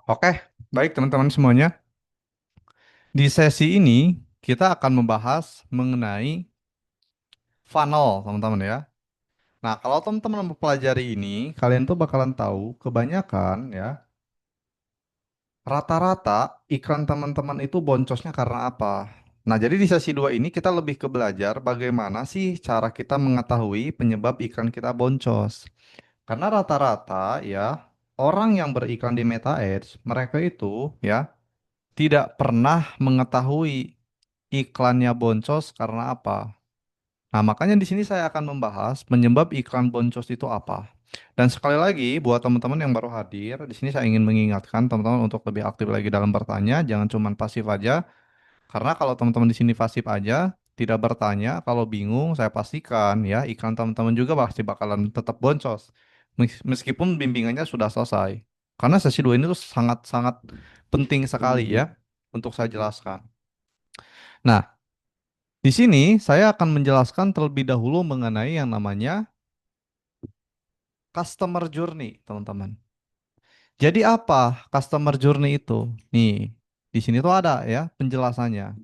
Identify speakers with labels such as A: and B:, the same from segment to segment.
A: Oke, baik teman-teman semuanya. Di sesi ini kita akan membahas mengenai funnel, teman-teman ya. Nah, kalau teman-teman mempelajari ini, kalian tuh bakalan tahu kebanyakan ya, rata-rata iklan teman-teman itu boncosnya karena apa. Nah, jadi di sesi 2 ini kita lebih ke belajar bagaimana sih cara kita mengetahui penyebab iklan kita boncos. Karena rata-rata ya, orang yang beriklan di Meta Ads, mereka itu ya tidak pernah mengetahui iklannya boncos karena apa. Nah, makanya di sini saya akan membahas penyebab iklan boncos itu apa. Dan sekali lagi, buat teman-teman yang baru hadir, di sini saya ingin mengingatkan teman-teman untuk lebih aktif lagi dalam bertanya, jangan cuma pasif aja. Karena kalau teman-teman di sini pasif aja, tidak bertanya, kalau bingung, saya pastikan ya, iklan teman-teman juga pasti bakalan tetap boncos. Meskipun bimbingannya sudah selesai. Karena sesi 2 ini tuh sangat-sangat penting sekali ya, untuk saya jelaskan. Nah, di sini saya akan menjelaskan terlebih dahulu mengenai yang namanya customer journey, teman-teman. Jadi apa customer journey itu? Nih, di sini tuh ada ya penjelasannya.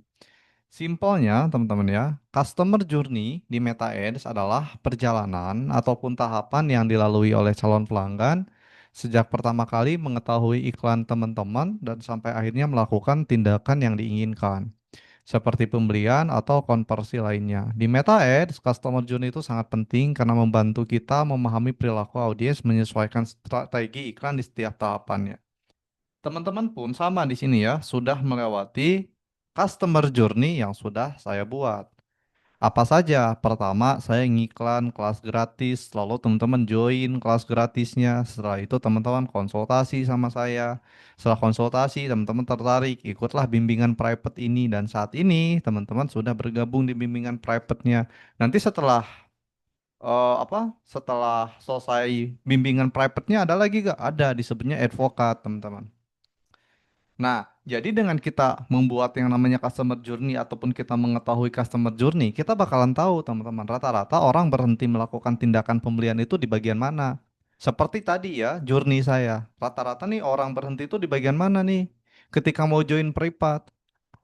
A: Simpelnya, teman-teman ya, customer journey di Meta Ads adalah perjalanan ataupun tahapan yang dilalui oleh calon pelanggan sejak pertama kali mengetahui iklan teman-teman dan sampai akhirnya melakukan tindakan yang diinginkan, seperti pembelian atau konversi lainnya. Di Meta Ads, customer journey itu sangat penting karena membantu kita memahami perilaku audiens menyesuaikan strategi iklan di setiap tahapannya. Teman-teman pun sama di sini ya, sudah melewati customer journey yang sudah saya buat. Apa saja? Pertama, saya ngiklan kelas gratis, lalu teman-teman join kelas gratisnya. Setelah itu teman-teman konsultasi sama saya. Setelah konsultasi, teman-teman tertarik, ikutlah bimbingan private ini. Dan saat ini, teman-teman sudah bergabung di bimbingan private-nya. Nanti setelah Setelah selesai bimbingan private-nya ada lagi gak? Ada, disebutnya advokat, teman-teman. Nah, jadi dengan kita membuat yang namanya customer journey ataupun kita mengetahui customer journey, kita bakalan tahu teman-teman rata-rata orang berhenti melakukan tindakan pembelian itu di bagian mana. Seperti tadi ya, journey saya. Rata-rata nih orang berhenti itu di bagian mana nih? Ketika mau join privat.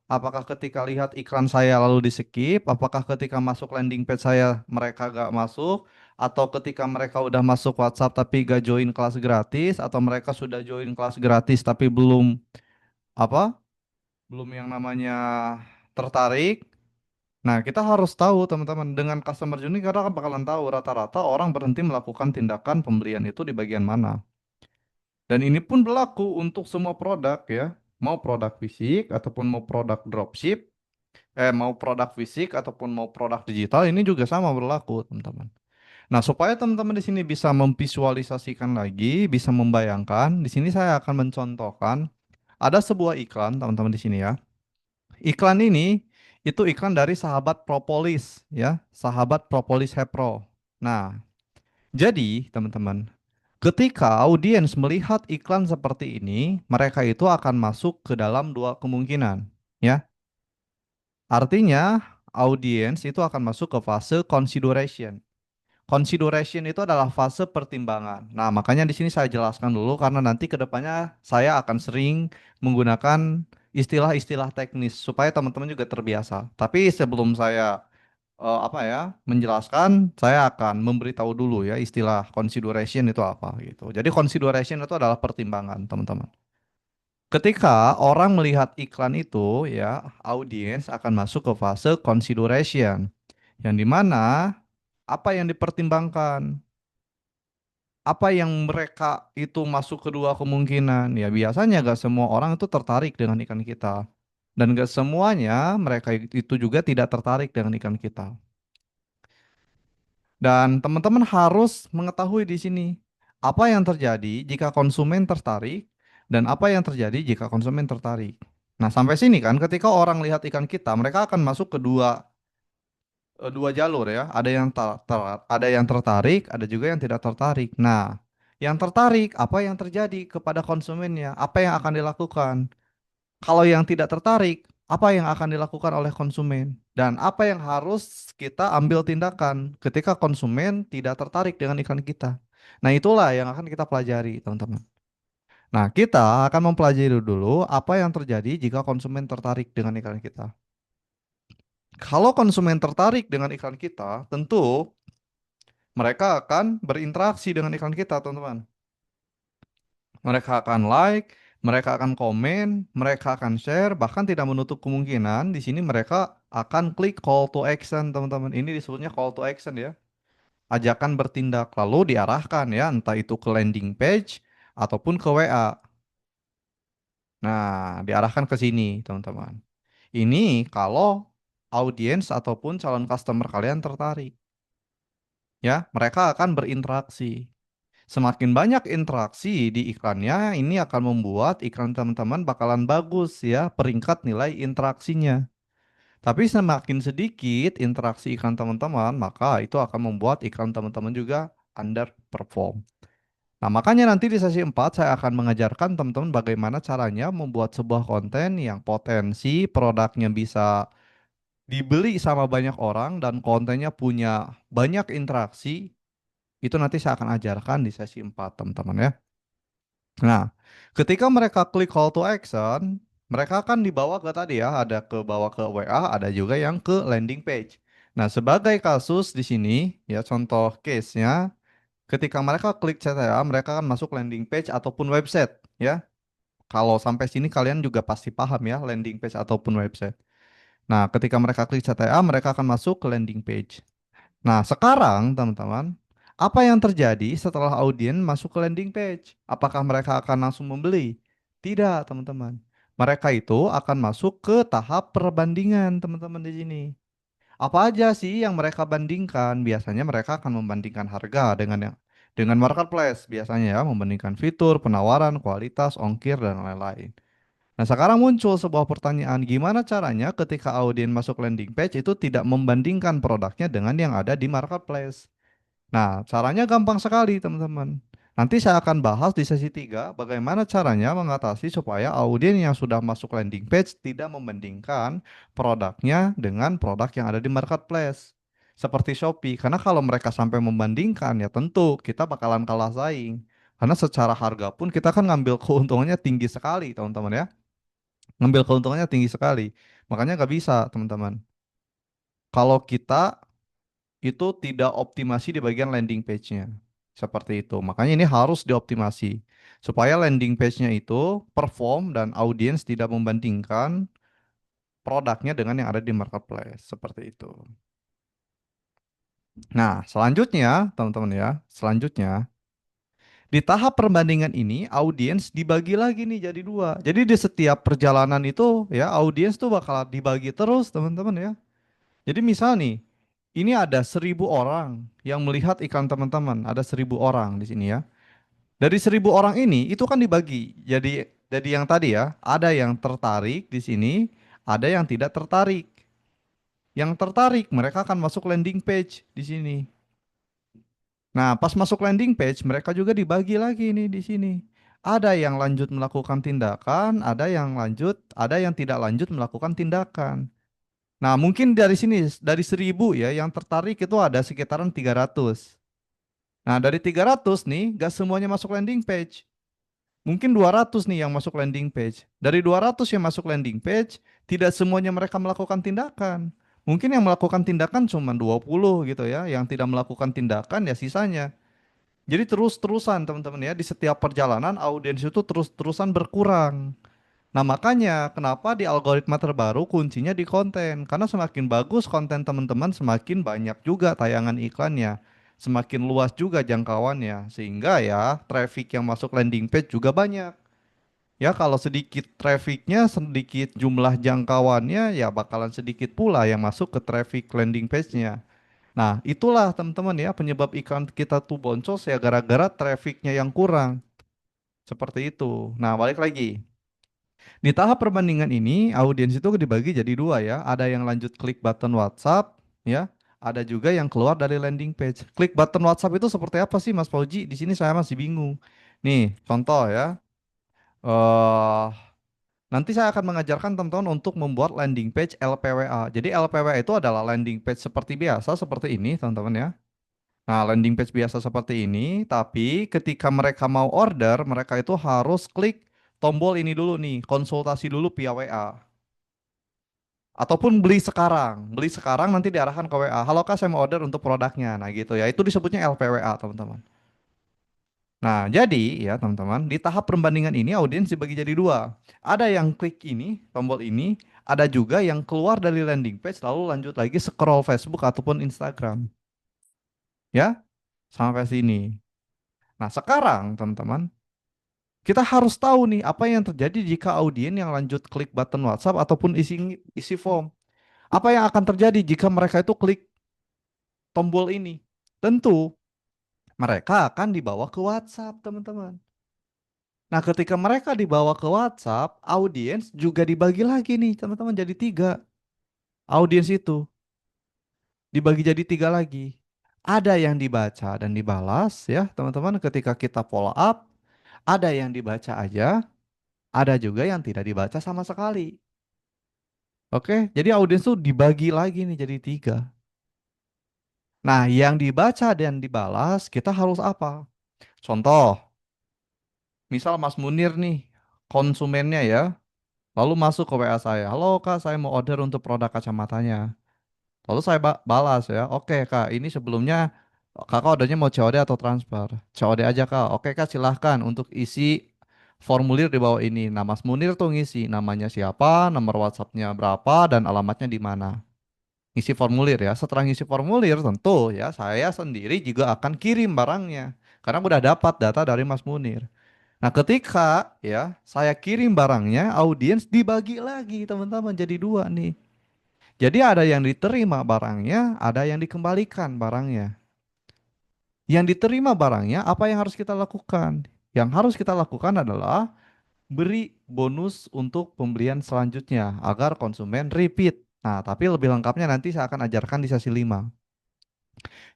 A: Apakah ketika lihat iklan saya lalu di skip? Apakah ketika masuk landing page saya mereka gak masuk? Atau ketika mereka udah masuk WhatsApp tapi gak join kelas gratis? Atau mereka sudah join kelas gratis tapi apa belum yang namanya tertarik. Nah, kita harus tahu teman-teman dengan customer journey kita akan bakalan tahu rata-rata orang berhenti melakukan tindakan pembelian itu di bagian mana. Dan ini pun berlaku untuk semua produk ya. Mau produk fisik ataupun mau produk dropship, mau produk fisik ataupun mau produk digital ini juga sama berlaku, teman-teman. Nah, supaya teman-teman di sini bisa memvisualisasikan lagi, bisa membayangkan, di sini saya akan mencontohkan ada sebuah iklan, teman-teman di sini ya. Iklan ini itu iklan dari sahabat propolis ya, sahabat propolis Hepro. Nah, jadi teman-teman, ketika audiens melihat iklan seperti ini, mereka itu akan masuk ke dalam dua kemungkinan ya. Artinya audiens itu akan masuk ke fase consideration. Consideration itu adalah fase pertimbangan. Nah, makanya di sini saya jelaskan dulu karena nanti ke depannya saya akan sering menggunakan istilah-istilah teknis supaya teman-teman juga terbiasa. Tapi sebelum saya menjelaskan, saya akan memberitahu dulu ya istilah consideration itu apa gitu. Jadi consideration itu adalah pertimbangan, teman-teman. Ketika orang melihat iklan itu ya, audiens akan masuk ke fase consideration yang dimana apa yang dipertimbangkan, apa yang mereka itu masuk kedua kemungkinan. Ya biasanya gak semua orang itu tertarik dengan iklan kita. Dan gak semuanya mereka itu juga tidak tertarik dengan iklan kita. Dan teman-teman harus mengetahui di sini apa yang terjadi jika konsumen tertarik dan apa yang terjadi jika konsumen tertarik. Nah, sampai sini kan ketika orang lihat iklan kita, mereka akan masuk ke dua jalur ya. Ada yang tertarik, ada juga yang tidak tertarik. Nah, yang tertarik, apa yang terjadi kepada konsumennya? Apa yang akan dilakukan? Kalau yang tidak tertarik, apa yang akan dilakukan oleh konsumen? Dan apa yang harus kita ambil tindakan ketika konsumen tidak tertarik dengan iklan kita? Nah, itulah yang akan kita pelajari, teman-teman. Nah, kita akan mempelajari dulu apa yang terjadi jika konsumen tertarik dengan iklan kita. Kalau konsumen tertarik dengan iklan kita, tentu mereka akan berinteraksi dengan iklan kita, teman-teman. Mereka akan like, mereka akan komen, mereka akan share, bahkan tidak menutup kemungkinan di sini mereka akan klik call to action, teman-teman. Ini disebutnya call to action ya. Ajakan bertindak lalu diarahkan ya, entah itu ke landing page ataupun ke WA. Nah, diarahkan ke sini, teman-teman. Ini kalau audiens ataupun calon customer kalian tertarik, ya, mereka akan berinteraksi. Semakin banyak interaksi di iklannya, ini akan membuat iklan teman-teman bakalan bagus ya, peringkat nilai interaksinya. Tapi semakin sedikit interaksi iklan teman-teman, maka itu akan membuat iklan teman-teman juga underperform. Nah, makanya nanti di sesi 4 saya akan mengajarkan teman-teman bagaimana caranya membuat sebuah konten yang potensi produknya bisa dibeli sama banyak orang dan kontennya punya banyak interaksi. Itu nanti saya akan ajarkan di sesi 4 teman-teman ya. Nah, ketika mereka klik call to action, mereka akan dibawa ke tadi ya, ada ke bawa ke WA, ada juga yang ke landing page. Nah, sebagai kasus di sini ya, contoh case-nya, ketika mereka klik CTA, mereka akan masuk landing page ataupun website ya. Kalau sampai sini kalian juga pasti paham ya, landing page ataupun website. Nah, ketika mereka klik CTA, mereka akan masuk ke landing page. Nah, sekarang teman-teman, apa yang terjadi setelah audiens masuk ke landing page? Apakah mereka akan langsung membeli? Tidak, teman-teman. Mereka itu akan masuk ke tahap perbandingan, teman-teman di sini. Apa aja sih yang mereka bandingkan? Biasanya mereka akan membandingkan harga dengan marketplace, biasanya ya, membandingkan fitur, penawaran, kualitas, ongkir dan lain-lain. Nah, sekarang muncul sebuah pertanyaan, gimana caranya ketika audiens masuk landing page itu tidak membandingkan produknya dengan yang ada di marketplace? Nah, caranya gampang sekali, teman-teman. Nanti saya akan bahas di sesi 3 bagaimana caranya mengatasi supaya audiens yang sudah masuk landing page tidak membandingkan produknya dengan produk yang ada di marketplace. Seperti Shopee, karena kalau mereka sampai membandingkan, ya tentu kita bakalan kalah saing. Karena secara harga pun kita kan ngambil keuntungannya tinggi sekali, teman-teman ya. Ngambil keuntungannya tinggi sekali. Makanya nggak bisa, teman-teman. Kalau kita itu tidak optimasi di bagian landing page-nya. Seperti itu. Makanya ini harus dioptimasi. Supaya landing page-nya itu perform dan audiens tidak membandingkan produknya dengan yang ada di marketplace. Seperti itu. Nah, selanjutnya, teman-teman ya, selanjutnya, di tahap perbandingan ini, audiens dibagi lagi nih jadi dua. Jadi di setiap perjalanan itu, ya, audiens tuh bakal dibagi terus, teman-teman ya. Jadi misal nih, ini ada 1.000 orang yang melihat iklan teman-teman. Ada 1.000 orang di sini ya. Dari 1.000 orang ini, itu kan dibagi. Jadi yang tadi ya, ada yang tertarik di sini, ada yang tidak tertarik. Yang tertarik, mereka akan masuk landing page di sini. Nah, pas masuk landing page, mereka juga dibagi lagi nih di sini. Ada yang lanjut melakukan tindakan, ada yang tidak lanjut melakukan tindakan. Nah, mungkin dari sini, dari 1.000 ya, yang tertarik itu ada sekitaran 300. Nah, dari 300 nih, gak semuanya masuk landing page. Mungkin 200 nih yang masuk landing page. Dari 200 yang masuk landing page, tidak semuanya mereka melakukan tindakan. Mungkin yang melakukan tindakan cuma 20 gitu ya, yang tidak melakukan tindakan ya sisanya. Jadi terus-terusan teman-teman ya, di setiap perjalanan audiens itu terus-terusan berkurang. Nah, makanya kenapa di algoritma terbaru kuncinya di konten. Karena semakin bagus konten teman-teman, semakin banyak juga tayangan iklannya. Semakin luas juga jangkauannya. Sehingga ya, traffic yang masuk landing page juga banyak. Ya, kalau sedikit trafficnya, sedikit jumlah jangkauannya, ya bakalan sedikit pula yang masuk ke traffic landing page-nya. Nah, itulah teman-teman ya, penyebab iklan kita tuh boncos ya gara-gara trafficnya yang kurang. Seperti itu. Nah, balik lagi. Di tahap perbandingan ini, audiens itu dibagi jadi dua ya. Ada yang lanjut klik button WhatsApp, ya. Ada juga yang keluar dari landing page. Klik button WhatsApp itu seperti apa sih, Mas Fauji? Di sini saya masih bingung. Nih, contoh ya. eh Nanti saya akan mengajarkan teman-teman untuk membuat landing page LPWA. Jadi LPWA itu adalah landing page seperti biasa, seperti ini, teman-teman ya. Nah, landing page biasa seperti ini, tapi ketika mereka mau order, mereka itu harus klik tombol ini dulu nih, konsultasi dulu via WA. Ataupun beli sekarang. Beli sekarang nanti diarahkan ke WA. Halo Kak, saya mau order untuk produknya. Nah gitu ya. Itu disebutnya LPWA teman-teman. Nah jadi ya teman-teman, di tahap perbandingan ini audiens dibagi jadi dua. Ada yang klik ini, tombol ini. Ada juga yang keluar dari landing page lalu lanjut lagi scroll Facebook ataupun Instagram. Ya, sampai sini. Nah sekarang teman-teman, kita harus tahu nih apa yang terjadi jika audiens yang lanjut klik button WhatsApp ataupun isi form. Apa yang akan terjadi jika mereka itu klik tombol ini? Tentu mereka akan dibawa ke WhatsApp, teman-teman. Nah, ketika mereka dibawa ke WhatsApp, audiens juga dibagi lagi nih, teman-teman, jadi tiga. Audiens itu dibagi jadi tiga lagi. Ada yang dibaca dan dibalas, ya, teman-teman, ketika kita follow up. Ada yang dibaca aja, ada juga yang tidak dibaca sama sekali. Oke, jadi audiens tuh dibagi lagi nih jadi tiga. Nah, yang dibaca dan dibalas, kita harus apa? Contoh, misal Mas Munir nih, konsumennya ya, lalu masuk ke WA saya. Halo Kak, saya mau order untuk produk kacamatanya. Lalu saya balas ya. Oke Kak, ini sebelumnya Kakak ordernya mau COD atau transfer? COD aja Kak. Oke Kak, silahkan untuk isi formulir di bawah ini. Nah Mas Munir tuh ngisi namanya siapa, nomor WhatsAppnya berapa, dan alamatnya di mana. Ngisi formulir ya. Setelah ngisi formulir tentu ya saya sendiri juga akan kirim barangnya. Karena udah dapat data dari Mas Munir. Nah, ketika ya saya kirim barangnya, audiens dibagi lagi teman-teman jadi dua nih. Jadi ada yang diterima barangnya, ada yang dikembalikan barangnya. Yang diterima barangnya, apa yang harus kita lakukan? Yang harus kita lakukan adalah beri bonus untuk pembelian selanjutnya agar konsumen repeat. Nah, tapi lebih lengkapnya nanti saya akan ajarkan di sesi 5.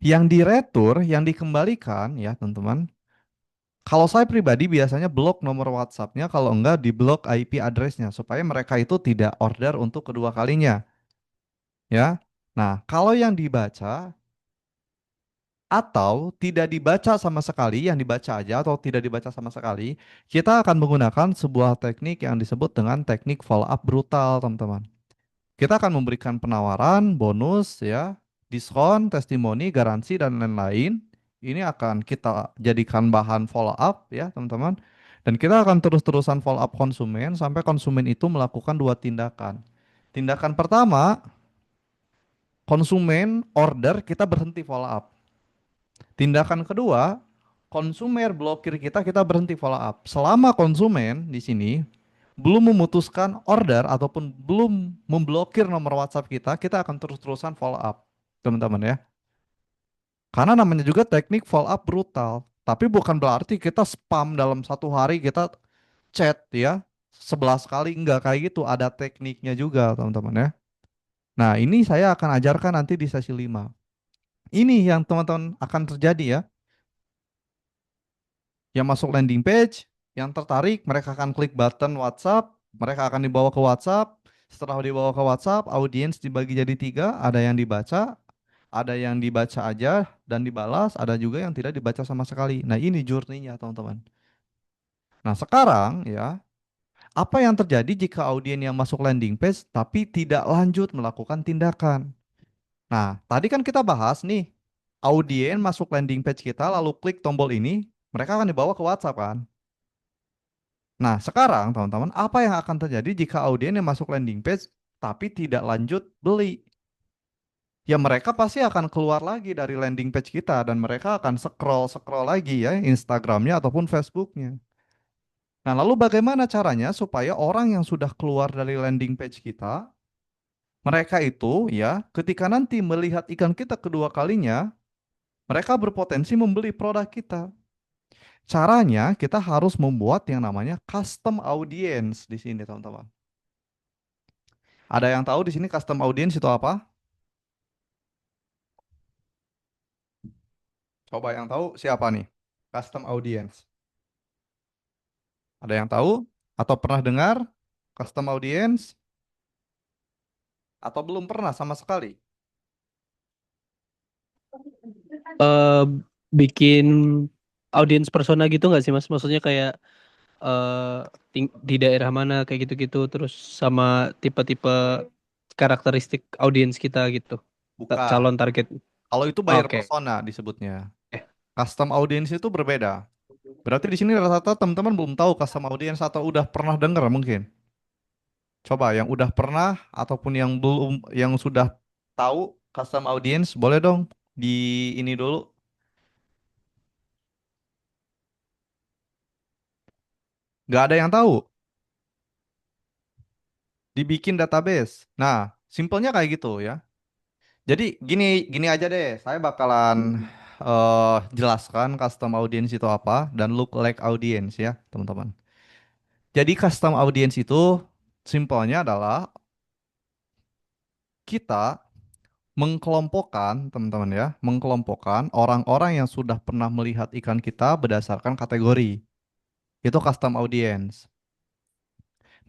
A: Yang diretur, yang dikembalikan ya teman-teman. Kalau saya pribadi biasanya blok nomor WhatsApp-nya, kalau enggak di blok IP address-nya supaya mereka itu tidak order untuk kedua kalinya, ya. Nah, kalau yang dibaca atau tidak dibaca sama sekali, yang dibaca aja atau tidak dibaca sama sekali, kita akan menggunakan sebuah teknik yang disebut dengan teknik follow up brutal, teman-teman. Kita akan memberikan penawaran, bonus ya, diskon, testimoni, garansi dan lain-lain. Ini akan kita jadikan bahan follow up ya, teman-teman. Dan kita akan terus-terusan follow up konsumen sampai konsumen itu melakukan dua tindakan. Tindakan pertama, konsumen order, kita berhenti follow up. Tindakan kedua, konsumer blokir kita, kita berhenti follow up. Selama konsumen di sini belum memutuskan order ataupun belum memblokir nomor WhatsApp kita, kita akan terus-terusan follow up, teman-teman ya. Karena namanya juga teknik follow up brutal. Tapi bukan berarti kita spam dalam satu hari kita chat ya 11 kali, enggak kayak gitu. Ada tekniknya juga, teman-teman ya. Nah, ini saya akan ajarkan nanti di sesi 5. Ini yang teman-teman akan terjadi ya. Yang masuk landing page, yang tertarik, mereka akan klik button WhatsApp, mereka akan dibawa ke WhatsApp. Setelah dibawa ke WhatsApp, audiens dibagi jadi tiga, ada yang dibaca, ada yang dibaca aja dan dibalas, ada juga yang tidak dibaca sama sekali. Nah, ini journey-nya, teman-teman. Nah, sekarang ya, apa yang terjadi jika audiens yang masuk landing page tapi tidak lanjut melakukan tindakan? Nah, tadi kan kita bahas nih, audiens masuk landing page kita lalu klik tombol ini, mereka akan dibawa ke WhatsApp kan? Nah, sekarang teman-teman, apa yang akan terjadi jika audiens yang masuk landing page tapi tidak lanjut beli? Ya mereka pasti akan keluar lagi dari landing page kita dan mereka akan scroll-scroll lagi ya Instagramnya ataupun Facebooknya. Nah, lalu bagaimana caranya supaya orang yang sudah keluar dari landing page kita, mereka itu ya ketika nanti melihat iklan kita kedua kalinya, mereka berpotensi membeli produk kita. Caranya kita harus membuat yang namanya custom audience di sini, teman-teman. Ada yang tahu di sini custom audience itu apa? Coba yang tahu siapa nih? Custom audience. Ada yang tahu atau pernah dengar custom audience atau belum pernah sama sekali?
B: eh bikin audience persona gitu nggak sih Mas? Maksudnya kayak di daerah mana kayak gitu-gitu, terus sama tipe-tipe karakteristik audiens kita gitu,
A: Bukan.
B: calon target.
A: Kalau itu buyer
B: Oke.
A: persona disebutnya. Custom audience itu berbeda. Berarti di sini rata-rata teman-teman belum tahu custom audience atau udah pernah dengar mungkin. Coba yang udah pernah ataupun yang belum, yang sudah tahu custom audience, boleh dong di ini dulu. Nggak ada yang tahu. Dibikin database. Nah, simpelnya kayak gitu ya. Jadi gini gini aja deh. Saya bakalan jelaskan custom audience itu apa dan look like audience ya, teman-teman. Jadi custom audience itu simpelnya adalah kita mengkelompokkan, teman-teman ya, mengkelompokkan orang-orang yang sudah pernah melihat iklan kita berdasarkan kategori. Itu custom audience.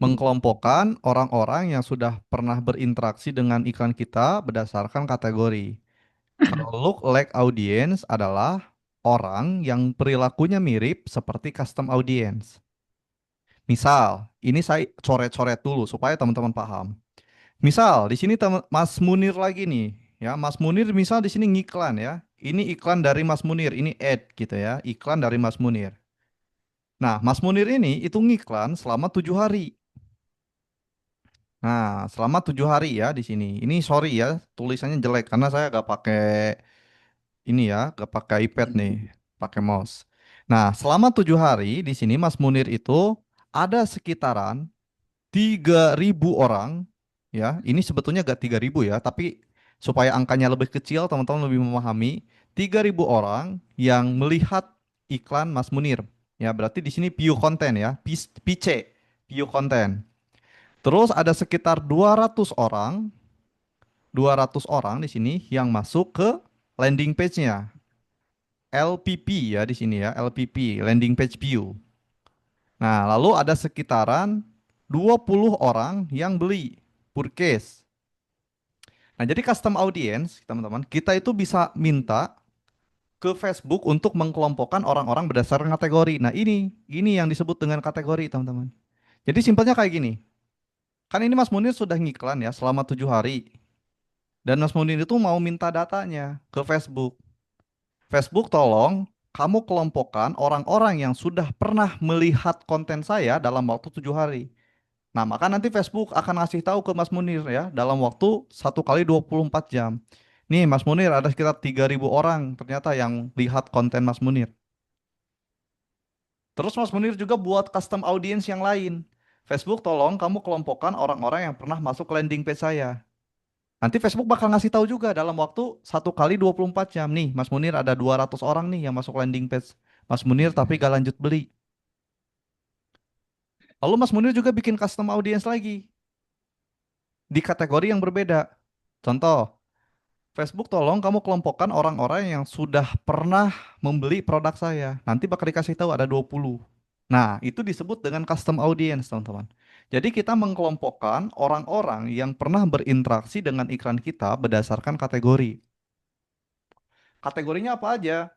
A: Mengkelompokkan orang-orang yang sudah pernah berinteraksi dengan iklan kita berdasarkan kategori. Kalau look like audience adalah orang yang perilakunya mirip seperti custom audience. Misal, ini saya coret-coret dulu supaya teman-teman paham. Misal, di sini Mas Munir lagi nih, ya. Mas Munir misal di sini ngiklan ya. Ini iklan dari Mas Munir, ini ad gitu ya, iklan dari Mas Munir. Nah, Mas Munir ini itu ngiklan selama 7 hari. Nah, selama 7 hari ya di sini. Ini sorry ya, tulisannya jelek karena saya gak pakai ini ya, gak pakai iPad nih, pakai mouse. Nah, selama 7 hari di sini Mas Munir itu ada sekitaran 3.000 orang, ya. Ini sebetulnya gak 3.000 ya, tapi supaya angkanya lebih kecil, teman-teman lebih memahami, 3.000 orang yang melihat iklan Mas Munir. Ya, berarti di sini view konten ya, PC, view konten. Terus ada sekitar 200 orang di sini yang masuk ke landing page-nya. LPP ya di sini ya, LPP, landing page view. Nah, lalu ada sekitaran 20 orang yang beli, purchase. Nah, jadi custom audience, teman-teman, kita itu bisa minta ke Facebook untuk mengkelompokkan orang-orang berdasarkan kategori. Nah, ini yang disebut dengan kategori, teman-teman. Jadi simpelnya kayak gini. Kan ini Mas Munir sudah ngiklan ya selama 7 hari. Dan Mas Munir itu mau minta datanya ke Facebook. Facebook tolong kamu kelompokkan orang-orang yang sudah pernah melihat konten saya dalam waktu 7 hari. Nah, maka nanti Facebook akan ngasih tahu ke Mas Munir ya dalam waktu 1 kali 24 jam. Nih, Mas Munir ada sekitar 3.000 orang ternyata yang lihat konten Mas Munir. Terus Mas Munir juga buat custom audience yang lain. Facebook tolong kamu kelompokkan orang-orang yang pernah masuk ke landing page saya. Nanti Facebook bakal ngasih tahu juga dalam waktu 1 kali 24 jam. Nih, Mas Munir ada 200 orang nih yang masuk landing page Mas Munir tapi gak lanjut beli. Lalu Mas Munir juga bikin custom audience lagi di kategori yang berbeda. Contoh, Facebook tolong kamu kelompokkan orang-orang yang sudah pernah membeli produk saya. Nanti bakal dikasih tahu ada 20. Nah, itu disebut dengan custom audience, teman-teman. Jadi kita mengkelompokkan orang-orang yang pernah berinteraksi dengan iklan kita berdasarkan kategori. Kategorinya apa aja?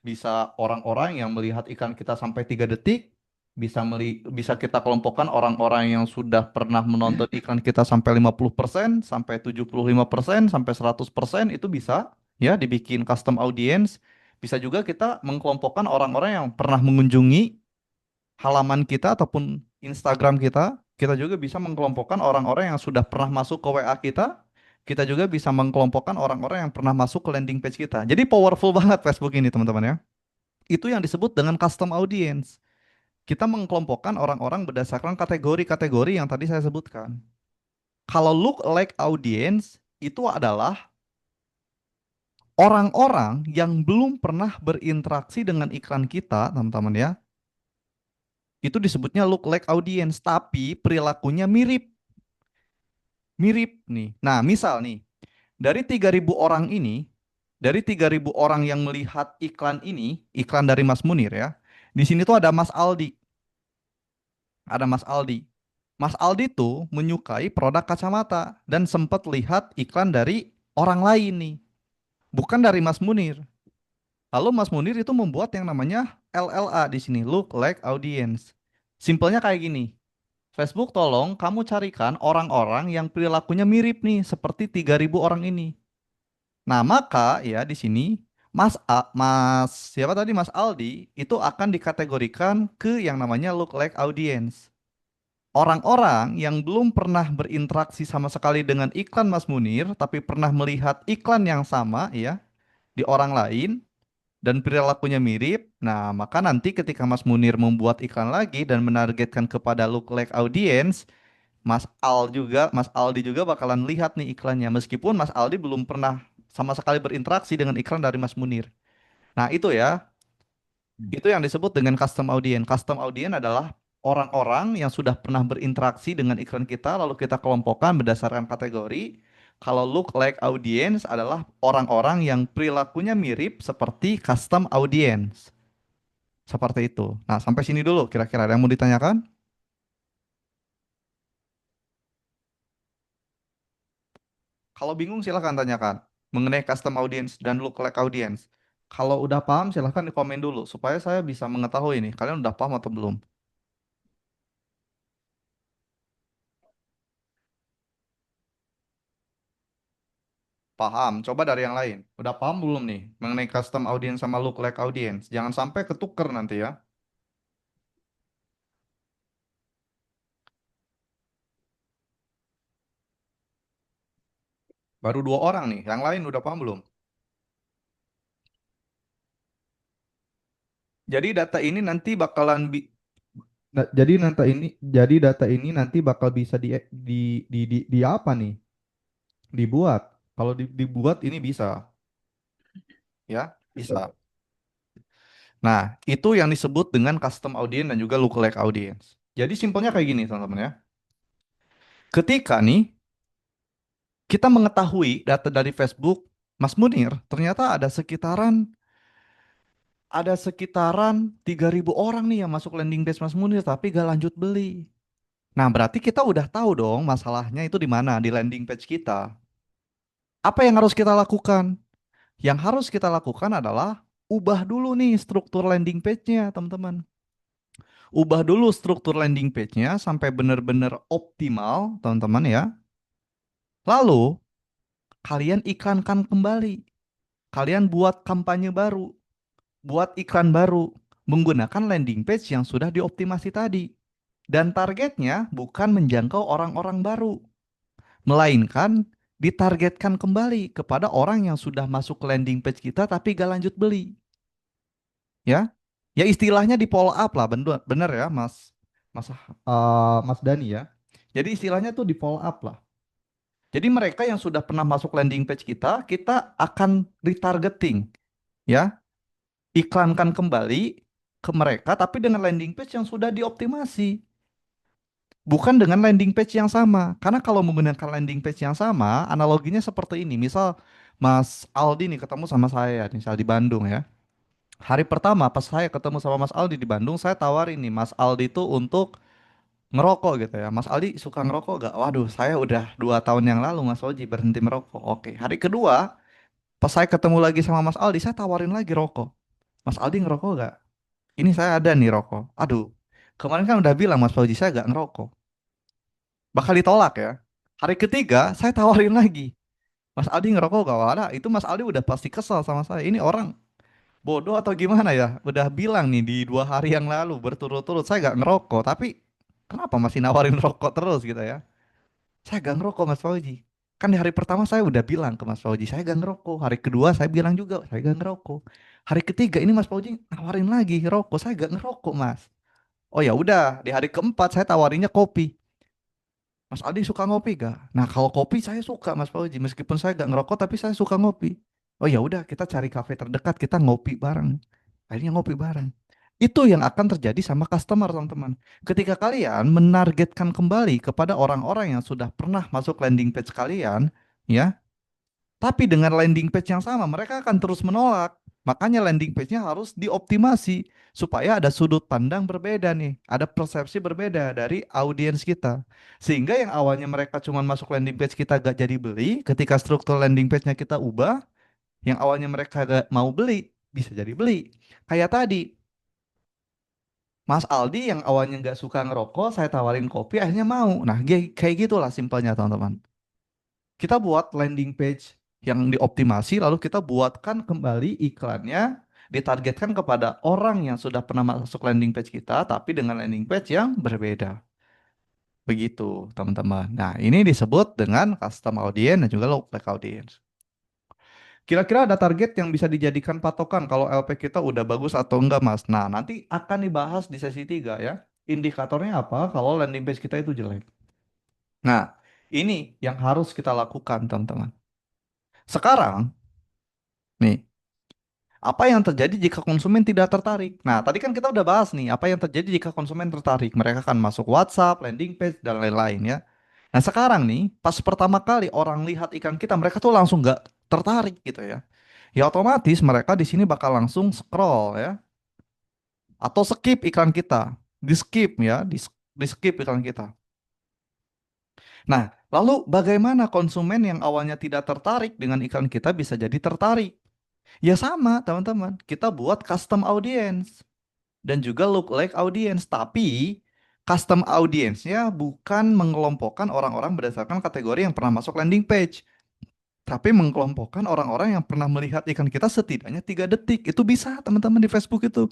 A: Bisa orang-orang yang melihat iklan kita sampai 3 detik, bisa kita kelompokkan orang-orang yang sudah pernah menonton iklan kita sampai 50%, sampai 75%, sampai 100% itu bisa ya dibikin custom audience. Bisa juga kita mengkelompokkan orang-orang yang pernah mengunjungi halaman kita ataupun Instagram kita. Kita juga bisa mengkelompokkan orang-orang yang sudah pernah masuk ke WA kita. Kita juga bisa mengkelompokkan orang-orang yang pernah masuk ke landing page kita. Jadi powerful banget Facebook ini, teman-teman ya. Itu yang disebut dengan custom audience. Kita mengkelompokkan orang-orang berdasarkan kategori-kategori yang tadi saya sebutkan. Kalau look like audience itu adalah orang-orang yang belum pernah berinteraksi dengan iklan kita, teman-teman ya. Itu disebutnya look like audience, tapi perilakunya mirip. Mirip nih. Nah, misal nih, dari 3.000 orang ini, dari 3.000 orang yang melihat iklan ini, iklan dari Mas Munir ya. Di sini tuh ada Mas Aldi. Ada Mas Aldi. Mas Aldi tuh menyukai produk kacamata dan sempat lihat iklan dari orang lain nih, bukan dari Mas Munir. Lalu Mas Munir itu membuat yang namanya LLA di sini, Look Like Audience. Simpelnya kayak gini. Facebook tolong kamu carikan orang-orang yang perilakunya mirip nih seperti 3.000 orang ini. Nah, maka ya di sini Mas siapa tadi Mas Aldi itu akan dikategorikan ke yang namanya look like audience. Orang-orang yang belum pernah berinteraksi sama sekali dengan iklan Mas Munir, tapi pernah melihat iklan yang sama ya di orang lain dan perilakunya mirip. Nah, maka nanti ketika Mas Munir membuat iklan lagi dan menargetkan kepada look like audience, Mas Aldi juga bakalan lihat nih iklannya meskipun Mas Aldi belum pernah sama sekali berinteraksi dengan iklan dari Mas Munir. Nah, itu ya, itu yang disebut dengan custom audience. Custom audience adalah orang-orang yang sudah pernah berinteraksi dengan iklan kita lalu kita kelompokkan berdasarkan kategori. Kalau look like audience adalah orang-orang yang perilakunya mirip seperti custom audience. Seperti itu. Nah, sampai sini dulu kira-kira ada yang mau ditanyakan? Kalau bingung silahkan tanyakan mengenai custom audience dan lookalike audience. Kalau udah paham silahkan di komen dulu supaya saya bisa mengetahui nih kalian udah paham atau belum. Paham, coba dari yang lain. Udah paham belum nih mengenai custom audience sama lookalike audience? Jangan sampai ketuker nanti ya. Baru 2 orang nih, yang lain udah paham belum? Jadi data ini nanti bakalan jadi data ini nanti bakal bisa di apa nih? Dibuat. Kalau dibuat ini bisa ya, bisa. Nah, itu yang disebut dengan custom audience dan juga lookalike audience. Jadi simpelnya kayak gini, teman-teman ya. Ketika nih kita mengetahui data dari Facebook, Mas Munir, ternyata ada sekitaran 3.000 orang nih yang masuk landing page Mas Munir tapi gak lanjut beli. Nah, berarti kita udah tahu dong masalahnya itu di mana, di landing page kita. Apa yang harus kita lakukan? Yang harus kita lakukan adalah ubah dulu nih struktur landing page-nya, teman-teman. Ubah dulu struktur landing page-nya sampai benar-benar optimal, teman-teman ya. Lalu, kalian iklankan kembali. Kalian buat kampanye baru, buat iklan baru, menggunakan landing page yang sudah dioptimasi tadi. Dan targetnya bukan menjangkau orang-orang baru, melainkan ditargetkan kembali kepada orang yang sudah masuk ke landing page kita tapi gak lanjut beli. Ya, ya istilahnya di follow up lah, bener, bener ya, Mas Dani ya. Jadi istilahnya tuh di follow up lah. Jadi mereka yang sudah pernah masuk landing page kita, kita akan retargeting, ya, iklankan kembali ke mereka, tapi dengan landing page yang sudah dioptimasi, bukan dengan landing page yang sama. Karena kalau menggunakan landing page yang sama, analoginya seperti ini. Misal Mas Aldi nih ketemu sama saya, misal di Bandung ya. Hari pertama pas saya ketemu sama Mas Aldi di Bandung, saya tawarin nih Mas Aldi itu untuk ngerokok gitu ya. Mas Aldi suka ngerokok gak? Waduh, saya udah 2 tahun yang lalu Mas Oji berhenti merokok. Oke, hari kedua pas saya ketemu lagi sama Mas Aldi, saya tawarin lagi rokok. Mas Aldi ngerokok gak? Ini saya ada nih rokok. Aduh, kemarin kan udah bilang Mas Fauji saya gak ngerokok. Bakal ditolak ya. Hari ketiga saya tawarin lagi. Mas Aldi ngerokok gak? Wadah, itu Mas Aldi udah pasti kesal sama saya. Ini orang bodoh atau gimana ya? Udah bilang nih di 2 hari yang lalu berturut-turut saya gak ngerokok. Tapi kenapa masih nawarin rokok terus gitu ya? Saya gak ngerokok Mas Fauji. Kan di hari pertama saya udah bilang ke Mas Fauji, saya gak ngerokok. Hari kedua saya bilang juga, saya gak ngerokok. Hari ketiga ini Mas Fauji nawarin lagi rokok, saya gak ngerokok Mas. Oh ya udah, di hari keempat saya tawarinnya kopi. Mas Aldi suka ngopi gak? Nah kalau kopi saya suka Mas Fauji, meskipun saya gak ngerokok tapi saya suka ngopi. Oh ya udah, kita cari kafe terdekat, kita ngopi bareng. Akhirnya ngopi bareng. Itu yang akan terjadi sama customer, teman-teman. Ketika kalian menargetkan kembali kepada orang-orang yang sudah pernah masuk landing page kalian, ya, tapi dengan landing page yang sama, mereka akan terus menolak. Makanya landing page-nya harus dioptimasi supaya ada sudut pandang berbeda nih, ada persepsi berbeda dari audiens kita. Sehingga yang awalnya mereka cuma masuk landing page kita gak jadi beli, ketika struktur landing page-nya kita ubah, yang awalnya mereka gak mau beli, bisa jadi beli. Kayak tadi, Mas Aldi yang awalnya nggak suka ngerokok, saya tawarin kopi, akhirnya mau. Nah, kayak gitulah simpelnya teman-teman. Kita buat landing page yang dioptimasi, lalu kita buatkan kembali iklannya, ditargetkan kepada orang yang sudah pernah masuk landing page kita, tapi dengan landing page yang berbeda. Begitu, teman-teman. Nah, ini disebut dengan custom audience dan juga lookalike audience. Kira-kira ada target yang bisa dijadikan patokan kalau LP kita udah bagus atau enggak, Mas? Nah, nanti akan dibahas di sesi 3 ya. Indikatornya apa kalau landing page kita itu jelek. Nah, ini yang harus kita lakukan, teman-teman. Sekarang, nih, apa yang terjadi jika konsumen tidak tertarik? Nah, tadi kan kita udah bahas nih, apa yang terjadi jika konsumen tertarik? Mereka akan masuk WhatsApp, landing page, dan lain-lain ya. Nah, sekarang nih, pas pertama kali orang lihat iklan kita, mereka tuh langsung nggak tertarik gitu ya. Ya otomatis mereka di sini bakal langsung scroll ya, atau skip iklan kita. Di skip ya, di skip iklan kita. Nah, lalu bagaimana konsumen yang awalnya tidak tertarik dengan iklan kita bisa jadi tertarik? Ya sama, teman-teman. Kita buat custom audience dan juga lookalike audience. Tapi custom audience-nya bukan mengelompokkan orang-orang berdasarkan kategori yang pernah masuk landing page, tapi mengelompokkan orang-orang yang pernah melihat iklan kita setidaknya 3 detik. Itu bisa, teman-teman, di Facebook itu.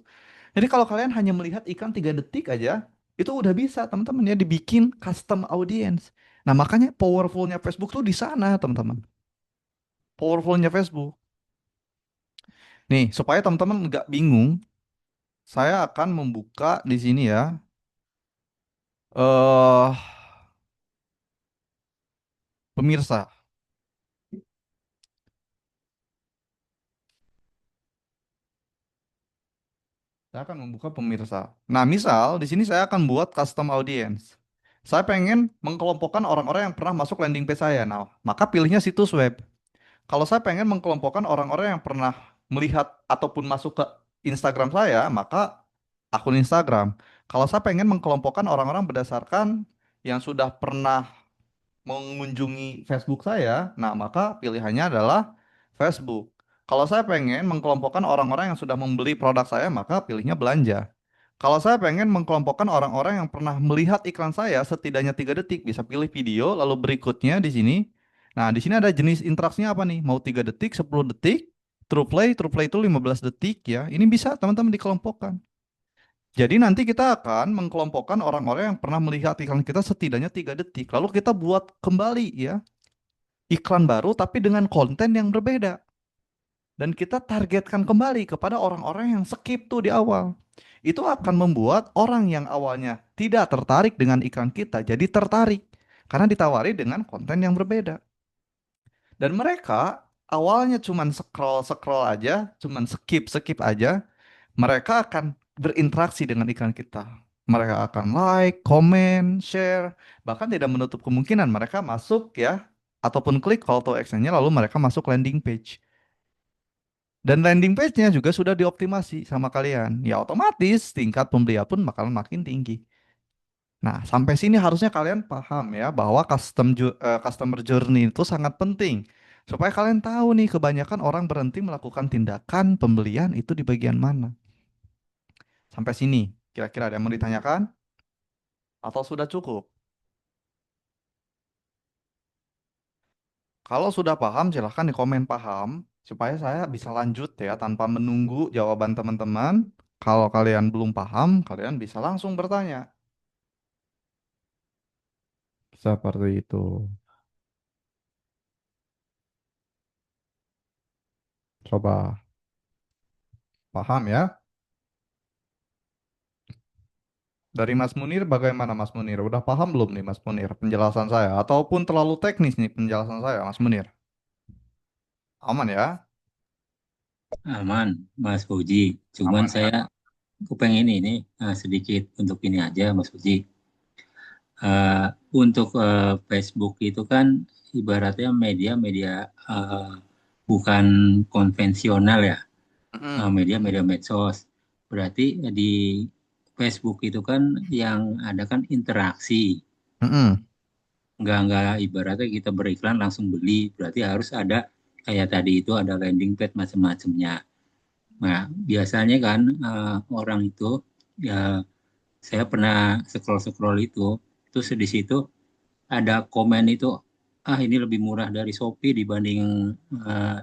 A: Jadi kalau kalian hanya melihat iklan 3 detik aja, itu udah bisa, teman-teman, ya dibikin custom audience. Nah, makanya powerfulnya Facebook tuh di sana, teman-teman. Powerfulnya Facebook. Nih, supaya teman-teman nggak bingung, saya akan membuka di sini ya. Eh, pemirsa, saya akan membuka pemirsa. Nah, misal di sini saya akan buat custom audience. Saya pengen mengkelompokkan orang-orang yang pernah masuk landing page saya. Nah, maka pilihnya situs web. Kalau saya pengen mengkelompokkan orang-orang yang pernah melihat ataupun masuk ke Instagram saya, maka akun Instagram. Kalau saya pengen mengkelompokkan orang-orang berdasarkan yang sudah pernah mengunjungi Facebook saya, nah maka pilihannya adalah Facebook. Kalau saya pengen mengkelompokkan orang-orang yang sudah membeli produk saya, maka pilihnya belanja. Kalau saya pengen mengkelompokkan orang-orang yang pernah melihat iklan saya setidaknya 3 detik, bisa pilih video, lalu berikutnya di sini. Nah, di sini ada jenis interaksinya apa nih? Mau 3 detik, 10 detik, true play itu 15 detik ya. Ini bisa teman-teman dikelompokkan. Jadi nanti kita akan mengkelompokkan orang-orang yang pernah melihat iklan kita setidaknya 3 detik. Lalu kita buat kembali ya iklan baru tapi dengan konten yang berbeda. Dan kita targetkan kembali kepada orang-orang yang skip tuh di awal. Itu akan membuat orang yang awalnya tidak tertarik dengan iklan kita jadi tertarik. Karena ditawari dengan konten yang berbeda. Dan mereka awalnya cuman scroll-scroll aja, cuman skip-skip aja. Mereka akan berinteraksi dengan iklan kita. Mereka akan like, comment, share, bahkan tidak menutup kemungkinan mereka masuk ya, ataupun klik call to action-nya lalu mereka masuk landing page. Dan landing page-nya juga sudah dioptimasi sama kalian. Ya otomatis tingkat pembelian pun bakal makin tinggi. Nah, sampai sini harusnya kalian paham ya bahwa customer journey itu sangat penting. Supaya kalian tahu nih kebanyakan orang berhenti melakukan tindakan pembelian itu di bagian mana. Sampai sini, kira-kira ada yang mau ditanyakan? Atau sudah cukup? Kalau sudah paham, silahkan di komen paham, supaya saya bisa lanjut ya, tanpa menunggu jawaban teman-teman. Kalau kalian belum paham, kalian bisa langsung bertanya. Seperti itu. Coba paham ya. Dari Mas Munir, bagaimana Mas Munir? Udah paham belum nih Mas Munir penjelasan saya? Ataupun terlalu teknis nih penjelasan saya, Mas Munir? Aman ya?
C: Aman, Mas Puji. Cuman
A: Aman ya?
C: saya kepengen ini sedikit untuk ini aja, Mas Puji. Eh, untuk Facebook itu kan ibaratnya media-media bukan konvensional ya,
A: Mm-mm.
C: media-media medsos. Berarti di Facebook itu kan yang ada kan interaksi.
A: Mm-mm.
C: Nggak ibaratnya kita beriklan langsung beli. Berarti harus ada kayak tadi itu ada landing page macam-macamnya. Nah, biasanya kan orang itu ya saya pernah scroll-scroll itu, terus di situ ada komen itu, ah ini lebih murah dari Shopee dibanding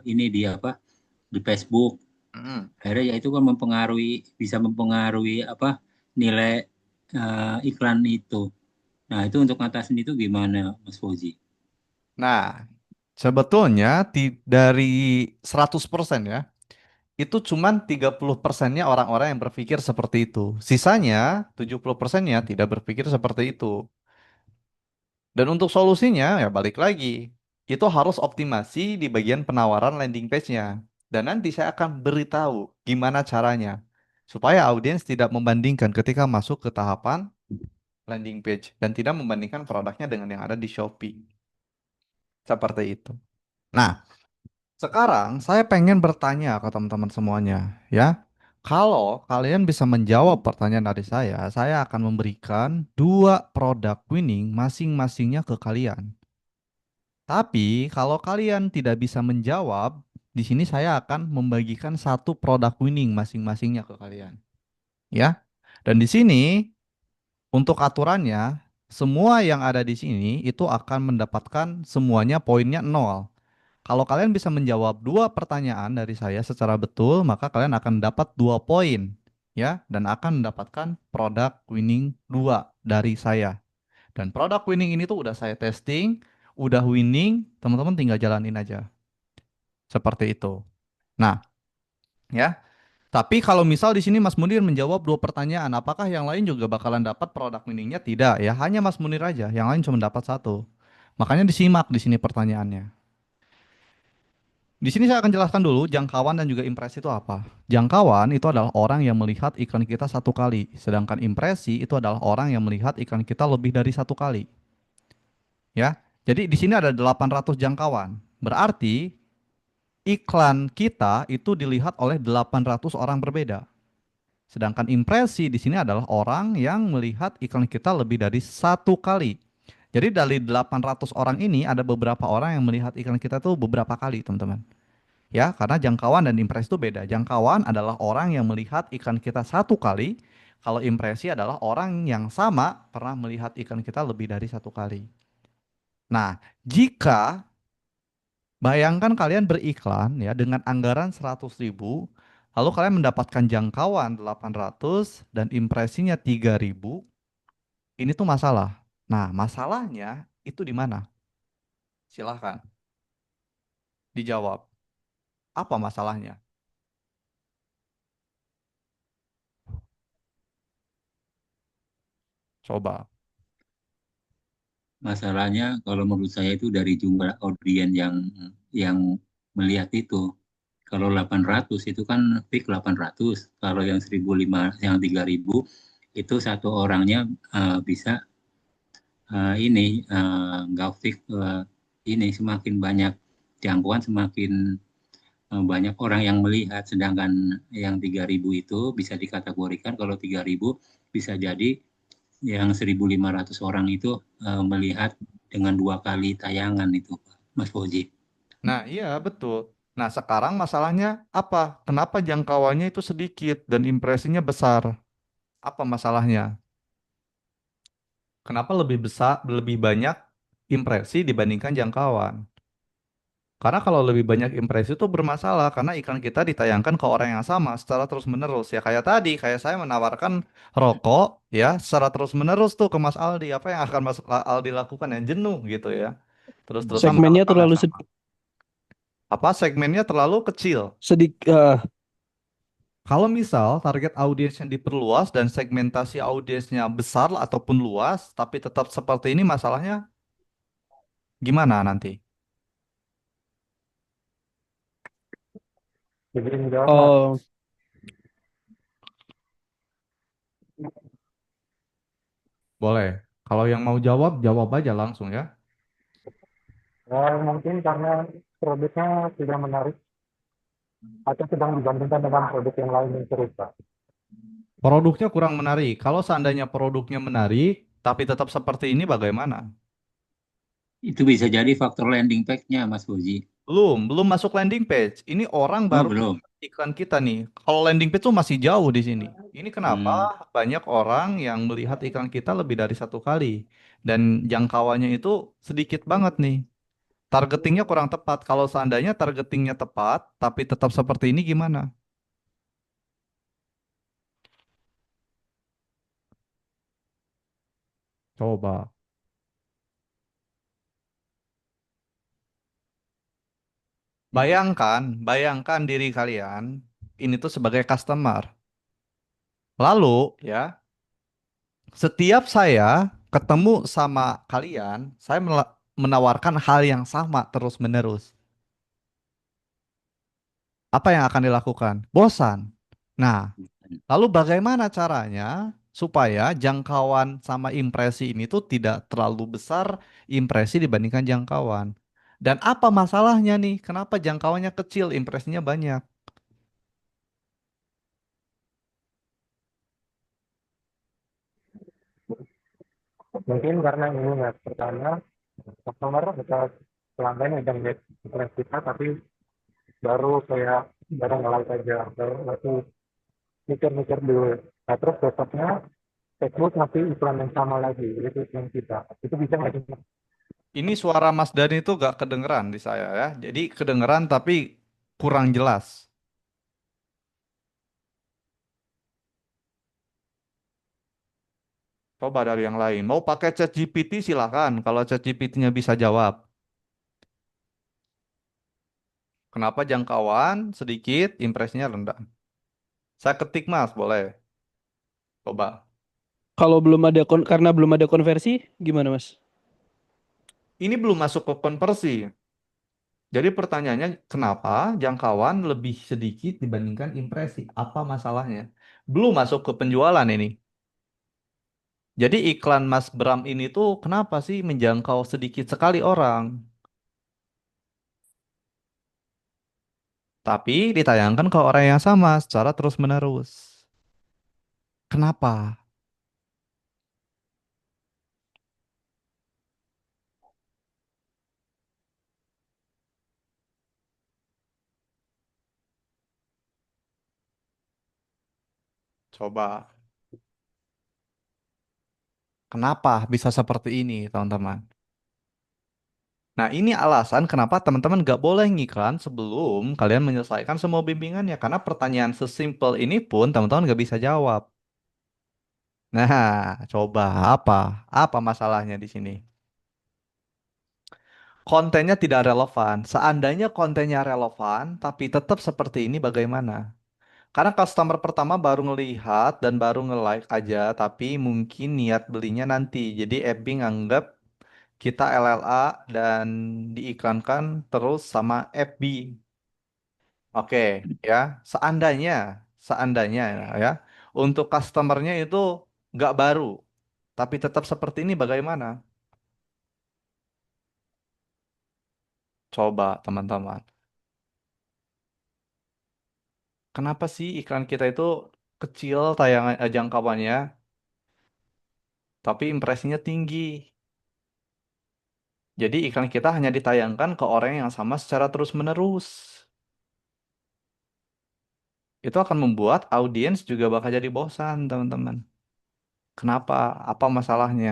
C: ini di apa di Facebook.
A: Mm.
C: Akhirnya ya itu kan bisa mempengaruhi apa nilai iklan itu. Nah, itu untuk ngatasin itu gimana, Mas Fauzi?
A: Nah, sebetulnya dari 100% ya, itu cuman 30%-nya orang-orang yang berpikir seperti itu. Sisanya 70%-nya tidak berpikir seperti itu. Dan untuk solusinya ya balik lagi. Itu harus optimasi di bagian penawaran landing page-nya. Dan nanti saya akan beritahu gimana caranya. Supaya audiens tidak membandingkan ketika masuk ke tahapan landing page. Dan tidak membandingkan produknya dengan yang ada di Shopee. Seperti itu. Nah, sekarang saya pengen bertanya ke teman-teman semuanya, ya. Kalau kalian bisa menjawab pertanyaan dari saya akan memberikan dua produk winning masing-masingnya ke kalian. Tapi kalau kalian tidak bisa menjawab, di sini saya akan membagikan satu produk winning masing-masingnya ke kalian, ya. Dan di sini untuk aturannya, semua yang ada di sini itu akan mendapatkan semuanya poinnya nol. Kalau kalian bisa menjawab dua pertanyaan dari saya secara betul, maka kalian akan dapat 2 poin, ya, dan akan mendapatkan produk winning 2 dari saya. Dan produk winning ini tuh udah saya testing, udah winning, teman-teman tinggal jalanin aja. Seperti itu. Nah, ya. Tapi kalau misal di sini Mas Munir menjawab dua pertanyaan, apakah yang lain juga bakalan dapat produk winningnya? Tidak, ya. Hanya Mas Munir aja, yang lain cuma dapat satu. Makanya disimak di sini pertanyaannya. Di sini saya akan jelaskan dulu jangkauan dan juga impresi itu apa. Jangkauan itu adalah orang yang melihat iklan kita satu kali, sedangkan impresi itu adalah orang yang melihat iklan kita lebih dari satu kali. Ya, jadi di sini ada 800 jangkauan. Berarti iklan kita itu dilihat oleh 800 orang berbeda. Sedangkan impresi di sini adalah orang yang melihat iklan kita lebih dari satu kali. Jadi dari 800 orang ini ada beberapa orang yang melihat iklan kita tuh beberapa kali, teman-teman. Ya, karena jangkauan dan impresi itu beda. Jangkauan adalah orang yang melihat iklan kita satu kali, kalau impresi adalah orang yang sama pernah melihat iklan kita lebih dari satu kali. Nah, jika bayangkan kalian beriklan ya dengan anggaran 100.000, lalu kalian mendapatkan jangkauan 800 dan impresinya 3.000, ini tuh masalah. Nah, masalahnya itu di mana? Silahkan dijawab. Apa masalahnya? Coba.
C: Masalahnya kalau menurut saya itu dari jumlah audiens yang melihat itu. Kalau 800 itu kan peak 800. Kalau yang 1.500, yang 3.000 itu satu orangnya bisa ini nggak fix ini semakin banyak jangkauan semakin banyak orang yang melihat, sedangkan yang 3.000 itu bisa dikategorikan kalau 3.000 bisa jadi yang 1.500 orang itu melihat dengan 2 kali tayangan itu, Mas Fauzi.
A: Nah, iya betul. Nah, sekarang masalahnya apa? Kenapa jangkauannya itu sedikit dan impresinya besar? Apa masalahnya? Kenapa lebih besar, lebih banyak impresi dibandingkan jangkauan? Karena kalau lebih banyak impresi itu bermasalah karena iklan kita ditayangkan ke orang yang sama secara terus-menerus. Ya kayak tadi, kayak saya menawarkan rokok ya secara terus-menerus tuh ke Mas Aldi. Apa yang akan Mas Aldi lakukan yang jenuh gitu ya. Terus-terusan
B: Segmennya
A: menawarkan yang
B: terlalu
A: sama. Apa segmennya terlalu kecil?
B: sedikit.
A: Kalau misal target audiens yang diperluas dan segmentasi audiensnya besar ataupun luas, tapi tetap seperti ini masalahnya gimana nanti?
B: Oh,
A: Boleh. Kalau yang mau jawab, jawab aja langsung ya.
D: Ya, mungkin karena produknya tidak menarik atau sedang dibandingkan dengan produk yang lain yang serupa.
A: Produknya kurang menarik. Kalau seandainya produknya menarik, tapi tetap seperti ini bagaimana?
C: Itu bisa jadi faktor landing page-nya, Mas Fauzi.
A: Belum masuk landing page. Ini orang
C: Oh,
A: baru
C: belum.
A: iklan kita nih. Kalau landing page tuh masih jauh di sini. Ini kenapa
C: Hmm.
A: banyak orang yang melihat iklan kita lebih dari satu kali dan jangkauannya itu sedikit banget nih. Targetingnya kurang tepat. Kalau seandainya targetingnya tepat, tapi tetap seperti ini gimana? Coba. Bayangkan diri kalian ini tuh sebagai customer. Lalu ya, setiap saya ketemu sama kalian, saya menawarkan hal yang sama terus-menerus. Apa yang akan dilakukan? Bosan. Nah, lalu bagaimana caranya supaya jangkauan sama impresi ini tuh tidak terlalu besar impresi dibandingkan jangkauan? Dan apa masalahnya nih? Kenapa jangkauannya kecil, impresinya banyak?
D: Mungkin karena ini ya, pertama customer atau pelanggan udah ngeliat iklan kita tapi baru kayak baru nge-like aja atau masih mikir-mikir dulu. Nah terus besoknya Facebook ngasih iklan yang sama lagi, itu iklan kita. Itu bisa nggak sih?
A: Ini suara Mas Dani itu gak kedengeran di saya ya. Jadi kedengeran tapi kurang jelas. Coba dari yang lain. Mau pakai ChatGPT silakan kalau ChatGPT-nya bisa jawab. Kenapa jangkauan sedikit, impresinya rendah? Saya ketik Mas, boleh. Coba.
B: Kalau belum ada karena belum ada konversi, gimana Mas?
A: Ini belum masuk ke konversi. Jadi pertanyaannya kenapa jangkauan lebih sedikit dibandingkan impresi? Apa masalahnya? Belum masuk ke penjualan ini. Jadi iklan Mas Bram ini tuh kenapa sih menjangkau sedikit sekali orang? Tapi ditayangkan ke orang yang sama secara terus-menerus. Kenapa? Coba. Kenapa bisa seperti ini, teman-teman? Nah, ini alasan kenapa teman-teman nggak boleh ngiklan sebelum kalian menyelesaikan semua bimbingannya. Karena pertanyaan sesimpel ini pun teman-teman nggak bisa jawab. Nah, coba apa? Apa masalahnya di sini? Kontennya tidak relevan. Seandainya kontennya relevan, tapi tetap seperti ini bagaimana? Karena customer pertama baru ngelihat dan baru nge-like aja, tapi mungkin niat belinya nanti. Jadi FB nganggap kita LLA dan diiklankan terus sama FB. Oke, ya. Seandainya ya, untuk customernya itu nggak baru, tapi tetap seperti ini bagaimana? Coba teman-teman. Kenapa sih iklan kita itu kecil tayangan jangkauannya, tapi impresinya tinggi? Jadi iklan kita hanya ditayangkan ke orang yang sama secara terus-menerus. Itu akan membuat audiens juga bakal jadi bosan, teman-teman. Kenapa? Apa masalahnya?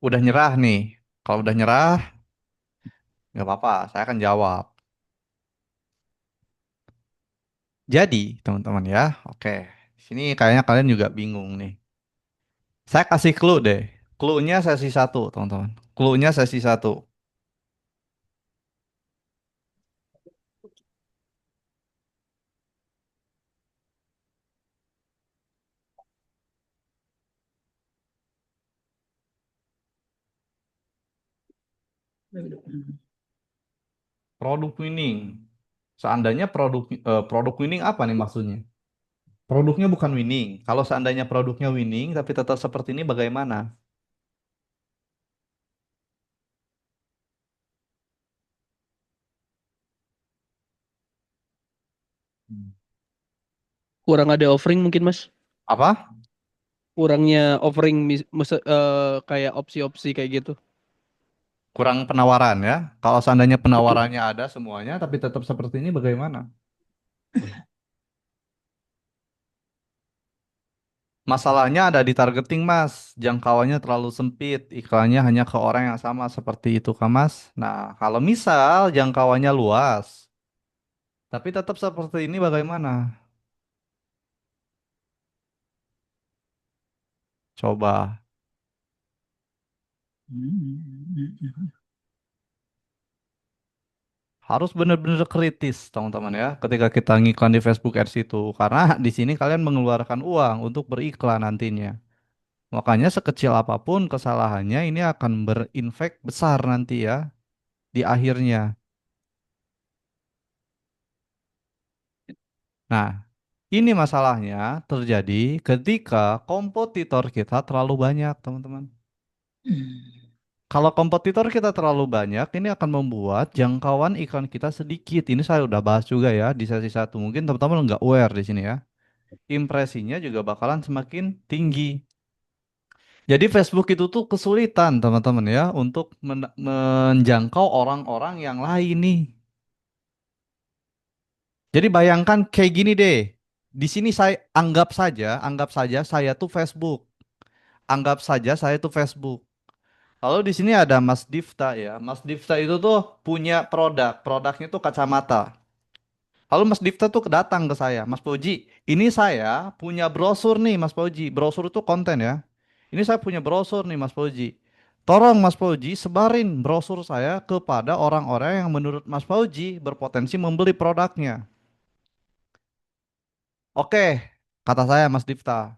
A: Udah nyerah nih. Kalau udah nyerah, nggak apa-apa. Saya akan jawab. Jadi, teman-teman ya, oke. Di sini kayaknya kalian juga bingung nih. Saya kasih clue deh. Clue-nya sesi satu, teman-teman. Clue-nya sesi satu. Produk winning. Seandainya produk winning apa nih maksudnya? Produknya bukan winning. Kalau seandainya produknya winning tapi tetap seperti ini bagaimana? Hmm.
B: Kurang ada offering mungkin Mas.
A: Apa?
B: Kurangnya offering kayak opsi-opsi kayak gitu.
A: Kurang penawaran ya. Kalau seandainya penawarannya ada semuanya, tapi tetap seperti ini bagaimana? Masalahnya ada di targeting, Mas. Jangkauannya terlalu sempit. Iklannya hanya ke orang yang sama seperti itu, kan, Mas? Nah, kalau misal jangkauannya luas, tapi tetap seperti ini bagaimana? Coba. Harus benar-benar kritis, teman-teman ya, ketika kita ngiklan di Facebook Ads itu. Karena di sini kalian mengeluarkan uang untuk beriklan nantinya. Makanya sekecil apapun kesalahannya ini akan berinfek besar nanti ya di akhirnya. Nah, ini masalahnya terjadi ketika kompetitor kita terlalu banyak, teman-teman. Kalau kompetitor kita terlalu banyak, ini akan membuat jangkauan iklan kita sedikit. Ini saya udah bahas juga ya di sesi satu. Mungkin teman-teman nggak aware di sini ya. Impresinya juga bakalan semakin tinggi. Jadi Facebook itu tuh kesulitan teman-teman ya untuk menjangkau orang-orang yang lain nih. Jadi bayangkan kayak gini deh. Di sini saya anggap saja saya tuh Facebook. Anggap saja saya tuh Facebook. Lalu di sini ada Mas Difta ya. Mas Difta itu tuh punya produk. Produknya tuh kacamata. Lalu Mas Difta tuh datang ke saya, Mas Puji, ini saya punya brosur nih Mas Puji. Brosur itu konten ya. Ini saya punya brosur nih Mas Puji. Tolong Mas Puji sebarin brosur saya kepada orang-orang yang menurut Mas Puji berpotensi membeli produknya. Oke, kata saya Mas Difta.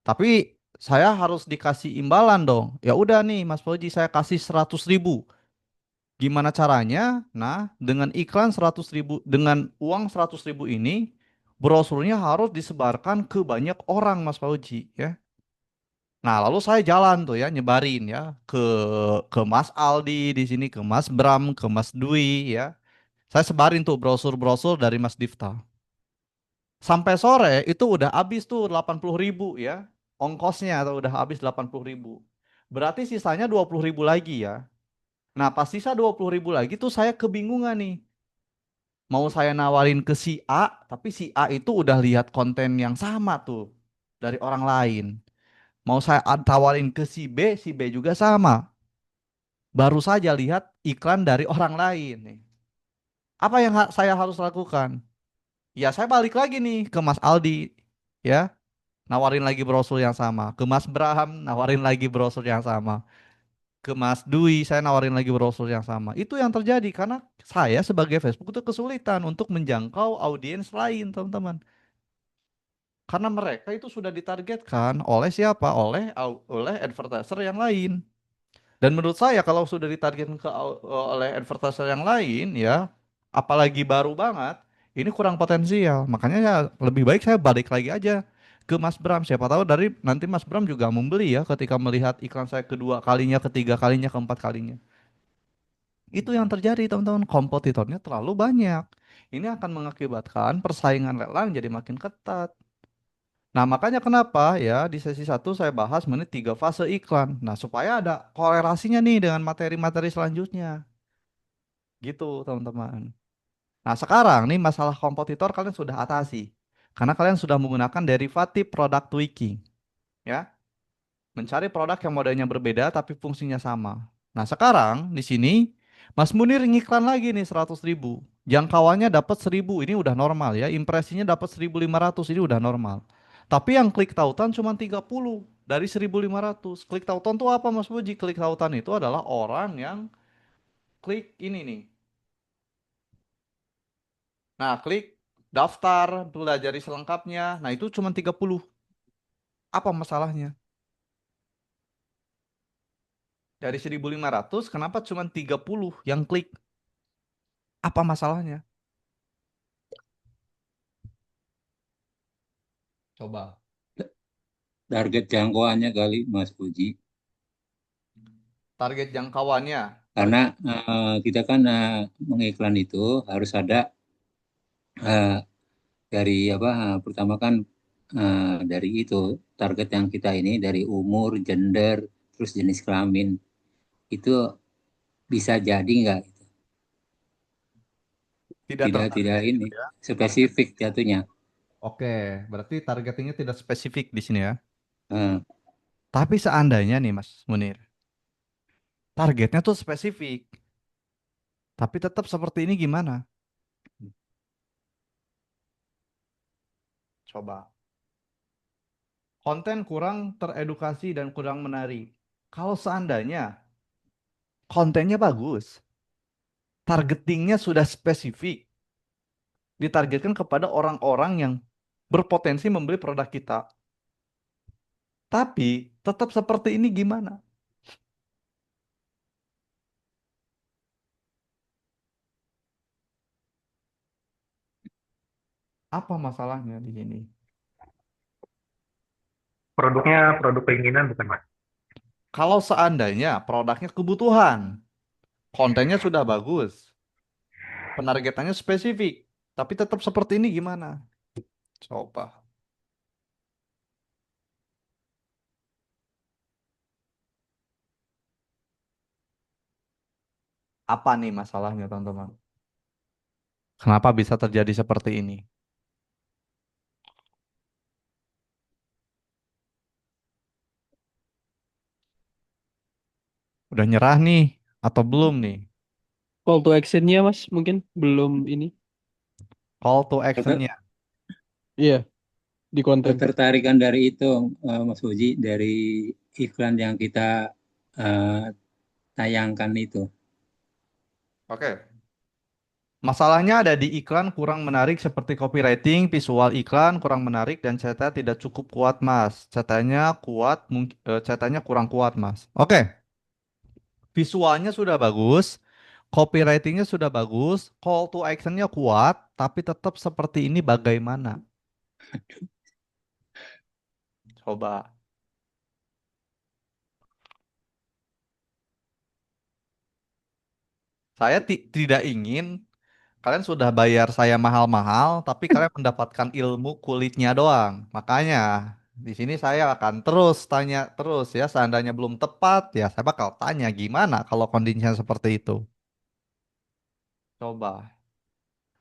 A: Tapi saya harus dikasih imbalan dong. Ya udah nih Mas Puji saya kasih 100.000. Gimana caranya? Nah, dengan iklan 100.000, dengan uang 100.000 ini, brosurnya harus disebarkan ke banyak orang, Mas Fauji, ya. Nah, lalu saya jalan tuh ya, nyebarin ya ke Mas Aldi di sini, ke Mas Bram, ke Mas Dwi, ya. Saya sebarin tuh brosur-brosur dari Mas Difta. Sampai sore itu udah habis tuh 80.000 ya, ongkosnya atau udah habis 80.000. Berarti sisanya 20.000 lagi ya. Nah, pas sisa 20.000 lagi tuh saya kebingungan nih. Mau saya nawarin ke si A, tapi si A itu udah lihat konten yang sama tuh dari orang lain. Mau saya tawarin ke si B juga sama. Baru saja lihat iklan dari orang lain nih. Apa yang saya harus lakukan? Ya saya balik lagi nih ke Mas Aldi, ya, nawarin lagi brosur yang sama. Ke Mas Braham, nawarin lagi brosur yang sama. Ke Mas Dwi, saya nawarin lagi brosur yang sama. Itu yang terjadi karena saya sebagai Facebook itu kesulitan untuk menjangkau audiens lain, teman-teman. Karena mereka itu sudah ditargetkan oleh siapa? Oleh advertiser yang lain. Dan menurut saya kalau sudah ditargetkan oleh advertiser yang lain ya, apalagi baru banget, ini kurang potensial. Makanya ya lebih baik saya balik lagi aja ke Mas Bram. Siapa tahu dari nanti Mas Bram juga membeli ya ketika melihat iklan saya kedua kalinya, ketiga kalinya, keempat kalinya. Itu yang terjadi teman-teman. Kompetitornya terlalu banyak. Ini akan mengakibatkan persaingan lelang jadi makin ketat. Nah, makanya kenapa ya di sesi satu saya bahas menit 3 fase iklan. Nah, supaya ada kolerasinya nih dengan materi-materi selanjutnya. Gitu, teman-teman. Nah, sekarang nih masalah kompetitor kalian sudah atasi. Karena kalian sudah menggunakan derivatif product tweaking, ya. Mencari produk yang modelnya berbeda tapi fungsinya sama. Nah, sekarang di sini Mas Munir ngiklan lagi nih 100.000. Jangkauannya dapat 1.000, ini udah normal ya. Impresinya dapat 1.500, ini udah normal. Tapi yang klik tautan cuma 30 dari 1.500. Klik tautan tuh apa Mas Puji? Klik tautan itu adalah orang yang klik ini nih. Nah, klik daftar, pelajari selengkapnya. Nah, itu cuma 30. Apa masalahnya? Dari 1.500, kenapa cuma 30 yang klik? Apa masalahnya? Coba.
C: Target jangkauannya kali Mas Puji.
A: Target jangkauannya.
C: Karena kita kan mengiklan itu harus ada eh, dari apa? Pertama kan dari itu target yang kita ini dari umur, gender, terus jenis kelamin itu bisa jadi nggak?
A: Tidak
C: Tidak
A: tertarget gitu
C: ini
A: ya.
C: spesifik jatuhnya.
A: Oke, berarti targetingnya tidak spesifik di sini ya.
C: Eh,
A: Tapi seandainya nih Mas Munir, targetnya tuh spesifik, tapi tetap seperti ini gimana? Coba. Konten kurang teredukasi dan kurang menarik. Kalau seandainya kontennya bagus, targetingnya sudah spesifik, ditargetkan kepada orang-orang yang berpotensi membeli produk kita. Tapi tetap seperti ini gimana? Apa masalahnya di sini?
D: Produknya produk keinginan bukan Mas?
A: Kalau seandainya produknya kebutuhan, kontennya sudah bagus, penargetannya spesifik, tapi tetap seperti ini gimana? Coba. Apa nih masalahnya, teman-teman? Kenapa bisa terjadi seperti ini? Udah nyerah nih atau belum nih?
B: Call to actionnya mas mungkin belum ini.
A: Call to
C: keter-
A: actionnya.
B: Iya di konten.
C: Ketertarikan dari itu, Mas Fuji, dari iklan yang kita eh, tayangkan itu.
A: Oke. Masalahnya ada di iklan kurang menarik seperti copywriting, visual iklan kurang menarik dan ceritanya tidak cukup kuat, Mas. Ceritanya kuat, ceritanya kurang kuat, Mas. Oke. Visualnya sudah bagus, copywritingnya sudah bagus, call to actionnya kuat, tapi tetap seperti ini bagaimana? Coba. Saya tidak ingin kalian sudah bayar saya mahal-mahal, tapi kalian mendapatkan ilmu kulitnya doang. Makanya di sini saya akan terus tanya terus ya. Seandainya belum tepat, ya saya bakal tanya gimana kalau kondisinya seperti itu. Coba.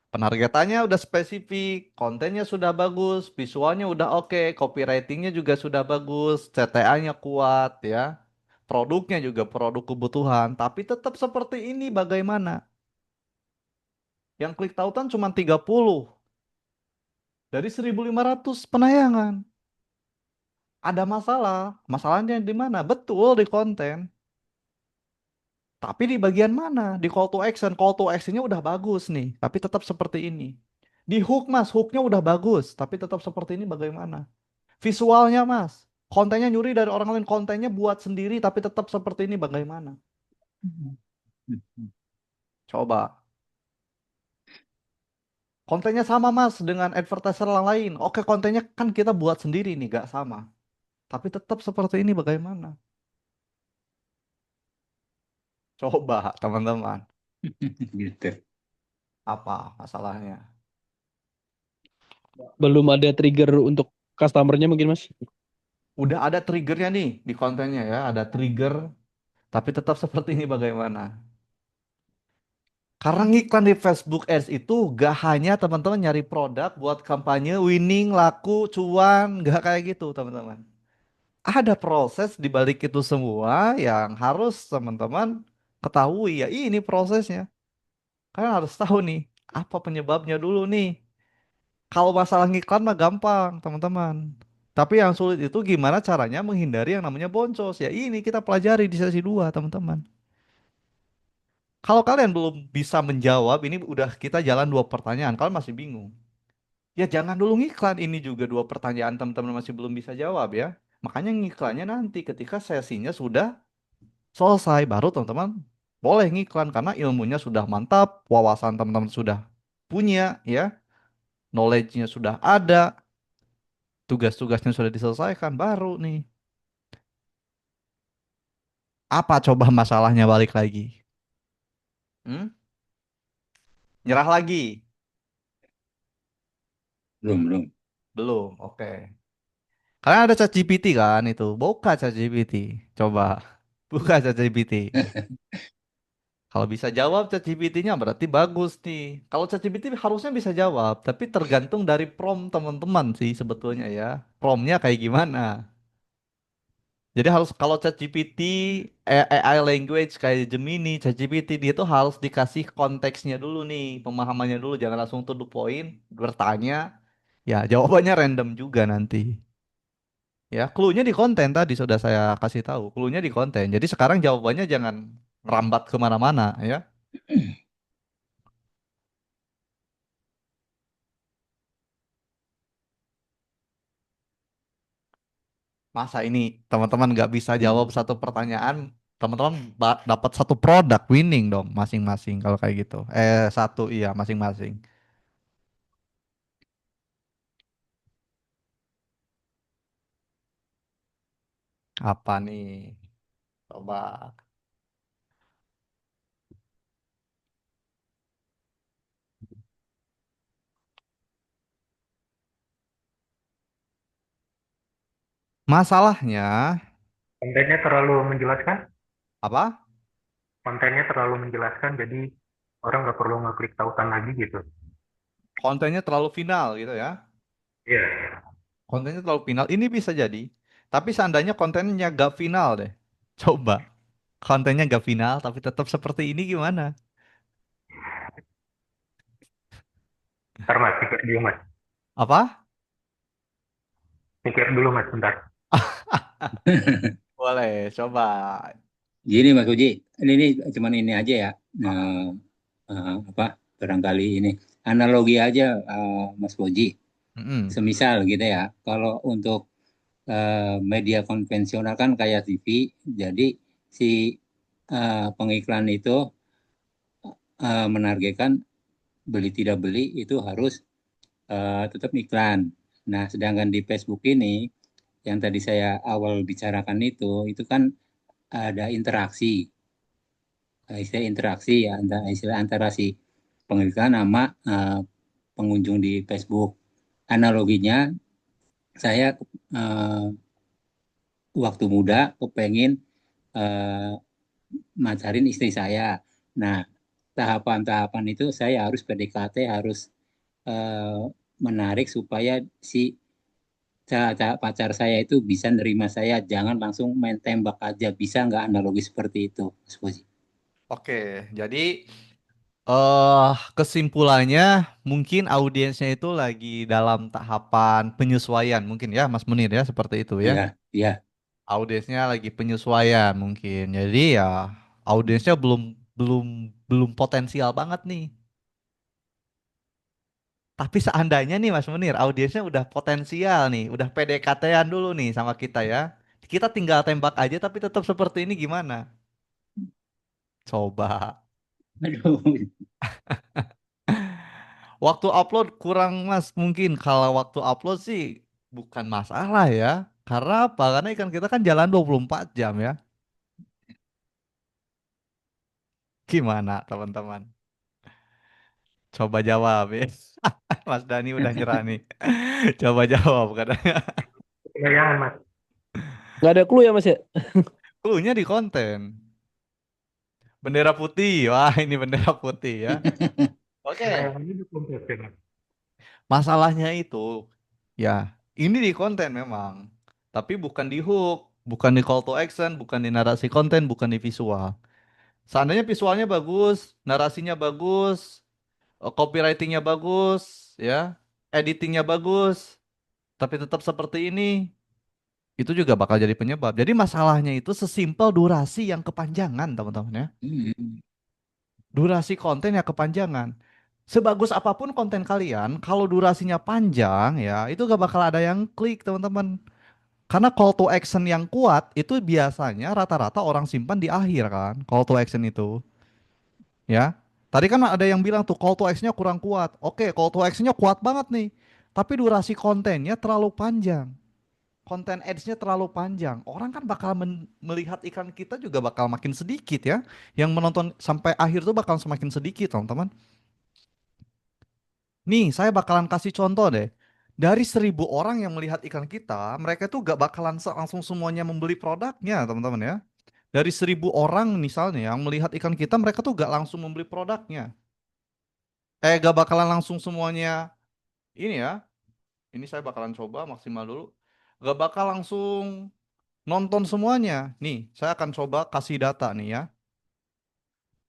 A: Penargetannya udah spesifik, kontennya sudah bagus, visualnya udah oke, copywritingnya juga sudah bagus, CTA-nya kuat ya. Produknya juga produk kebutuhan, tapi tetap seperti ini bagaimana? Yang klik tautan cuma 30 dari 1.500 penayangan. Ada masalah. Masalahnya di mana? Betul di konten. Tapi di bagian mana? Di call to action. Call to actionnya udah bagus nih. Tapi tetap seperti ini. Di hook mas, hooknya udah bagus. Tapi tetap seperti ini bagaimana? Visualnya mas. Kontennya nyuri dari orang lain. Kontennya buat sendiri tapi tetap seperti ini bagaimana? Coba. Kontennya sama mas dengan advertiser yang lain. Oke kontennya kan kita buat sendiri nih. Gak sama. Tapi tetap seperti ini bagaimana? Coba teman-teman.
C: Gitu.
A: Apa masalahnya?
B: Belum ada trigger untuk customernya mungkin mas.
A: Udah ada triggernya nih di kontennya ya, ada trigger, tapi tetap seperti ini bagaimana? Karena ngiklan di Facebook Ads itu gak hanya teman-teman nyari produk buat kampanye, winning, laku, cuan, gak kayak gitu teman-teman. Ada proses di balik itu semua yang harus teman-teman ketahui ya ini prosesnya. Kalian harus tahu nih, apa penyebabnya dulu nih. Kalau masalah ngiklan mah gampang, teman-teman. Tapi yang sulit itu gimana caranya menghindari yang namanya boncos. Ya ini kita pelajari di sesi 2, teman-teman. Kalau kalian belum bisa menjawab, ini udah kita jalan 2 pertanyaan. Kalian masih bingung. Ya jangan dulu ngiklan. Ini juga 2 pertanyaan teman-teman masih belum bisa jawab ya. Makanya ngiklannya nanti ketika sesinya sudah selesai. Baru teman-teman boleh ngiklan. Karena ilmunya sudah mantap. Wawasan teman-teman sudah punya ya. Knowledge-nya sudah ada. Tugas-tugasnya sudah diselesaikan. Baru nih. Apa coba masalahnya balik lagi? Hmm? Nyerah lagi.
C: Belum, belum.
A: Belum, oke. Karena ada ChatGPT kan itu. Buka ChatGPT. Coba. Buka ChatGPT. Kalau bisa jawab ChatGPT-nya berarti bagus nih. Kalau ChatGPT harusnya bisa jawab, tapi tergantung dari prompt teman-teman sih sebetulnya ya. Promptnya kayak gimana? Jadi harus kalau ChatGPT, AI language kayak Gemini, ChatGPT dia tuh harus dikasih konteksnya dulu nih, pemahamannya dulu, jangan langsung to the point bertanya. Ya, jawabannya random juga nanti. Ya, clue-nya di konten tadi sudah saya kasih tahu. Clue-nya di konten. Jadi sekarang jawabannya jangan merambat kemana-mana ya. Masa ini teman-teman nggak bisa jawab satu pertanyaan, teman-teman dapat satu produk winning dong masing-masing kalau kayak gitu. Satu iya masing-masing. Apa nih? Coba. Masalahnya
D: Kontennya terlalu menjelaskan,
A: apa?
D: kontennya terlalu menjelaskan, jadi orang nggak perlu ngeklik tautan lagi gitu.
A: Kontennya terlalu final gitu ya.
D: Iya.
A: Kontennya terlalu final. Ini bisa jadi. Tapi seandainya kontennya gak final deh. Coba. Kontennya gak final tapi tetap seperti ini gimana?
D: Ntar mas, pikir dulu mas.
A: Apa?
D: Pikir dulu mas, bentar.
A: Boleh, coba.
C: Gini Mas Uji, ini cuman ini aja ya. Nah, apa barangkali ini analogi aja, Mas Uji.
A: Mm-mm.
C: Semisal gitu ya, kalau untuk media konvensional kan kayak TV, jadi si pengiklan itu menargetkan beli tidak beli itu harus tetap iklan. Nah, sedangkan di Facebook ini yang tadi saya awal bicarakan itu kan ada interaksi, istilah interaksi ya, istilah antara si pengiklan sama pengunjung di Facebook. Analoginya, saya eh, waktu muda kepengen eh, macarin istri saya. Nah, tahapan-tahapan itu saya harus PDKT, harus eh, menarik supaya si pacar saya itu bisa nerima saya. Jangan langsung main tembak aja. Bisa nggak analogi seperti itu, Mas Fuji?
A: Oke, jadi kesimpulannya mungkin audiensnya itu lagi dalam tahapan penyesuaian mungkin ya Mas Munir ya seperti itu ya.
C: Ya, ya.
A: Audiensnya lagi penyesuaian mungkin. Jadi ya audiensnya belum belum belum potensial banget nih. Tapi seandainya nih Mas Munir, audiensnya udah potensial nih, udah PDKT-an dulu nih sama kita ya. Kita tinggal tembak aja tapi tetap seperti ini gimana? Coba.
C: Aduh.
A: Waktu upload kurang Mas, mungkin kalau waktu upload sih bukan masalah ya. Karena apa? Karena ikan kita kan jalan 24 jam ya. Gimana teman-teman? Coba jawab ya. Mas Dani udah nyerah nih. Coba jawab katanya.
D: Kebayangan mas.
B: Nggak ada clue ya Mas ya?
A: Cluenya di konten. Bendera putih. Wah, ini bendera putih ya. Oke.
D: Kebayangannya di konten mas.
A: Masalahnya itu ya, ini di konten memang. Tapi bukan di hook, bukan di call to action, bukan di narasi konten, bukan di visual. Seandainya visualnya bagus, narasinya bagus, copywritingnya bagus, ya, editingnya bagus, tapi tetap seperti ini, itu juga bakal jadi penyebab. Jadi masalahnya itu sesimpel durasi yang kepanjangan, teman-teman ya.
C: Hmm.
A: Durasi konten yang kepanjangan. Sebagus apapun konten kalian, kalau durasinya panjang, ya, itu gak bakal ada yang klik, teman-teman. Karena call to action yang kuat itu biasanya rata-rata orang simpan di akhir kan, call to action itu. Ya. Tadi kan ada yang bilang tuh call to action-nya kurang kuat. Oke, call to action-nya kuat banget nih. Tapi durasi kontennya terlalu panjang. Konten ads-nya terlalu panjang. Orang kan bakal melihat iklan kita juga bakal makin sedikit ya. Yang menonton sampai akhir tuh bakal semakin sedikit, teman-teman. Nih, saya bakalan kasih contoh deh. Dari 1.000 orang yang melihat iklan kita, mereka tuh gak bakalan langsung semuanya membeli produknya, teman-teman ya. Dari 1.000 orang misalnya yang melihat iklan kita, mereka tuh gak langsung membeli produknya. Gak bakalan langsung semuanya ini ya. Ini saya bakalan coba maksimal dulu. Gak bakal langsung nonton semuanya. Nih, saya akan coba kasih data nih ya.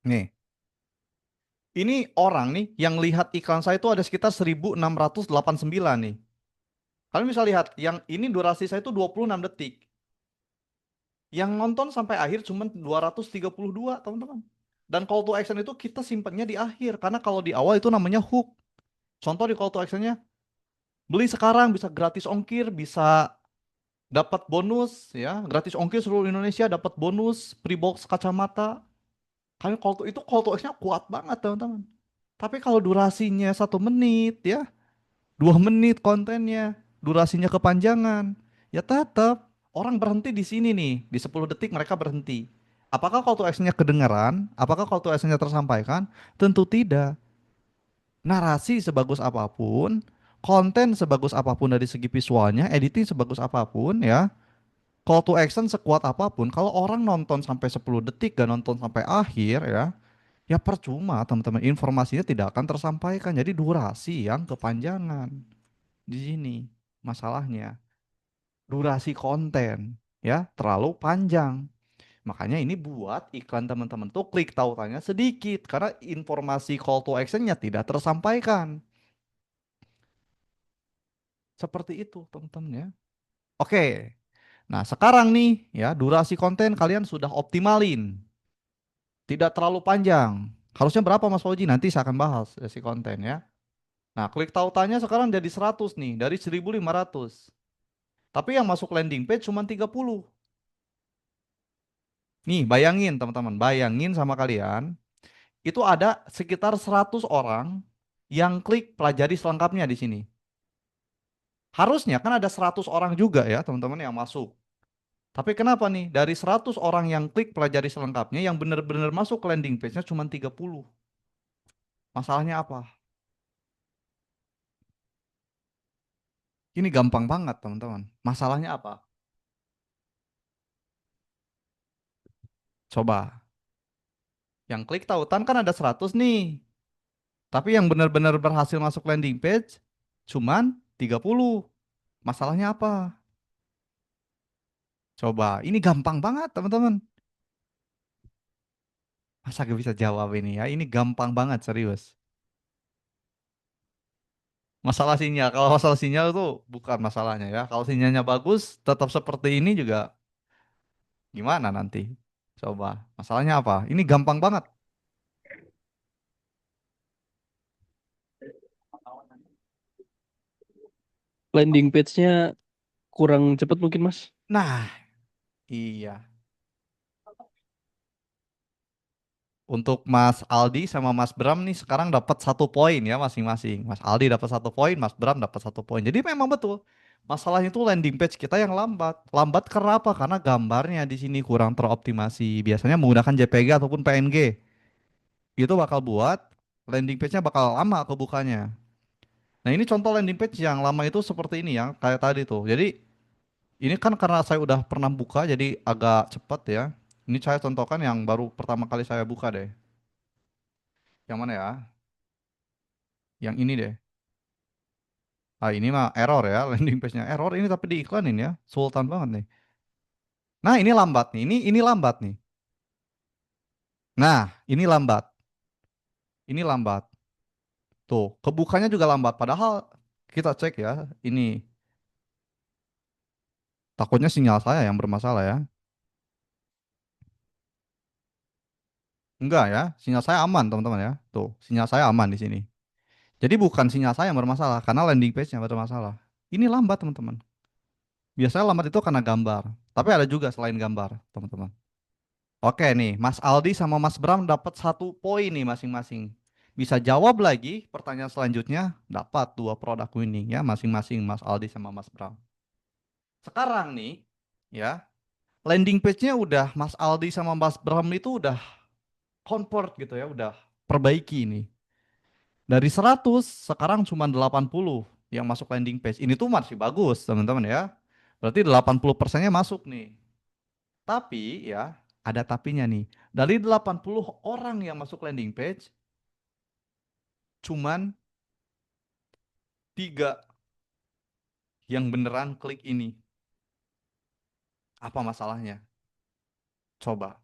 A: Nih, ini orang nih yang lihat iklan saya itu ada sekitar 1.689 nih. Kalian bisa lihat, yang ini durasi saya itu 26 detik. Yang nonton sampai akhir cuma 232, teman-teman. Dan call to action itu kita simpannya di akhir. Karena kalau di awal itu namanya hook. Contoh di call to actionnya, beli sekarang bisa gratis ongkir, bisa dapat bonus ya, gratis ongkir seluruh Indonesia, dapat bonus, free box kacamata. Kalian call to actionnya kuat banget, teman-teman. Tapi kalau durasinya 1 menit ya, 2 menit kontennya, durasinya kepanjangan, ya tetap orang berhenti di sini nih, di 10 detik mereka berhenti. Apakah call to action-nya kedengaran? Apakah call to action-nya tersampaikan? Tentu tidak. Narasi sebagus apapun, konten sebagus apapun dari segi visualnya, editing sebagus apapun ya, call to action sekuat apapun, kalau orang nonton sampai 10 detik gak nonton sampai akhir ya, ya percuma teman-teman, informasinya tidak akan tersampaikan. Jadi durasi yang kepanjangan di sini masalahnya. Durasi konten ya terlalu panjang. Makanya ini buat iklan teman-teman tuh klik tautannya sedikit karena informasi call to actionnya tidak tersampaikan. Seperti itu teman-teman ya. Oke. Nah, sekarang nih ya durasi konten kalian sudah optimalin. Tidak terlalu panjang. Harusnya berapa Mas Fauji? Nanti saya akan bahas si konten ya. Nah, klik tautannya sekarang jadi 100 nih dari 1.500. Tapi yang masuk landing page cuma 30. Nih, bayangin teman-teman, bayangin sama kalian, itu ada sekitar 100 orang yang klik pelajari selengkapnya di sini. Harusnya kan ada 100 orang juga ya teman-teman yang masuk. Tapi kenapa nih dari 100 orang yang klik pelajari selengkapnya yang benar-benar masuk ke landing page-nya cuma 30. Masalahnya apa? Ini gampang banget teman-teman. Masalahnya apa? Coba. Yang klik tautan kan ada 100 nih. Tapi yang benar-benar berhasil masuk landing page cuman 30. Masalahnya apa? Coba. Ini gampang banget teman-teman. Masa gak bisa jawab ini ya? Ini gampang banget serius. Masalah sinyal. Kalau masalah sinyal itu bukan masalahnya ya. Kalau sinyalnya bagus, tetap seperti ini juga gimana nanti? Coba. Masalahnya apa? Ini gampang banget.
B: Landing page-nya kurang cepat mungkin Mas.
A: Nah, iya. Untuk Mas Aldi sama Mas Bram nih sekarang dapat 1 poin ya masing-masing. Mas Aldi dapat 1 poin, Mas Bram dapat 1 poin. Jadi memang betul. Masalahnya itu landing page kita yang lambat. Lambat karena apa? Karena gambarnya di sini kurang teroptimasi. Biasanya menggunakan JPG ataupun PNG. Itu bakal buat landing page-nya bakal lama kebukanya. Nah ini contoh landing page yang lama itu seperti ini ya, kayak tadi tuh. Jadi ini kan karena saya udah pernah buka jadi agak cepat ya. Ini saya contohkan yang baru pertama kali saya buka deh. Yang mana ya? Yang ini deh. Ah ini mah error ya, landing page-nya error ini tapi diiklanin ya. Sultan banget nih. Nah, ini lambat nih. Ini lambat nih. Nah, ini lambat. Ini lambat. Tuh, kebukanya juga lambat. Padahal kita cek ya, ini takutnya sinyal saya yang bermasalah ya. Enggak ya, sinyal saya aman teman-teman ya. Tuh, sinyal saya aman di sini. Jadi bukan sinyal saya yang bermasalah, karena landing page-nya bermasalah. Ini lambat teman-teman. Biasanya lambat itu karena gambar. Tapi ada juga selain gambar, teman-teman. Oke nih, Mas Aldi sama Mas Bram dapat 1 poin nih masing-masing. Bisa jawab lagi pertanyaan selanjutnya, dapat 2 produk winning ya masing-masing Mas Aldi sama Mas Bram. Sekarang nih, ya landing page-nya udah Mas Aldi sama Mas Bram itu udah convert gitu ya, udah perbaiki nih. Dari 100 sekarang cuma 80. yang masuk landing page. Ini tuh masih bagus, teman-teman ya. Berarti 80%-nya masuk nih. Tapi ya, ada tapinya nih. Dari 80 orang yang masuk landing page, cuman 3 yang beneran klik ini. Apa masalahnya? Coba.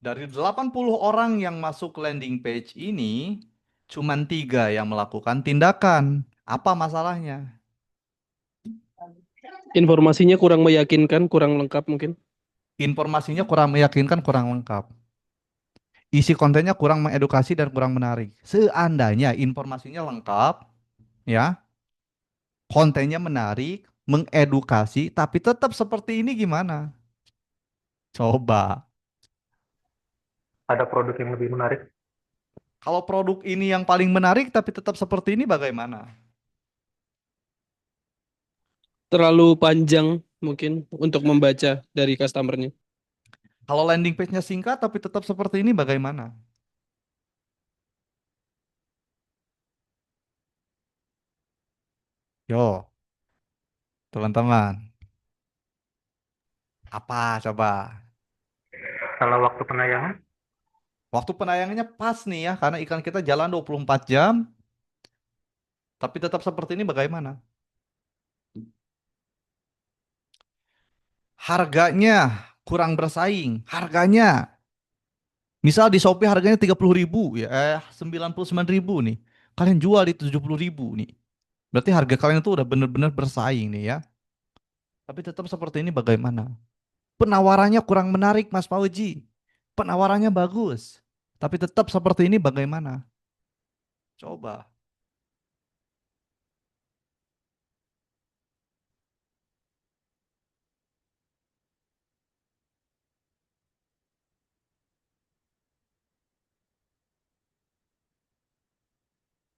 A: Dari 80 orang yang masuk landing page ini, cuman 3 yang melakukan tindakan. Apa masalahnya?
B: Informasinya kurang meyakinkan, kurang lengkap mungkin.
A: Informasinya kurang meyakinkan, kurang lengkap. Isi kontennya kurang mengedukasi dan kurang menarik. Seandainya informasinya lengkap, ya, kontennya menarik, mengedukasi, tapi tetap seperti ini gimana? Coba.
D: Ada produk yang lebih menarik.
A: Kalau produk ini yang paling menarik tapi tetap seperti ini bagaimana?
B: Terlalu panjang mungkin untuk membaca dari customernya.
A: Kalau landing page-nya singkat tapi tetap seperti ini bagaimana? Yo, teman-teman, apa coba?
D: Kalau waktu penayangan,
A: Waktu penayangannya pas nih ya, karena iklan kita jalan 24 jam, tapi tetap seperti ini bagaimana? Harganya kurang bersaing. Harganya, misal di Shopee harganya 30.000 ya, 99.000 nih. Kalian jual di 70.000 nih. Berarti harga kalian itu udah bener-bener bersaing nih ya. Tapi tetap seperti ini bagaimana? Penawarannya kurang menarik Mas Fauji. Penawarannya bagus. Tapi tetap seperti ini bagaimana? Coba.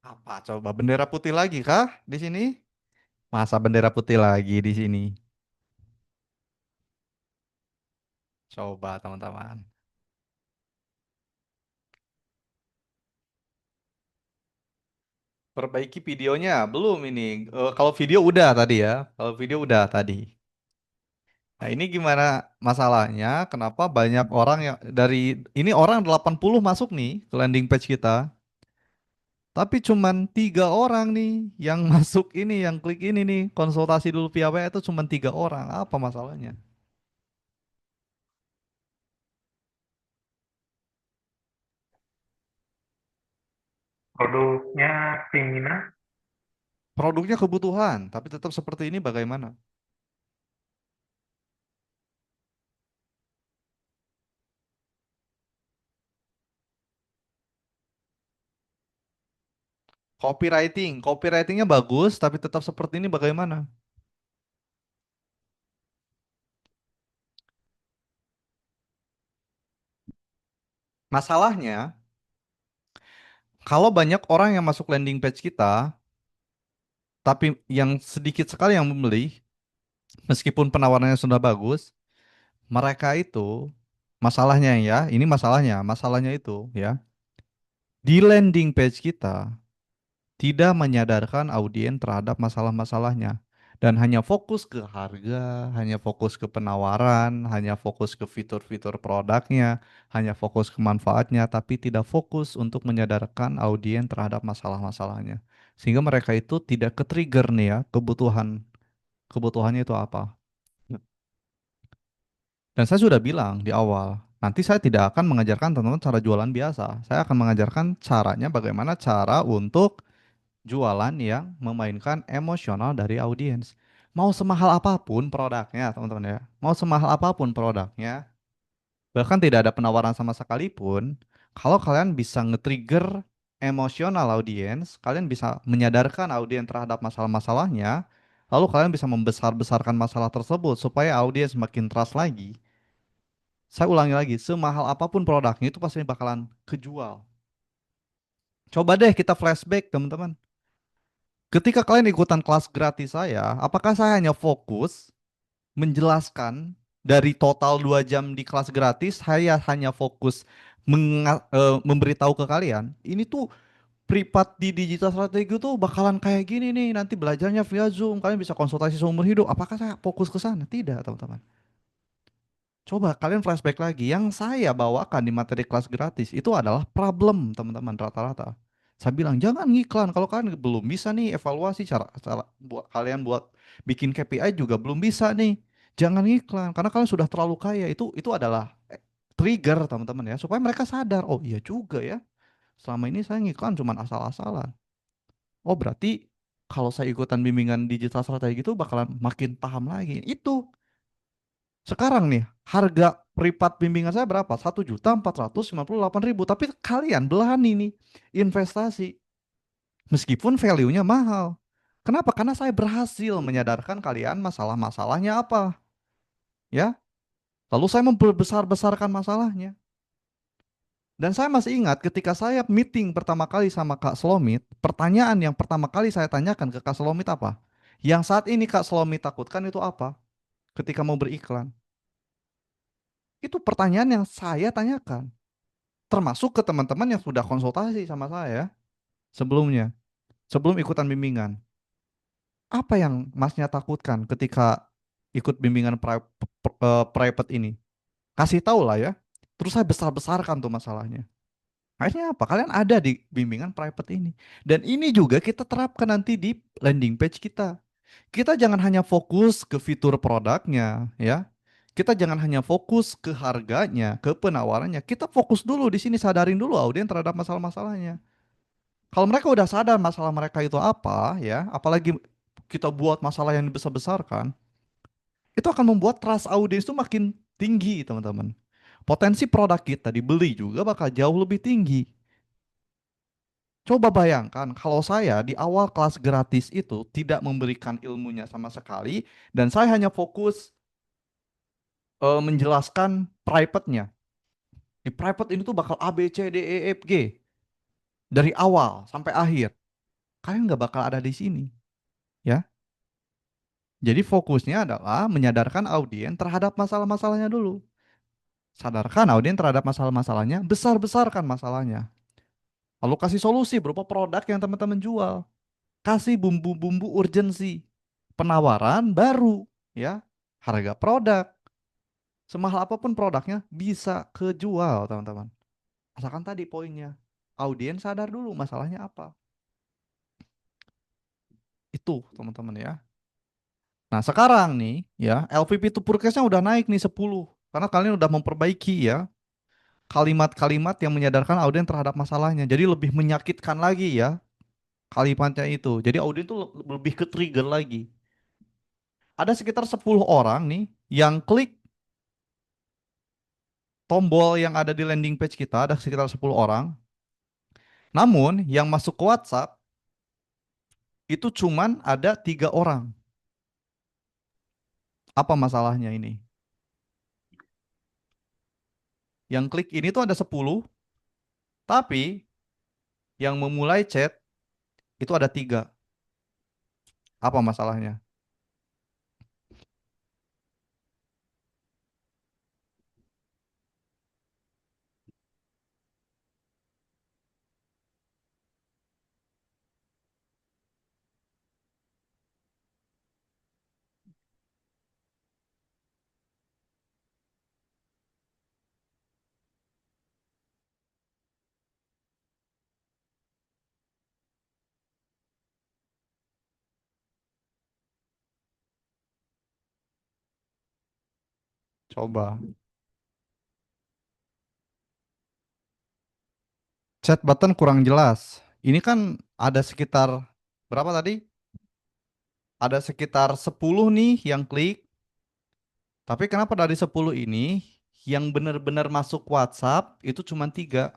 A: Apa coba bendera putih lagi kah di sini? Masa bendera putih lagi di sini? Coba teman-teman. Perbaiki videonya belum ini. Kalau video udah tadi ya. Kalau video udah tadi. Nah, ini gimana masalahnya? Kenapa banyak orang yang dari ini orang 80 masuk nih ke landing page kita. Tapi cuman 3 orang nih yang masuk ini, yang klik ini nih, konsultasi dulu via WA itu cuman 3 orang. Apa masalahnya?
D: produknya Timina,
A: Produknya kebutuhan, tapi tetap seperti ini bagaimana? Copywritingnya bagus, tapi tetap seperti ini bagaimana? Masalahnya, kalau banyak orang yang masuk landing page kita, tapi yang sedikit sekali yang membeli, meskipun penawarannya sudah bagus, mereka itu masalahnya ya, ini masalahnya itu ya, di landing page kita tidak menyadarkan audiens terhadap masalah-masalahnya dan hanya fokus ke harga, hanya fokus ke penawaran, hanya fokus ke fitur-fitur produknya, hanya fokus ke manfaatnya, tapi tidak fokus untuk menyadarkan audiens terhadap masalah-masalahnya. Sehingga mereka itu tidak ke-trigger nih ya, kebutuhannya itu apa. Dan saya sudah bilang di awal, nanti saya tidak akan mengajarkan teman-teman cara jualan biasa. Saya akan mengajarkan caranya bagaimana cara untuk jualan yang memainkan emosional dari audiens. Mau semahal apapun produknya, teman-teman ya. Mau semahal apapun produknya, bahkan tidak ada penawaran sama sekali pun, kalau kalian bisa nge-trigger emosional audiens, kalian bisa menyadarkan audiens terhadap masalah-masalahnya, lalu kalian bisa membesar-besarkan masalah tersebut supaya audiens makin trust lagi. Saya ulangi lagi, semahal apapun produknya itu pasti bakalan kejual. Coba deh kita flashback, teman-teman. Ketika kalian ikutan kelas gratis saya, apakah saya hanya fokus menjelaskan dari total 2 jam di kelas gratis, saya hanya fokus memberitahu ke kalian, ini tuh privat di digital strategi itu bakalan kayak gini nih, nanti belajarnya via Zoom, kalian bisa konsultasi seumur hidup. Apakah saya fokus ke sana? Tidak, teman-teman. Coba kalian flashback lagi, yang saya bawakan di materi kelas gratis itu adalah problem, teman-teman, rata-rata. Saya bilang jangan ngiklan kalau kalian belum bisa nih evaluasi cara buat kalian buat bikin KPI juga belum bisa nih. Jangan ngiklan karena kalian sudah terlalu kaya. Itu adalah trigger, teman-teman, ya, supaya mereka sadar, oh iya juga ya. Selama ini saya ngiklan cuma asal-asalan. Oh berarti kalau saya ikutan bimbingan digital strategi itu bakalan makin paham lagi. Itu sekarang nih harga privat bimbingan saya berapa? 1.458.000. Tapi kalian belani nih investasi meskipun value-nya mahal. Kenapa? Karena saya berhasil menyadarkan kalian masalah-masalahnya apa, ya. Lalu saya memperbesar-besarkan masalahnya. Dan saya masih ingat ketika saya meeting pertama kali sama Kak Slomit, pertanyaan yang pertama kali saya tanyakan ke Kak Slomit apa? Yang saat ini Kak Slomit takutkan itu apa? Ketika mau beriklan. Itu pertanyaan yang saya tanyakan. Termasuk ke teman-teman yang sudah konsultasi sama saya sebelumnya. Sebelum ikutan bimbingan. Apa yang masnya takutkan ketika ikut bimbingan private ini? Kasih tahu lah ya. Terus saya besar-besarkan tuh masalahnya. Akhirnya apa? Kalian ada di bimbingan private ini. Dan ini juga kita terapkan nanti di landing page kita. Kita jangan hanya fokus ke fitur produknya, ya. Kita jangan hanya fokus ke harganya, ke penawarannya. Kita fokus dulu di sini, sadarin dulu audiens terhadap masalah-masalahnya. Kalau mereka udah sadar masalah mereka itu apa, ya, apalagi kita buat masalah yang dibesar-besarkan, itu akan membuat trust audiens itu makin tinggi, teman-teman. Potensi produk kita dibeli juga bakal jauh lebih tinggi. Coba bayangkan kalau saya di awal kelas gratis itu tidak memberikan ilmunya sama sekali dan saya hanya fokus menjelaskan private-nya. Di private ini tuh bakal A, B, C, D, E, F, G dari awal sampai akhir. Kalian nggak bakal ada di sini, ya. Jadi fokusnya adalah menyadarkan audiens terhadap masalah-masalahnya dulu. Sadarkan audiens terhadap masalah-masalahnya, besar-besarkan masalahnya. Lalu kasih solusi berupa produk yang teman-teman jual. Kasih bumbu-bumbu urgensi. Penawaran baru, ya. Harga produk. Semahal apapun produknya bisa kejual, teman-teman. Asalkan tadi poinnya. Audiens sadar dulu masalahnya apa. Itu, teman-teman, ya. Nah, sekarang nih, ya, LVP to Purchase-nya udah naik nih 10. Karena kalian udah memperbaiki, ya, kalimat-kalimat yang menyadarkan audiens terhadap masalahnya. Jadi lebih menyakitkan lagi, ya, kalimatnya itu. Jadi audiens tuh lebih ke trigger lagi. Ada sekitar 10 orang nih yang klik tombol yang ada di landing page kita, ada sekitar 10 orang. Namun yang masuk ke WhatsApp itu cuman ada 3 orang. Apa masalahnya ini? Yang klik ini tuh ada 10, tapi yang memulai chat itu ada 3. Apa masalahnya? Coba. Chat button kurang jelas. Ini kan ada sekitar berapa tadi? Ada sekitar 10 nih yang klik. Tapi kenapa dari 10 ini yang benar-benar masuk WhatsApp itu cuma 3?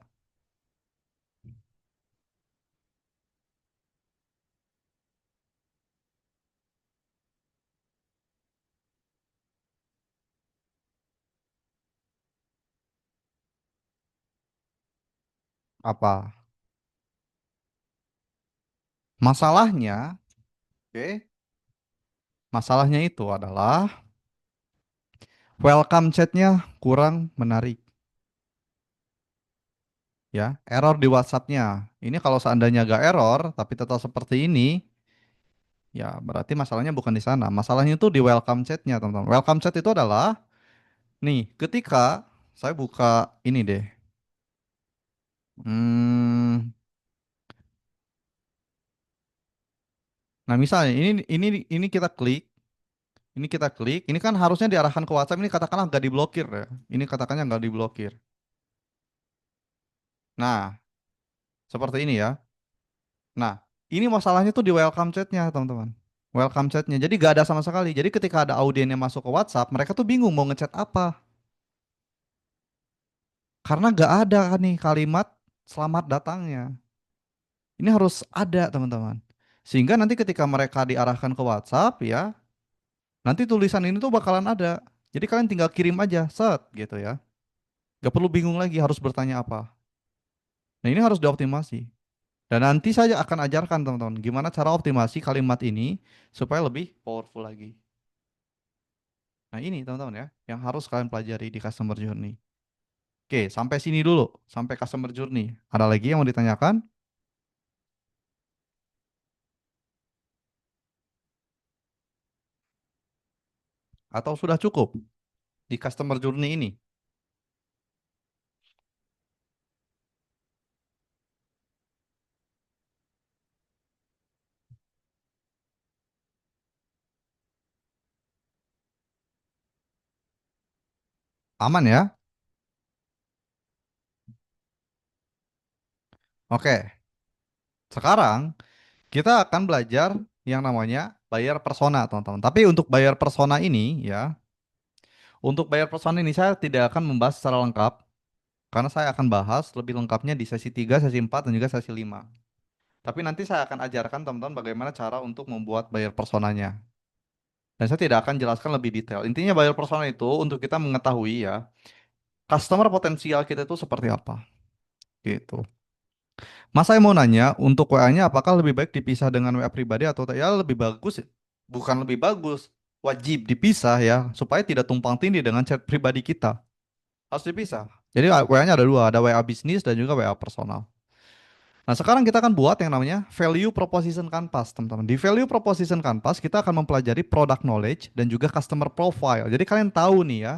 A: Apa? Masalahnya, oke, masalahnya itu adalah welcome chatnya kurang menarik. Ya, error di WhatsApp-nya. Ini kalau seandainya gak error, tapi tetap seperti ini, ya berarti masalahnya bukan di sana. Masalahnya itu di welcome chat-nya, teman-teman. Welcome chat itu adalah, nih, ketika saya buka ini deh. Hmm, nah misalnya ini kita klik, ini kan harusnya diarahkan ke WhatsApp. Ini katakanlah nggak diblokir ya. Ini katakannya nggak diblokir. Nah, seperti ini ya. Nah, ini masalahnya tuh di welcome chat-nya, teman-teman. Welcome chat-nya. Jadi gak ada sama sekali. Jadi ketika ada audien yang masuk ke WhatsApp, mereka tuh bingung mau ngechat apa. Karena gak ada kan nih kalimat selamat datangnya. Ini harus ada, teman-teman. Sehingga nanti ketika mereka diarahkan ke WhatsApp ya, nanti tulisan ini tuh bakalan ada. Jadi kalian tinggal kirim aja, set gitu ya. Gak perlu bingung lagi harus bertanya apa. Nah, ini harus dioptimasi. Dan nanti saya akan ajarkan teman-teman gimana cara optimasi kalimat ini supaya lebih powerful lagi. Nah, ini teman-teman ya, yang harus kalian pelajari di customer journey. Oke, sampai sini dulu, sampai customer journey. Ada lagi yang mau ditanyakan? Atau sudah cukup di customer journey ini? Aman ya? Oke, sekarang kita akan belajar yang namanya buyer persona, teman-teman. Tapi untuk buyer persona ini ya, untuk buyer persona ini saya tidak akan membahas secara lengkap karena saya akan bahas lebih lengkapnya di sesi 3, sesi 4, dan juga sesi 5. Tapi nanti saya akan ajarkan teman-teman bagaimana cara untuk membuat buyer personanya. Dan saya tidak akan jelaskan lebih detail. Intinya buyer persona itu untuk kita mengetahui ya, customer potensial kita itu seperti apa. Gitu. Mas saya mau nanya, untuk WA-nya apakah lebih baik dipisah dengan WA pribadi atau ya lebih bagus, bukan lebih bagus, wajib dipisah ya, supaya tidak tumpang tindih dengan chat pribadi kita. Harus dipisah. Jadi WA-nya ada dua, ada WA bisnis dan juga WA personal. Nah, sekarang kita akan buat yang namanya Value Proposition Canvas, teman-teman. Di Value Proposition Canvas, kita akan mempelajari product knowledge dan juga customer profile. Jadi kalian tahu nih ya,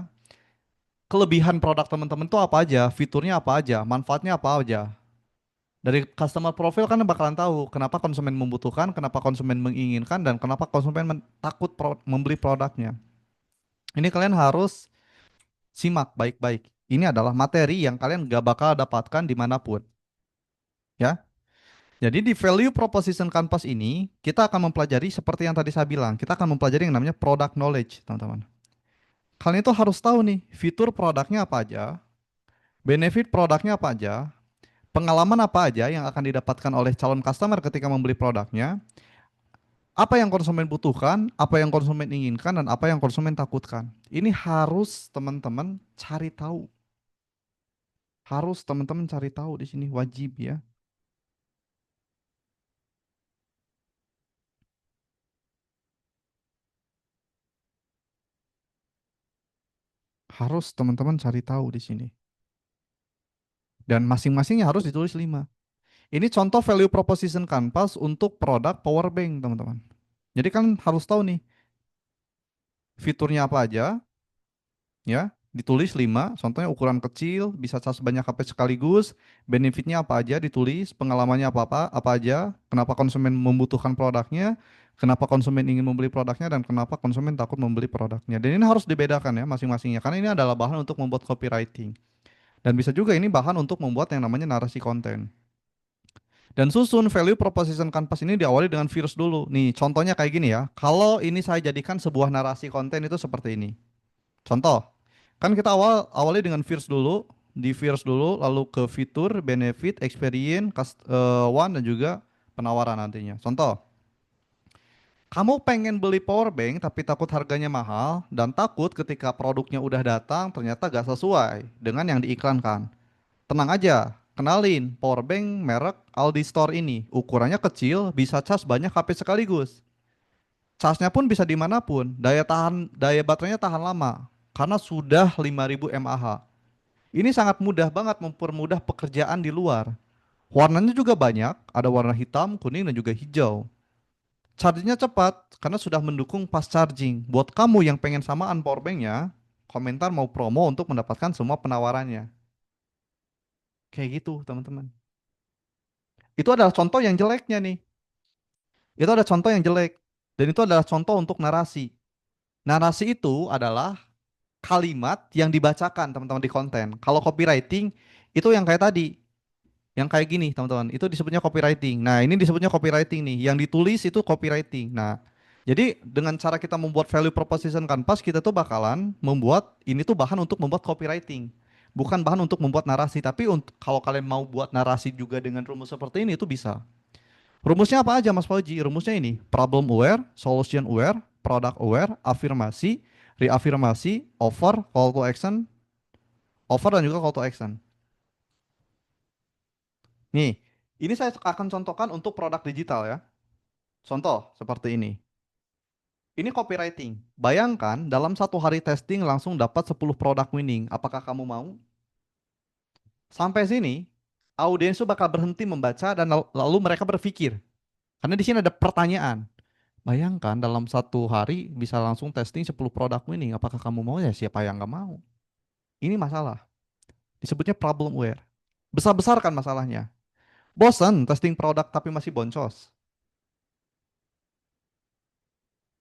A: kelebihan produk teman-teman itu apa aja, fiturnya apa aja, manfaatnya apa aja. Dari customer profile kan bakalan tahu kenapa konsumen membutuhkan, kenapa konsumen menginginkan, dan kenapa konsumen takut membeli produknya. Ini kalian harus simak baik-baik. Ini adalah materi yang kalian gak bakal dapatkan dimanapun. Ya, jadi di value proposition canvas ini, kita akan mempelajari seperti yang tadi saya bilang. Kita akan mempelajari yang namanya product knowledge, teman-teman. Kalian itu harus tahu nih, fitur produknya apa aja, benefit produknya apa aja, pengalaman apa aja yang akan didapatkan oleh calon customer ketika membeli produknya, apa yang konsumen butuhkan, apa yang konsumen inginkan, dan apa yang konsumen takutkan. Ini harus teman-teman cari tahu. Harus teman-teman cari tahu di sini, wajib ya. Harus teman-teman cari tahu di sini. Dan masing-masingnya harus ditulis 5. Ini contoh value proposition canvas untuk produk power bank, teman-teman. Jadi kan harus tahu nih, fiturnya apa aja, ya. Ditulis 5, contohnya ukuran kecil, bisa cas banyak HP sekaligus, benefitnya apa aja ditulis, pengalamannya apa aja, kenapa konsumen membutuhkan produknya, kenapa konsumen ingin membeli produknya, dan kenapa konsumen takut membeli produknya. Dan ini harus dibedakan ya masing-masingnya, karena ini adalah bahan untuk membuat copywriting. Dan bisa juga ini bahan untuk membuat yang namanya narasi konten. Dan susun value proposition canvas ini diawali dengan virus dulu. Nih, contohnya kayak gini ya. Kalau ini saya jadikan sebuah narasi konten itu seperti ini. Contoh, kan kita awali dengan virus dulu, di virus dulu, lalu ke fitur, benefit, experience, one, dan juga penawaran nantinya. Contoh, kamu pengen beli power bank tapi takut harganya mahal dan takut ketika produknya udah datang ternyata gak sesuai dengan yang diiklankan. Tenang aja, kenalin powerbank merek Aldi Store ini. Ukurannya kecil, bisa cas banyak HP sekaligus. Casnya pun bisa dimanapun. Daya baterainya tahan lama karena sudah 5000 mAh. Ini sangat mudah banget mempermudah pekerjaan di luar. Warnanya juga banyak, ada warna hitam, kuning, dan juga hijau. Chargingnya cepat karena sudah mendukung fast charging. Buat kamu yang pengen samaan powerbanknya, komentar mau promo untuk mendapatkan semua penawarannya. Kayak gitu, teman-teman. Itu adalah contoh yang jeleknya nih. Itu ada contoh yang jelek. Dan itu adalah contoh untuk narasi. Narasi itu adalah kalimat yang dibacakan teman-teman di konten. Kalau copywriting itu yang kayak tadi, yang kayak gini teman-teman. Itu disebutnya copywriting. Nah, ini disebutnya copywriting nih. Yang ditulis itu copywriting. Nah, jadi dengan cara kita membuat value proposition canvas, kita tuh bakalan membuat ini tuh bahan untuk membuat copywriting. Bukan bahan untuk membuat narasi, tapi untuk kalau kalian mau buat narasi juga dengan rumus seperti ini itu bisa. Rumusnya apa aja Mas Fauji? Rumusnya ini, problem aware, solution aware, product aware, afirmasi, reafirmasi, offer, call to action, offer dan juga call to action. Nih, ini saya akan contohkan untuk produk digital ya. Contoh seperti ini. Ini copywriting. Bayangkan dalam satu hari testing langsung dapat 10 produk winning. Apakah kamu mau? Sampai sini, audiens itu bakal berhenti membaca dan lalu mereka berpikir. Karena di sini ada pertanyaan. Bayangkan dalam satu hari bisa langsung testing 10 produk winning. Apakah kamu mau? Ya siapa yang nggak mau? Ini masalah. Disebutnya problem aware. Besar-besarkan masalahnya. Bosan testing produk tapi masih boncos.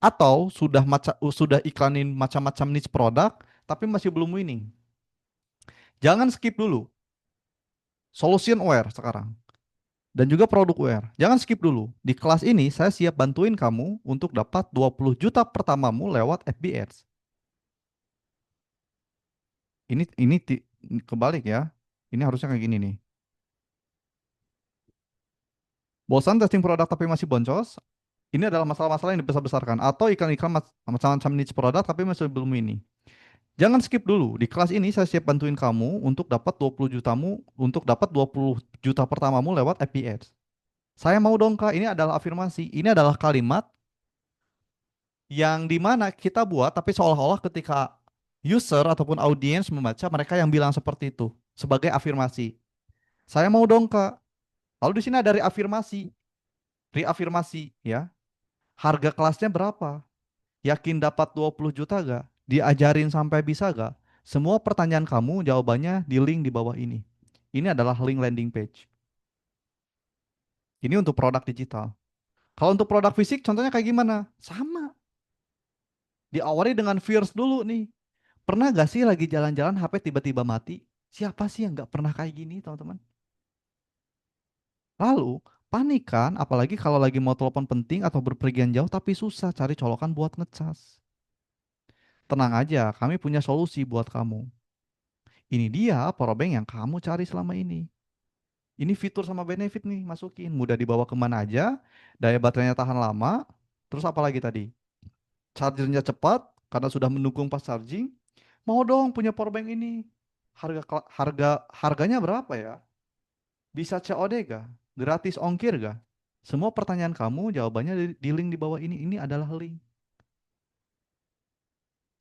A: Atau sudah iklanin macam-macam niche produk tapi masih belum winning. Jangan skip dulu. Solution aware sekarang. Dan juga produk aware. Jangan skip dulu. Di kelas ini saya siap bantuin kamu untuk dapat 20 juta pertamamu lewat FB Ads. Ini kebalik ya. Ini harusnya kayak gini nih. Bosan testing produk tapi masih boncos? Ini adalah masalah-masalah yang dibesar-besarkan. Atau iklan-iklan macam-macam niche produk tapi masih belum ini. Jangan skip dulu. Di kelas ini saya siap bantuin kamu untuk dapat 20 juta pertamamu lewat FB Ads. Saya mau dong Kak, ini adalah afirmasi. Ini adalah kalimat yang dimana kita buat tapi seolah-olah ketika user ataupun audiens membaca mereka yang bilang seperti itu sebagai afirmasi. Saya mau dong Kak. Lalu di sini ada reafirmasi. Reafirmasi ya. Harga kelasnya berapa? Yakin dapat 20 juta gak? Diajarin sampai bisa gak? Semua pertanyaan kamu jawabannya di link di bawah ini. Ini adalah link landing page. Ini untuk produk digital. Kalau untuk produk fisik contohnya kayak gimana? Sama. Diawali dengan fears dulu nih. Pernah gak sih lagi jalan-jalan HP tiba-tiba mati? Siapa sih yang gak pernah kayak gini teman-teman? Lalu panik kan, apalagi kalau lagi mau telepon penting atau berpergian jauh tapi susah cari colokan buat ngecas. Tenang aja, kami punya solusi buat kamu. Ini dia powerbank yang kamu cari selama ini. Ini fitur sama benefit nih, masukin. Mudah dibawa kemana aja, daya baterainya tahan lama, terus apa lagi tadi? Chargernya cepat, karena sudah mendukung fast charging. Mau dong punya powerbank ini. Harganya berapa ya? Bisa COD gak? Gratis ongkir gak? Semua pertanyaan kamu jawabannya di link di bawah ini. Ini adalah link.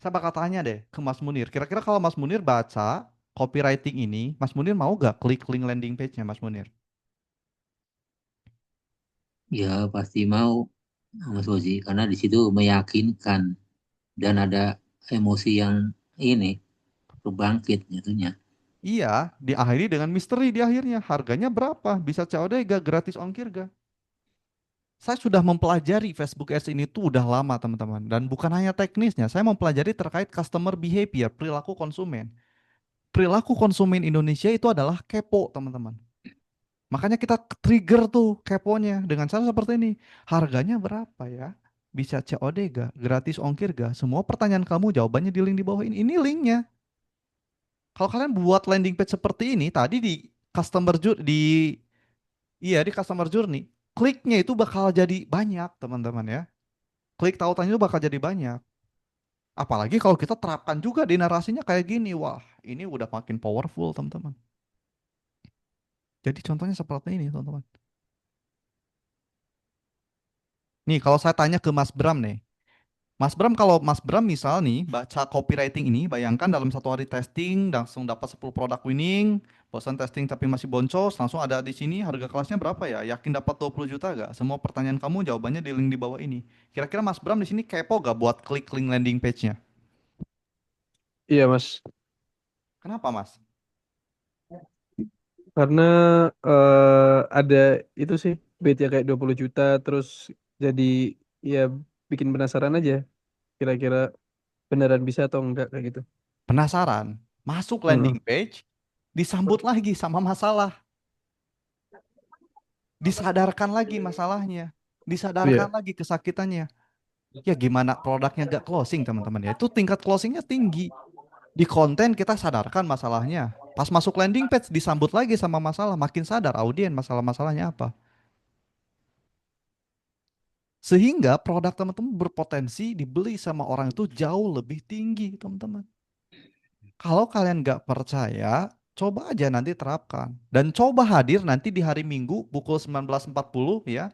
A: Saya bakal tanya deh ke Mas Munir. Kira-kira kalau Mas Munir baca copywriting ini, Mas Munir mau gak klik link landing page-nya Mas Munir?
C: Ya pasti mau, Mas Ozi, karena di situ meyakinkan dan ada emosi yang ini berbangkit jatuhnya.
A: Iya, diakhiri dengan misteri di akhirnya. Harganya berapa? Bisa COD gak? Gratis ongkir gak? Saya sudah mempelajari Facebook Ads ini tuh udah lama teman-teman. Dan bukan hanya teknisnya, saya mempelajari terkait customer behavior, perilaku konsumen. Perilaku konsumen Indonesia itu adalah kepo teman-teman. Makanya kita trigger tuh keponya dengan cara seperti ini. Harganya berapa ya? Bisa COD gak? Gratis ongkir gak? Semua pertanyaan kamu jawabannya di link di bawah ini. Ini linknya. Kalau kalian buat landing page seperti ini, tadi di customer journey, di customer journey, kliknya itu bakal jadi banyak teman-teman ya. Klik tautannya itu bakal jadi banyak. Apalagi kalau kita terapkan juga di narasinya kayak gini, wah ini udah makin powerful teman-teman. Jadi contohnya seperti ini teman-teman. Nih kalau saya tanya ke Mas Bram nih, Mas Bram, kalau Mas Bram misal nih baca copywriting ini, bayangkan dalam satu hari testing langsung dapat 10 produk winning, bosan testing tapi masih boncos, langsung ada di sini harga kelasnya berapa ya? Yakin dapat 20 juta gak? Semua pertanyaan kamu jawabannya di link di bawah ini. Kira-kira Mas Bram di sini kepo gak buat klik link landing page-nya?
B: Iya Mas,
A: Kenapa Mas?
B: karena ada itu sih bait-nya kayak 20 juta terus jadi ya bikin penasaran aja kira-kira beneran bisa atau enggak kayak gitu.
A: Penasaran? Masuk
B: Heeh.
A: landing page, disambut lagi sama masalah, disadarkan lagi masalahnya, disadarkan
B: Iya.
A: lagi kesakitannya. Ya gimana produknya gak closing teman-teman ya? Itu tingkat closingnya tinggi. Di konten kita sadarkan masalahnya. Pas masuk landing page disambut lagi sama masalah, makin sadar audien masalah-masalahnya apa. Sehingga produk teman-teman berpotensi dibeli sama orang itu jauh lebih tinggi teman-teman. Kalau kalian nggak percaya, coba aja nanti terapkan. Dan coba hadir nanti di hari Minggu pukul 19.40 ya.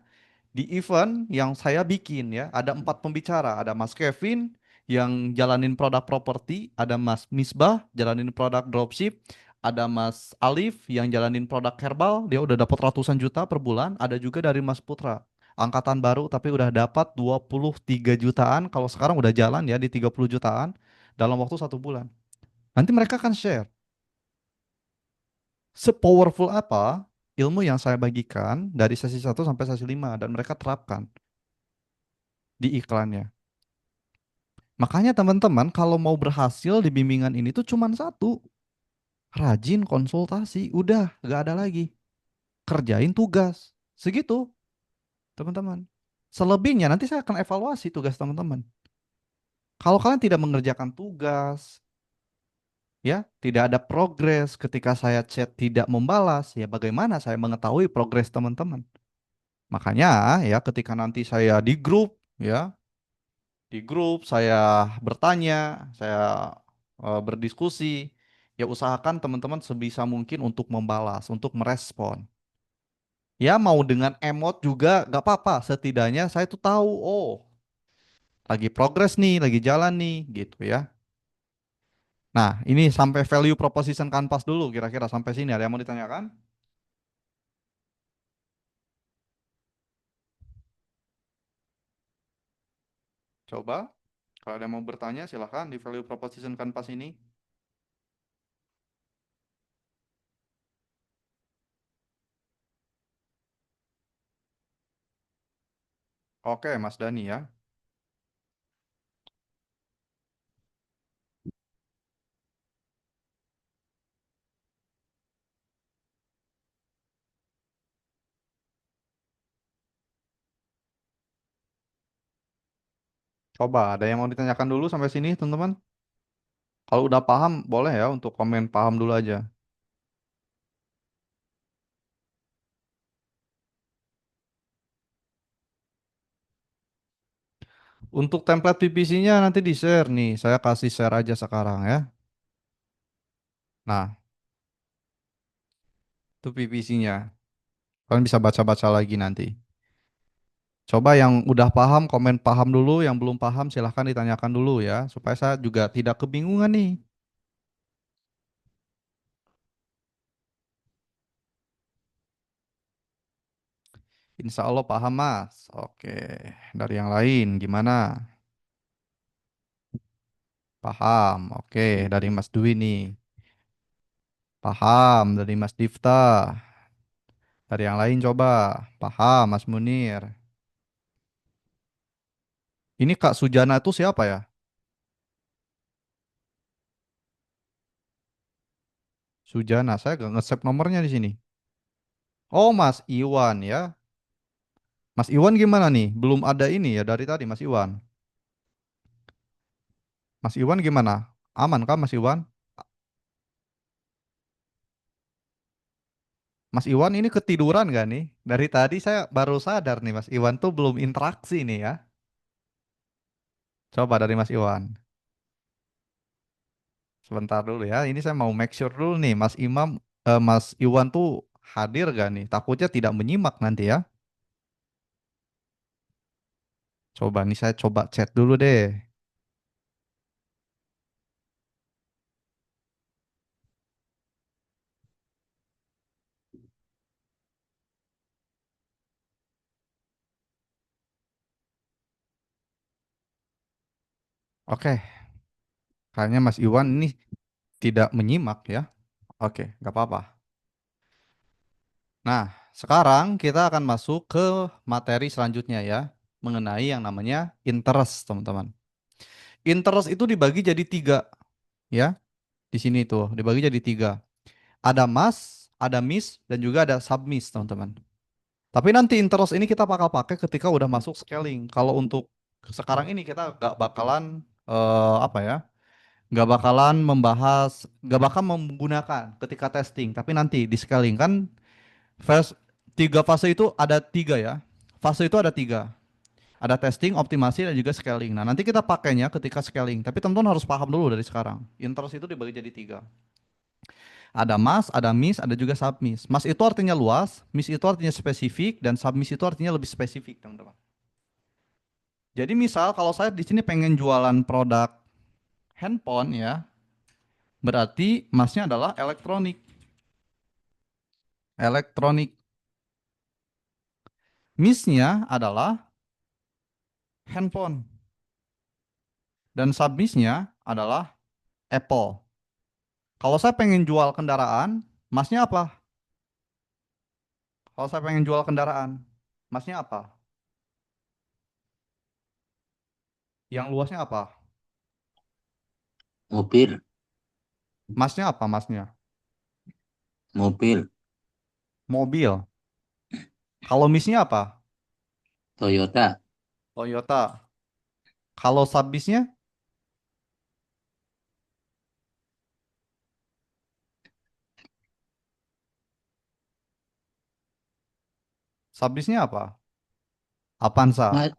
A: Di event yang saya bikin ya, ada 4 pembicara. Ada Mas Kevin yang jalanin produk properti, ada Mas Misbah jalanin produk dropship, ada Mas Alif yang jalanin produk herbal, dia udah dapat ratusan juta per bulan, ada juga dari Mas Putra. Angkatan baru tapi udah dapat 23 jutaan, kalau sekarang udah jalan ya di 30 jutaan dalam waktu 1 bulan. Nanti mereka akan share sepowerful apa ilmu yang saya bagikan dari sesi 1 sampai sesi 5 dan mereka terapkan di iklannya. Makanya teman-teman kalau mau berhasil di bimbingan ini tuh cuman satu, rajin konsultasi, udah gak ada lagi. Kerjain tugas, segitu teman-teman. Selebihnya nanti saya akan evaluasi tugas teman-teman. Kalau kalian tidak mengerjakan tugas, ya tidak ada progres ketika saya chat tidak membalas, ya bagaimana saya mengetahui progres teman-teman? Makanya ya ketika nanti saya di grup, ya di grup, saya bertanya, saya berdiskusi, ya usahakan teman-teman sebisa mungkin untuk membalas, untuk merespon. Ya mau dengan emot juga gak apa-apa, setidaknya saya tuh tahu, oh lagi progres nih, lagi jalan nih, gitu ya. Nah ini sampai value proposition Canvas dulu, kira-kira sampai sini ada yang mau ditanyakan? Coba, kalau ada yang mau bertanya silahkan di value proposition Canvas ini. Oke Mas Dani ya. Coba, ada yang mau ditanyakan dulu sampai sini, teman-teman? Kalau udah paham, boleh ya untuk komen paham dulu aja. Untuk template PPC-nya nanti di-share nih. Saya kasih share aja sekarang ya. Nah, itu PPC-nya. Kalian bisa baca-baca lagi nanti. Coba yang udah paham, komen paham dulu. Yang belum paham, silahkan ditanyakan dulu ya. Supaya saya juga tidak kebingungan nih. Insya Allah paham, Mas. Oke. Dari yang lain, gimana? Paham. Oke. Dari Mas Dwi nih. Paham. Dari Mas Difta. Dari yang lain coba. Paham, Mas Munir. Ini Kak Sujana itu siapa ya? Sujana, saya gak nge-save nomornya di sini. Oh, Mas Iwan ya. Mas Iwan gimana nih? Belum ada ini ya dari tadi, Mas Iwan. Mas Iwan gimana? Aman kah, Mas Iwan? Mas Iwan ini ketiduran gak nih? Dari tadi saya baru sadar nih, Mas Iwan tuh belum interaksi nih ya. Coba dari Mas Iwan. Sebentar dulu ya. Ini saya mau make sure dulu nih, Mas Iwan tuh hadir gak nih? Takutnya tidak menyimak nanti ya. Coba nih saya coba chat dulu deh. Oke, kayaknya Mas Iwan ini tidak menyimak ya. Oke, nggak apa-apa. Nah, sekarang kita akan masuk ke materi selanjutnya ya, mengenai yang namanya interest, teman-teman. Interest itu dibagi jadi tiga, ya. Di sini tuh dibagi jadi tiga. Ada mas, ada miss, dan juga ada submiss, teman-teman. Tapi nanti interest ini kita bakal pakai ketika udah masuk scaling. Kalau untuk sekarang ini kita nggak bakalan apa ya? Nggak bakalan membahas, nggak bakal menggunakan ketika testing. Tapi nanti di scaling kan fase itu ada tiga ya. Fase itu ada tiga. Ada testing, optimasi, dan juga scaling. Nah, nanti kita pakainya ketika scaling. Tapi teman-teman harus paham dulu dari sekarang. Interest itu dibagi jadi tiga. Ada mass, ada miss, ada juga submiss. Mass itu artinya luas, miss itu artinya spesifik, dan submiss itu artinya lebih spesifik, teman-teman. Jadi misal kalau saya di sini pengen jualan produk handphone ya, berarti massnya adalah elektronik. Elektronik. Missnya adalah handphone. Dan submissnya adalah Apple. Kalau saya pengen jual kendaraan, masnya apa? Kalau saya pengen jual kendaraan, masnya apa? Yang luasnya apa?
C: Mobil,
A: Masnya apa, masnya?
C: mobil,
A: Mobil. Kalau missnya apa?
C: Toyota,
A: Toyota. Kalau subbissnya, subbissnya apa? Avanza.
C: Mas,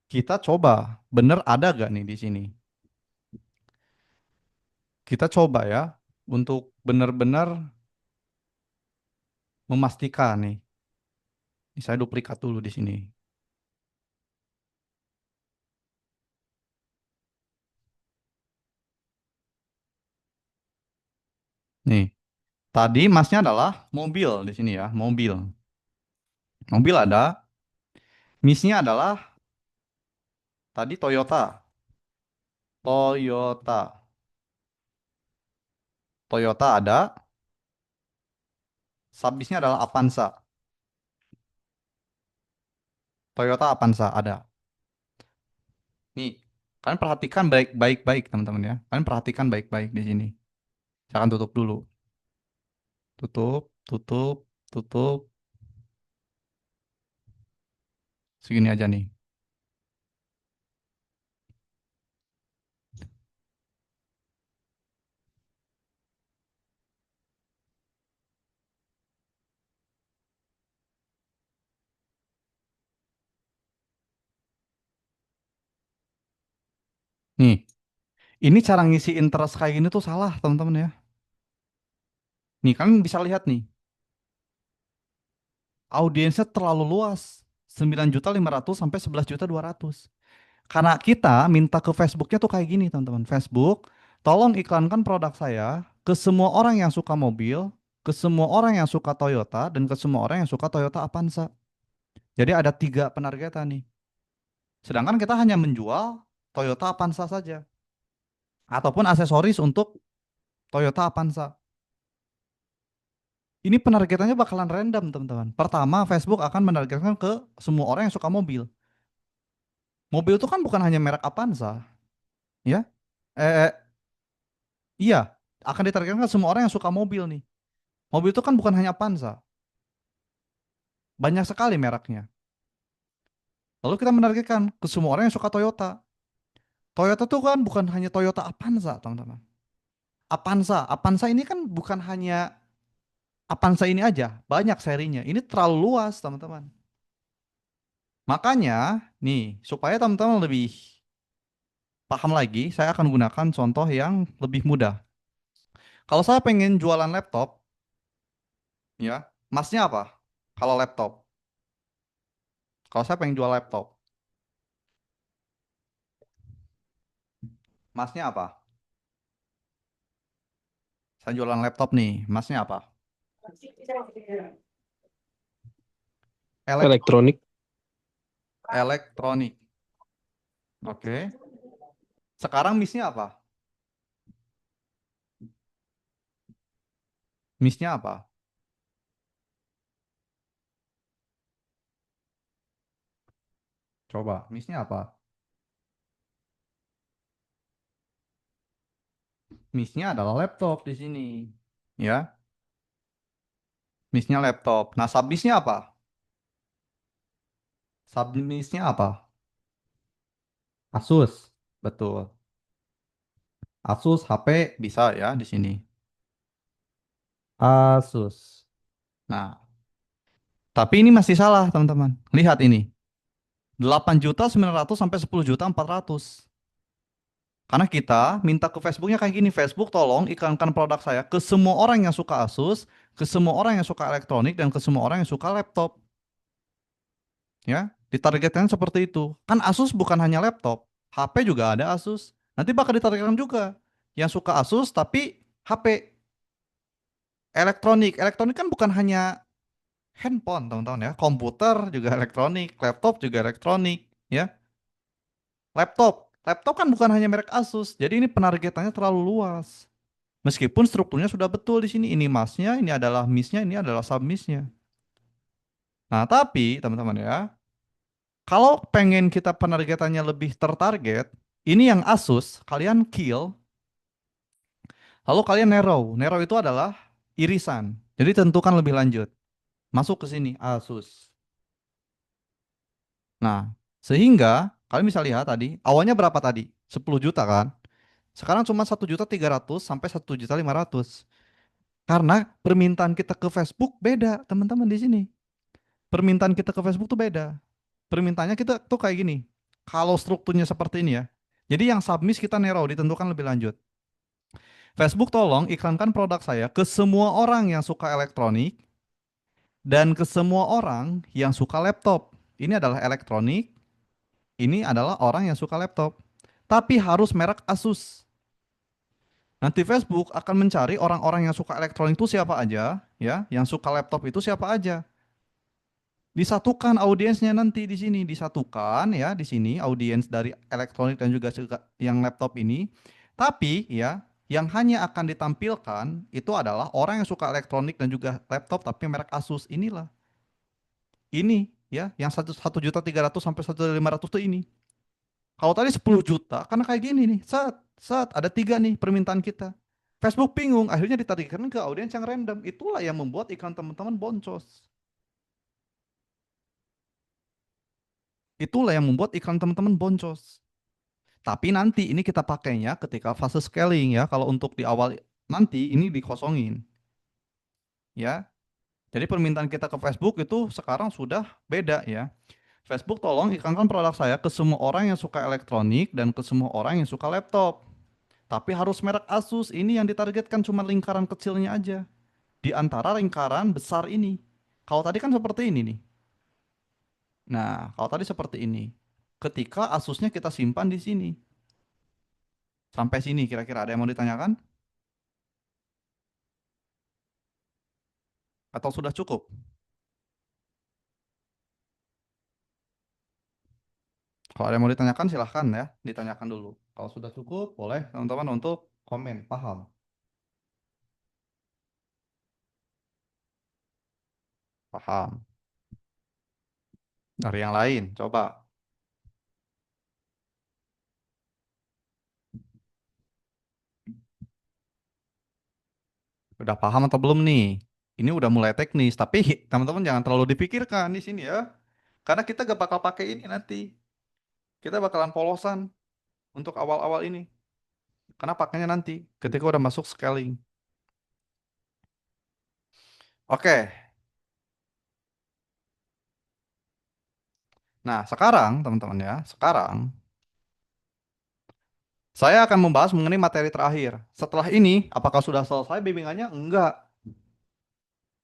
A: Kita coba, bener ada gak nih di sini? Kita coba ya, untuk benar-benar memastikan nih. Ini saya duplikat dulu di sini. Nih, tadi masnya adalah mobil di sini ya, mobil. Mobil ada, missnya adalah tadi Toyota. Toyota. Toyota ada, subbissnya adalah Avanza. Toyota Avanza ada. Nih, kalian perhatikan baik-baik teman-teman ya. Kalian perhatikan baik-baik di sini. Saya akan tutup dulu. Tutup, tutup, tutup. Segini aja nih. Nih, ini cara ngisi interest kayak gini tuh salah teman-teman ya. Nih, kalian bisa lihat nih. Audiensnya terlalu luas. 9.500.000 sampai 11.200.000. Karena kita minta ke Facebooknya tuh kayak gini teman-teman. Facebook, tolong iklankan produk saya ke semua orang yang suka mobil, ke semua orang yang suka Toyota, dan ke semua orang yang suka Toyota Avanza. Jadi ada tiga penargetan nih. Sedangkan kita hanya menjual Toyota Avanza saja. Ataupun aksesoris untuk Toyota Avanza. Ini penargetannya bakalan random teman-teman. Pertama, Facebook akan menargetkan ke semua orang yang suka mobil. Mobil itu kan bukan hanya merek Avanza, ya. Eh, iya, akan ditargetkan ke semua orang yang suka mobil nih. Mobil itu kan bukan hanya Avanza, banyak sekali mereknya. Lalu kita menargetkan ke semua orang yang suka Toyota. Toyota tuh kan bukan hanya Toyota Avanza, teman-teman. Avanza, Avanza ini kan bukan hanya Avanza ini aja, banyak serinya. Ini terlalu luas, teman-teman. Makanya, nih, supaya teman-teman lebih paham lagi, saya akan gunakan contoh yang lebih mudah. Kalau saya pengen jualan laptop, ya, masnya apa? Kalau laptop, Kalau saya pengen jual laptop, masnya apa? Saya jualan laptop nih, masnya apa? Elek
B: Elektronik.
A: elektronik. Oke. Sekarang misnya apa? Misnya apa? Coba, misnya apa? Misnya adalah laptop di sini. Ya, misnya laptop. Nah, submisnya apa? Submisnya apa? Asus. Betul. Asus HP bisa ya di sini. Asus. Nah, tapi ini masih salah, teman-teman. Lihat ini. 8.900.000 sampai 10.400.000. Karena kita minta ke Facebooknya kayak gini, Facebook tolong iklankan produk saya ke semua orang yang suka Asus, ke semua orang yang suka elektronik, dan ke semua orang yang suka laptop. Ya, ditargetkan seperti itu. Kan Asus bukan hanya laptop, HP juga ada Asus. Nanti bakal ditargetkan juga yang suka Asus tapi HP elektronik. Elektronik kan bukan hanya handphone, teman-teman ya. Komputer juga elektronik, laptop juga elektronik, ya. Laptop kan bukan hanya merek Asus. Jadi ini penargetannya terlalu luas. Meskipun strukturnya sudah betul di sini. Ini masnya, ini adalah misnya, ini adalah submisnya. Nah, tapi teman-teman ya, kalau pengen kita penargetannya lebih tertarget, ini yang Asus, kalian kill, lalu kalian narrow. Narrow itu adalah irisan. Jadi tentukan lebih lanjut. Masuk ke sini, Asus. Nah, sehingga kalian bisa lihat tadi, awalnya berapa tadi? 10 juta kan? Sekarang cuma 1.300.000 sampai 1.500.000. Karena permintaan kita ke Facebook beda, teman-teman di sini. Permintaan kita ke Facebook tuh beda. Permintaannya kita tuh kayak gini. Kalau strukturnya seperti ini ya. Jadi yang submiss kita narrow, ditentukan lebih lanjut. Facebook tolong iklankan produk saya ke semua orang yang suka elektronik dan ke semua orang yang suka laptop. Ini adalah elektronik, ini adalah orang yang suka laptop. Tapi harus merek Asus. Nanti Facebook akan mencari orang-orang yang suka elektronik itu siapa aja, ya, yang suka laptop itu siapa aja. Disatukan audiensnya nanti di sini, disatukan ya di sini audiens dari elektronik dan juga yang laptop ini. Tapi ya, yang hanya akan ditampilkan itu adalah orang yang suka elektronik dan juga laptop tapi merek Asus inilah. Ini ya, yang 1.300.000 sampai 1.500.000 tuh ini. Kalau tadi 10 juta, karena kayak gini nih, saat ada tiga nih permintaan kita. Facebook bingung, akhirnya ditargetkan ke audiens yang random. Itulah yang membuat iklan teman-teman boncos. Itulah yang membuat iklan teman-teman boncos. Tapi nanti ini kita pakainya ketika fase scaling ya. Kalau untuk di awal nanti ini dikosongin. Ya. Jadi permintaan kita ke Facebook itu sekarang sudah beda ya. Facebook tolong iklankan produk saya ke semua orang yang suka elektronik dan ke semua orang yang suka laptop. Tapi harus merek Asus. Ini yang ditargetkan cuma lingkaran kecilnya aja. Di antara lingkaran besar ini. Kalau tadi kan seperti ini nih. Nah, kalau tadi seperti ini. Ketika Asusnya kita simpan di sini. Sampai sini kira-kira ada yang mau ditanyakan? Atau sudah cukup? Kalau ada yang mau ditanyakan silahkan ya, ditanyakan dulu. Kalau sudah cukup, boleh teman-teman untuk komen, paham, paham. Dari yang lain, coba. Udah paham atau belum nih? Ini udah mulai teknis, tapi teman-teman jangan terlalu dipikirkan di sini ya. Karena kita gak bakal pakai ini nanti. Kita bakalan polosan untuk awal-awal ini. Karena pakainya nanti, ketika udah masuk scaling. Oke, nah sekarang teman-teman ya, sekarang saya akan membahas mengenai materi terakhir. Setelah ini, apakah sudah selesai bimbingannya? Enggak.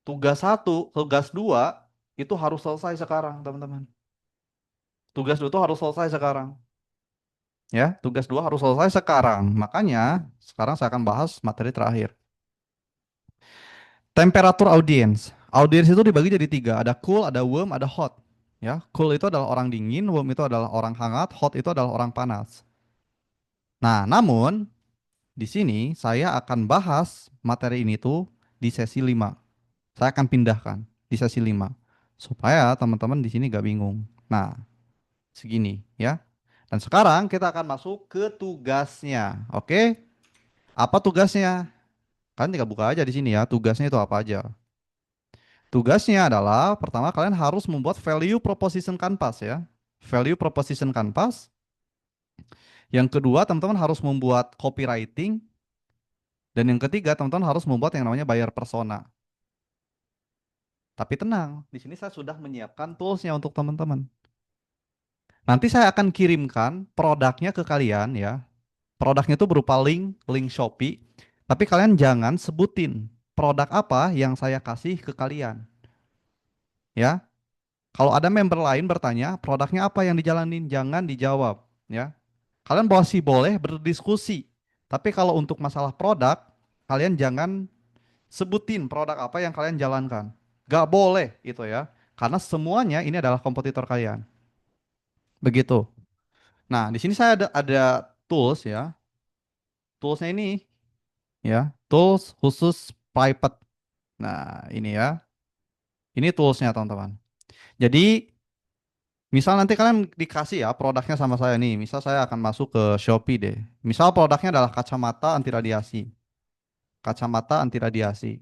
A: Tugas 1, tugas 2 itu harus selesai sekarang, teman-teman. Tugas 2 tuh harus selesai sekarang. Ya, tugas 2 harus selesai sekarang. Makanya sekarang saya akan bahas materi terakhir. Temperatur audiens. Audiens itu dibagi jadi 3. Ada cool, ada warm, ada hot. Ya, cool itu adalah orang dingin, warm itu adalah orang hangat, hot itu adalah orang panas. Nah, namun di sini saya akan bahas materi ini tuh di sesi 5. Saya akan pindahkan di sesi 5 supaya teman-teman di sini gak bingung. Nah, segini ya. Dan sekarang kita akan masuk ke tugasnya. Oke? Apa tugasnya? Kalian tinggal buka aja di sini ya. Tugasnya itu apa aja? Tugasnya adalah pertama kalian harus membuat value proposition canvas ya. Value proposition canvas. Yang kedua, teman-teman harus membuat copywriting. Dan yang ketiga, teman-teman harus membuat yang namanya buyer persona. Tapi tenang, di sini saya sudah menyiapkan toolsnya untuk teman-teman. Nanti saya akan kirimkan produknya ke kalian ya. Produknya itu berupa link Shopee. Tapi kalian jangan sebutin produk apa yang saya kasih ke kalian. Ya, kalau ada member lain bertanya produknya apa yang dijalanin, jangan dijawab. Ya, kalian masih boleh berdiskusi. Tapi kalau untuk masalah produk, kalian jangan sebutin produk apa yang kalian jalankan. Gak boleh itu ya. Karena semuanya ini adalah kompetitor kalian. Begitu. Nah, di sini saya ada tools ya. Toolsnya ini ya, tools khusus private. Nah, ini ya. Ini toolsnya teman-teman. Jadi, misal nanti kalian dikasih ya produknya sama saya nih. Misal saya akan masuk ke Shopee deh. Misal produknya adalah kacamata anti radiasi. Kacamata anti radiasi.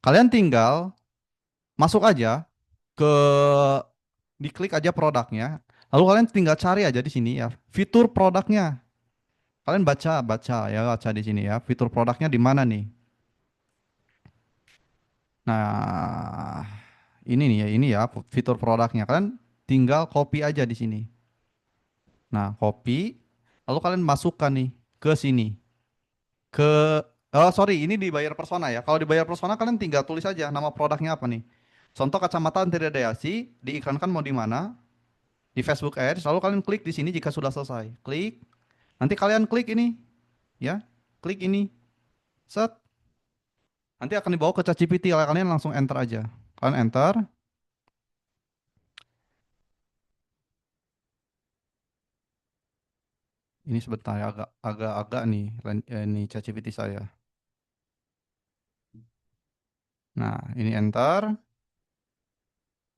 A: Kalian tinggal masuk aja ke diklik aja produknya. Lalu kalian tinggal cari aja di sini ya fitur produknya. Kalian baca ya, baca di sini ya. Fitur produknya di mana nih? Nah, ini nih ya, ini ya fitur produknya. Kalian tinggal copy aja di sini. Nah, copy. Lalu kalian masukkan nih ke sini. Ke Oh, sorry, ini di buyer persona ya. Kalau di buyer persona kalian tinggal tulis aja nama produknya apa nih. Contoh kacamata anti radiasi, diiklankan mau di mana? Di Facebook Ads. Lalu kalian klik di sini jika sudah selesai. Klik. Nanti kalian klik ini, ya. Klik ini. Set. Nanti akan dibawa ke ChatGPT. Kalian langsung enter aja. Kalian enter. Ini sebentar ya, agak nih ini ChatGPT saya. Nah, ini enter.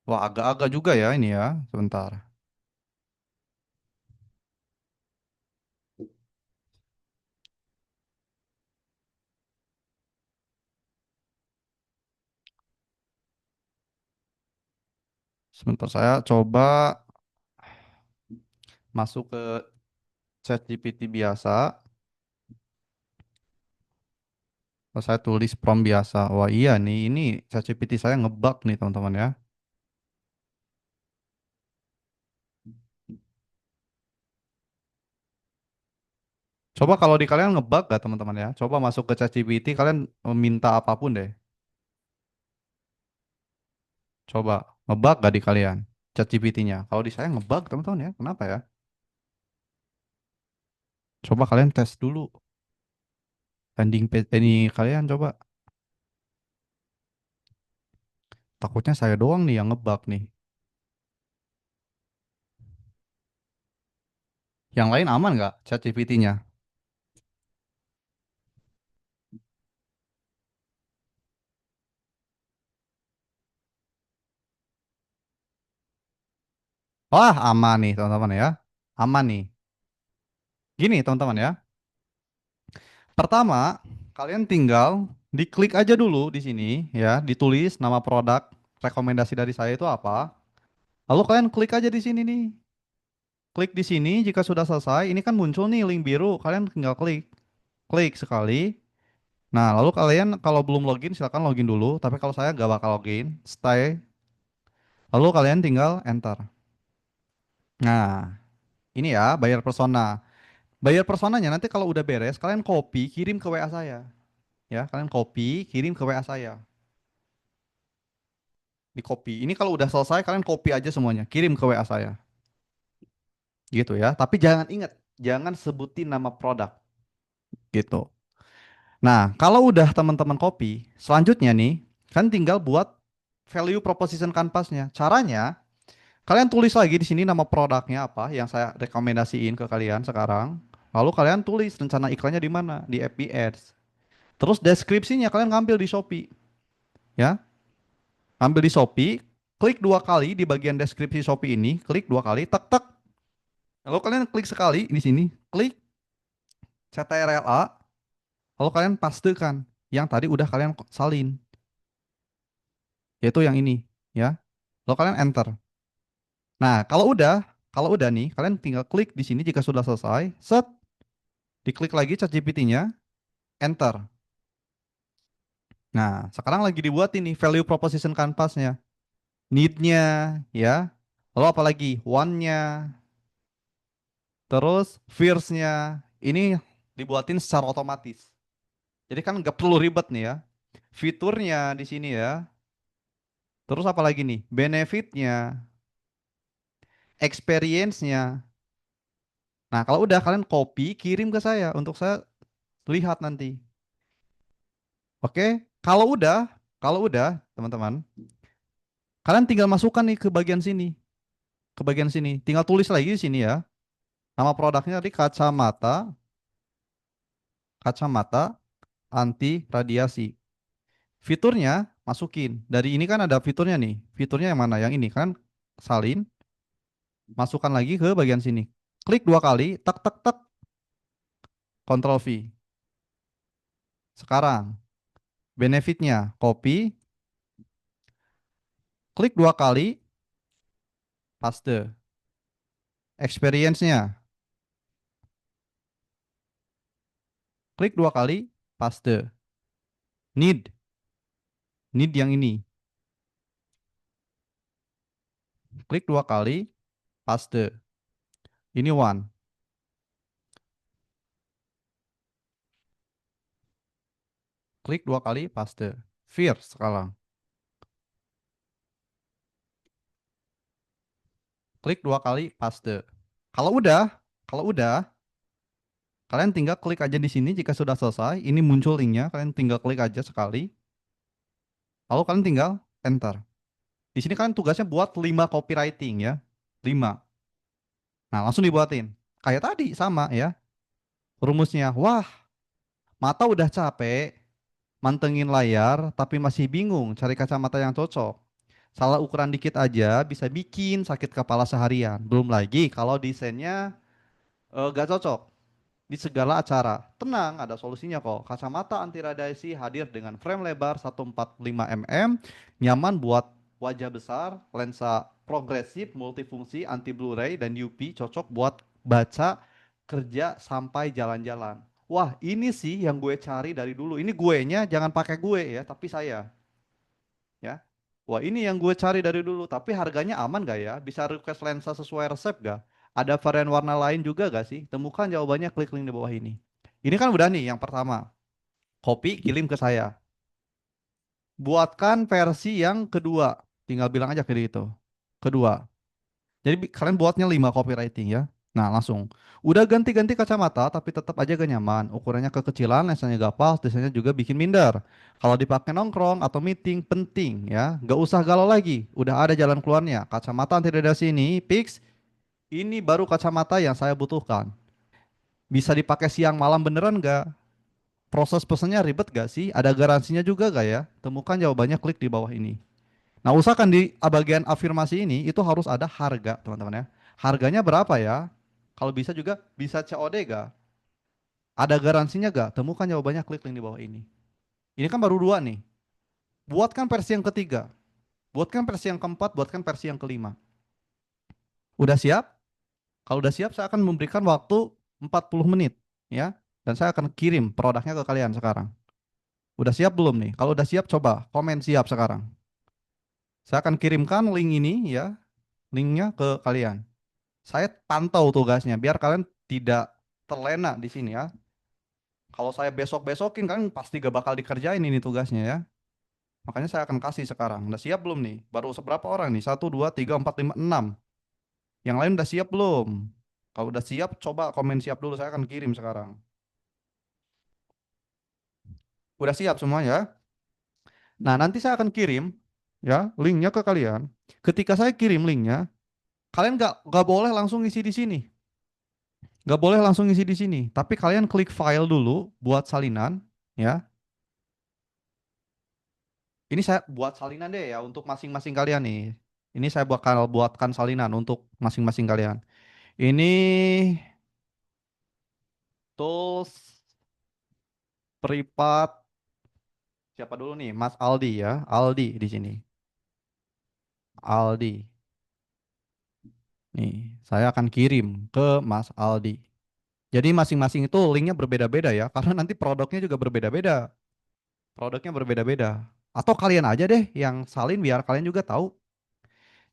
A: Wah, agak-agak juga ya ini ya. Sebentar. Sebentar saya coba masuk ke ChatGPT biasa. Terus saya tulis prompt biasa. Wah, iya nih, ini ChatGPT saya ngebug nih, teman-teman ya. Coba kalau di kalian ngebug gak, teman-teman ya? Coba masuk ke ChatGPT, kalian minta apapun deh. Coba ngebug gak di kalian ChatGPT-nya? Kalau di saya ngebug, teman-teman ya. Kenapa ya? Coba kalian tes dulu. Landing page ini kalian coba. Takutnya saya doang nih yang ngebug nih. Yang lain aman nggak ChatGPT-nya? Wah, aman nih teman-teman ya. Aman nih. Gini teman-teman ya. Pertama, kalian tinggal diklik aja dulu di sini ya, ditulis nama produk, rekomendasi dari saya itu apa. Lalu kalian klik aja di sini nih. Klik di sini jika sudah selesai, ini kan muncul nih link biru, kalian tinggal klik. Klik sekali. Nah, lalu kalian kalau belum login silakan login dulu, tapi kalau saya gak bakal login, stay. Lalu kalian tinggal enter. Nah, ini ya buyer persona. Buyer personanya nanti kalau udah beres, kalian copy, kirim ke WA saya. Ya, kalian copy, kirim ke WA saya. Di copy. Ini kalau udah selesai, kalian copy aja semuanya, kirim ke WA saya. gitu ya. Tapi jangan ingat, jangan sebutin nama produk gitu. Nah, kalau udah teman-teman copy, selanjutnya nih, kan tinggal buat value proposition canvasnya. Caranya, kalian tulis lagi di sini nama produknya apa yang saya rekomendasiin ke kalian sekarang. Lalu kalian tulis rencana iklannya di mana? Di FB Ads. Terus deskripsinya kalian ngambil di Shopee, ya. Ambil di Shopee, klik 2 kali di bagian deskripsi Shopee ini, klik 2 kali, tek tek. Lalu kalian klik sekali di sini, klik CTRL-A, lalu kalian pastekan yang tadi udah kalian salin, yaitu yang ini, ya. Lalu kalian enter. Nah, kalau udah nih, kalian tinggal klik di sini jika sudah selesai, set, diklik lagi ChatGPT-nya, enter. Nah, sekarang lagi dibuat ini value proposition canvas-nya, need-nya, ya. Lalu apa lagi? Want-nya, terus fears-nya. Ini dibuatin secara otomatis. Jadi kan nggak perlu ribet nih ya. Fiturnya di sini ya. Terus apa lagi nih? Benefitnya, experience-nya. Nah, kalau udah kalian copy, kirim ke saya untuk saya lihat nanti. Oke? Kalau udah, teman-teman, kalian tinggal masukkan nih ke bagian sini. Ke bagian sini. Tinggal tulis lagi di sini ya. Nama produknya tadi kacamata, kacamata anti radiasi. Fiturnya masukin. Dari ini kan ada fiturnya nih. Fiturnya yang mana? Yang ini kan salin, masukkan lagi ke bagian sini. Klik 2 kali, tek tek tek, Ctrl V. Sekarang benefitnya copy, klik 2 kali, paste. Experience-nya, klik 2 kali, paste. Need yang ini, klik 2 kali, paste. Ini one, klik 2 kali, paste. Fear sekarang, klik 2 kali, paste. Kalau udah, kalau udah, kalian tinggal klik aja di sini jika sudah selesai. Ini muncul linknya, kalian tinggal klik aja sekali. Lalu kalian tinggal enter. Di sini kalian tugasnya buat 5 copywriting ya. 5. Nah, langsung dibuatin. Kayak tadi sama ya. Rumusnya, wah, mata udah capek mantengin layar tapi masih bingung cari kacamata yang cocok. Salah ukuran dikit aja bisa bikin sakit kepala seharian. Belum lagi kalau desainnya gak cocok di segala acara. Tenang, ada solusinya kok. Kacamata anti radiasi hadir dengan frame lebar 145 mm, nyaman buat wajah besar, lensa progresif, multifungsi, anti Blu-ray dan UV, cocok buat baca, kerja sampai jalan-jalan. Wah, ini sih yang gue cari dari dulu. Ini gue-nya jangan pakai gue ya, tapi saya ya. Wah, ini yang gue cari dari dulu, tapi harganya aman gak ya? Bisa request lensa sesuai resep gak? Ada varian warna lain juga gak sih? Temukan jawabannya, klik link di bawah ini. Ini kan udah nih yang pertama. Copy, kirim ke saya. Buatkan versi yang kedua. Tinggal bilang aja kayak gitu. Kedua. Jadi kalian buatnya 5 copywriting ya. Nah, langsung. Udah ganti-ganti kacamata tapi tetap aja gak nyaman. Ukurannya kekecilan, lensanya gak pas, desainnya juga bikin minder. Kalau dipakai nongkrong atau meeting penting ya. Gak usah galau lagi. Udah ada jalan keluarnya. Kacamata anti radiasi ini fix. Ini baru kacamata yang saya butuhkan. Bisa dipakai siang malam beneran gak? Proses pesannya ribet gak sih? Ada garansinya juga gak ya? Temukan jawabannya, klik di bawah ini. Nah, usahakan di bagian afirmasi ini itu harus ada harga, teman-teman ya. Harganya berapa ya? Kalau bisa juga bisa COD gak? Ada garansinya gak? Temukan jawabannya, klik link di bawah ini. Ini kan baru 2 nih. Buatkan versi yang ketiga. Buatkan versi yang keempat, buatkan versi yang kelima. Udah siap? Kalau udah siap, saya akan memberikan waktu 40 menit ya. Dan saya akan kirim produknya ke kalian sekarang. Udah siap belum nih? Kalau udah siap, coba komen siap sekarang. Saya akan kirimkan link ini ya, linknya ke kalian. Saya pantau tugasnya biar kalian tidak terlena di sini ya. Kalau saya besok-besokin kan pasti gak bakal dikerjain ini tugasnya ya. Makanya saya akan kasih sekarang. Udah siap belum nih? Baru seberapa orang nih? 1, 2, 3, 4, 5, 6. Yang lain udah siap belum? Kalau udah siap, coba komen siap dulu. Saya akan kirim sekarang. Udah siap semuanya? Nah, nanti saya akan kirim ya linknya ke kalian. Ketika saya kirim linknya, kalian nggak boleh langsung isi di sini. Nggak boleh langsung isi di sini. Tapi kalian klik file dulu buat salinan, ya. Ini saya buat salinan deh ya untuk masing-masing kalian nih. Ini saya bakal buatkan salinan untuk masing-masing kalian. Ini tools privat siapa dulu nih? Mas Aldi ya. Aldi di sini. Aldi. Nih, saya akan kirim ke Mas Aldi. Jadi masing-masing itu linknya berbeda-beda ya, karena nanti produknya juga berbeda-beda. Produknya berbeda-beda. Atau kalian aja deh yang salin biar kalian juga tahu.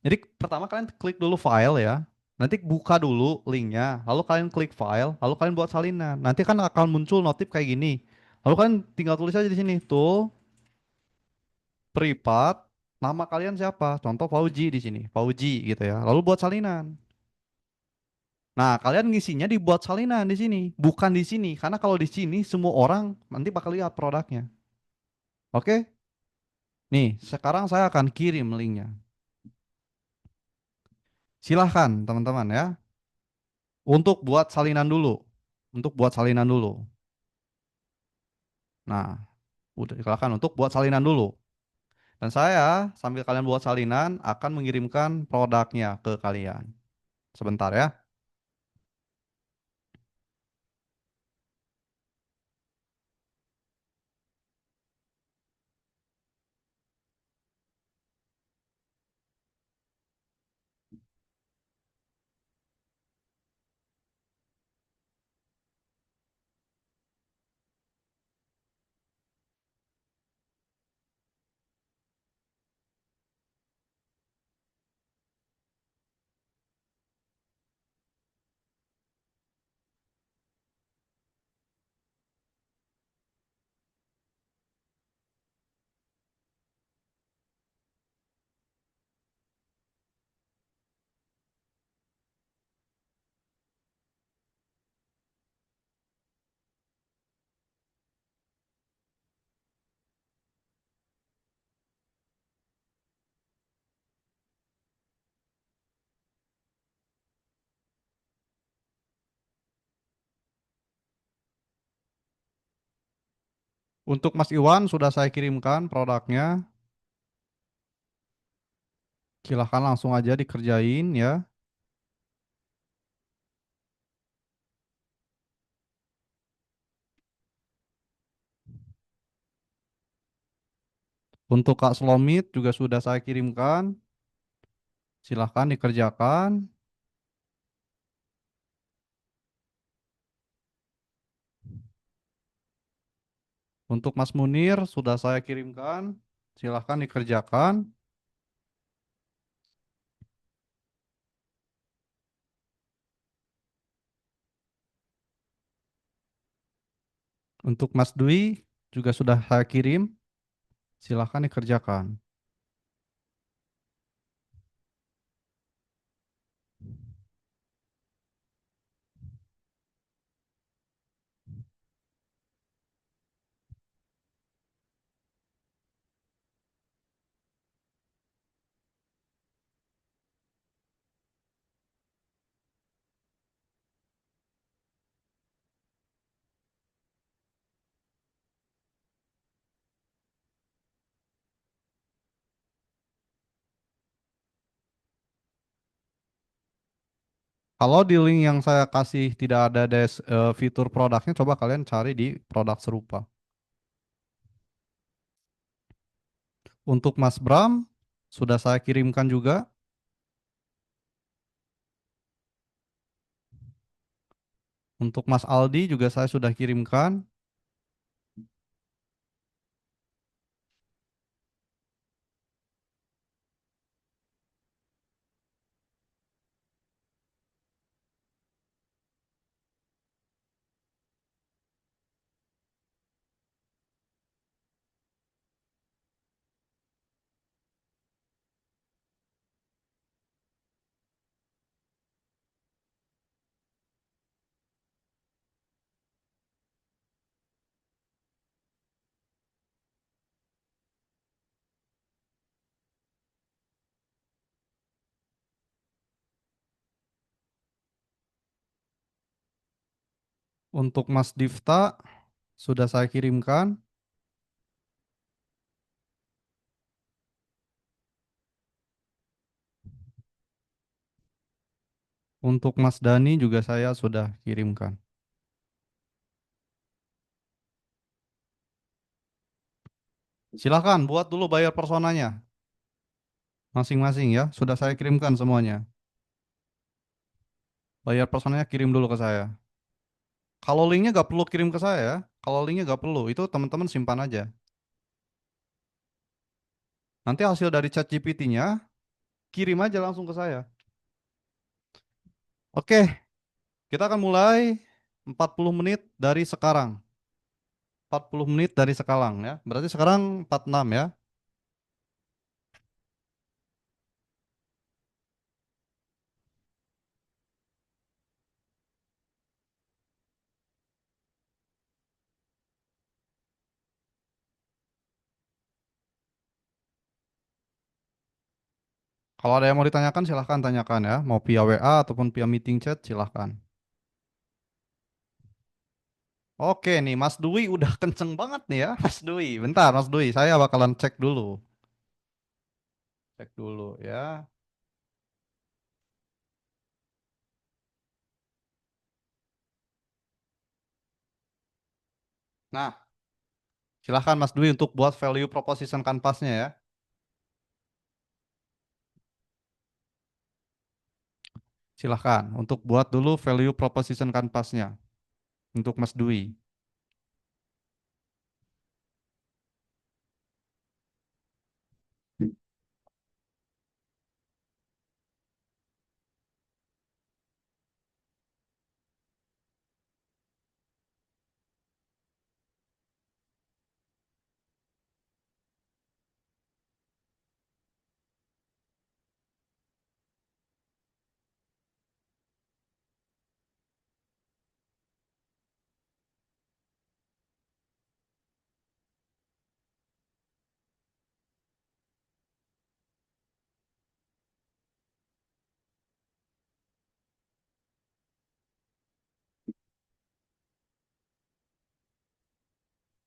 A: Jadi pertama kalian klik dulu file ya. Nanti buka dulu linknya. Lalu kalian klik file. Lalu kalian buat salinan. Nanti kan akan muncul notif kayak gini. Lalu kalian tinggal tulis aja di sini. Tool, privat, nama kalian siapa? Contoh Fauji di sini. Fauji gitu ya. Lalu buat salinan. Nah, kalian ngisinya dibuat salinan di sini, bukan di sini. Karena kalau di sini semua orang nanti bakal lihat produknya. Oke? Nih, sekarang saya akan kirim linknya. Silahkan teman-teman ya. Untuk buat salinan dulu. Untuk buat salinan dulu. Nah, udah silahkan untuk buat salinan dulu. Dan saya sambil kalian buat salinan akan mengirimkan produknya ke kalian. Sebentar ya. Untuk Mas Iwan sudah saya kirimkan produknya. Silahkan langsung aja dikerjain ya. Untuk Kak Slomit juga sudah saya kirimkan. Silahkan dikerjakan. Untuk Mas Munir sudah saya kirimkan. Silahkan dikerjakan. Untuk Mas Dwi juga sudah saya kirim. Silahkan dikerjakan. Kalau di link yang saya kasih tidak ada fitur produknya, coba kalian cari di produk serupa. Untuk Mas Bram, sudah saya kirimkan juga. Untuk Mas Aldi juga saya sudah kirimkan. Untuk Mas Difta sudah saya kirimkan. Untuk Mas Dani juga saya sudah kirimkan. Silahkan buat dulu bayar personanya masing-masing ya. Sudah saya kirimkan semuanya. Bayar personanya kirim dulu ke saya. Kalau linknya nggak perlu kirim ke saya ya. Kalau linknya nggak perlu, itu teman-teman simpan aja. Nanti hasil dari chat GPT-nya kirim aja langsung ke saya. Oke, kita akan mulai 40 menit dari sekarang. 40 menit dari sekarang ya. Berarti sekarang 46 ya. Kalau ada yang mau ditanyakan silahkan tanyakan ya. Mau via WA ataupun via meeting chat silahkan. Oke nih Mas Dwi udah kenceng banget nih ya Mas Dwi. Bentar Mas Dwi, saya bakalan cek dulu. Cek dulu ya. Nah, silahkan Mas Dwi untuk buat value proposition kanvasnya ya. Silahkan untuk buat dulu value proposition kanvasnya untuk Mas Dwi.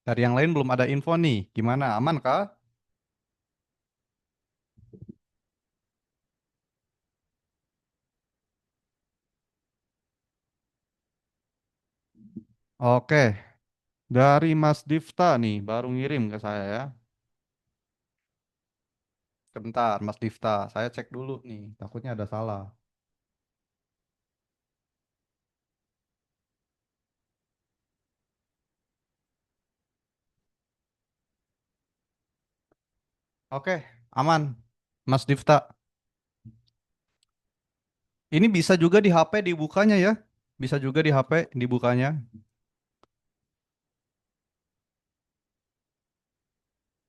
A: Dari yang lain belum ada info nih. Gimana? Aman kah? Oke, dari Mas Difta nih baru ngirim ke saya ya. Sebentar, Mas Difta, saya cek dulu nih. Takutnya ada salah. Oke, aman. Mas Difta. Ini bisa juga di HP dibukanya ya. Bisa juga di HP dibukanya.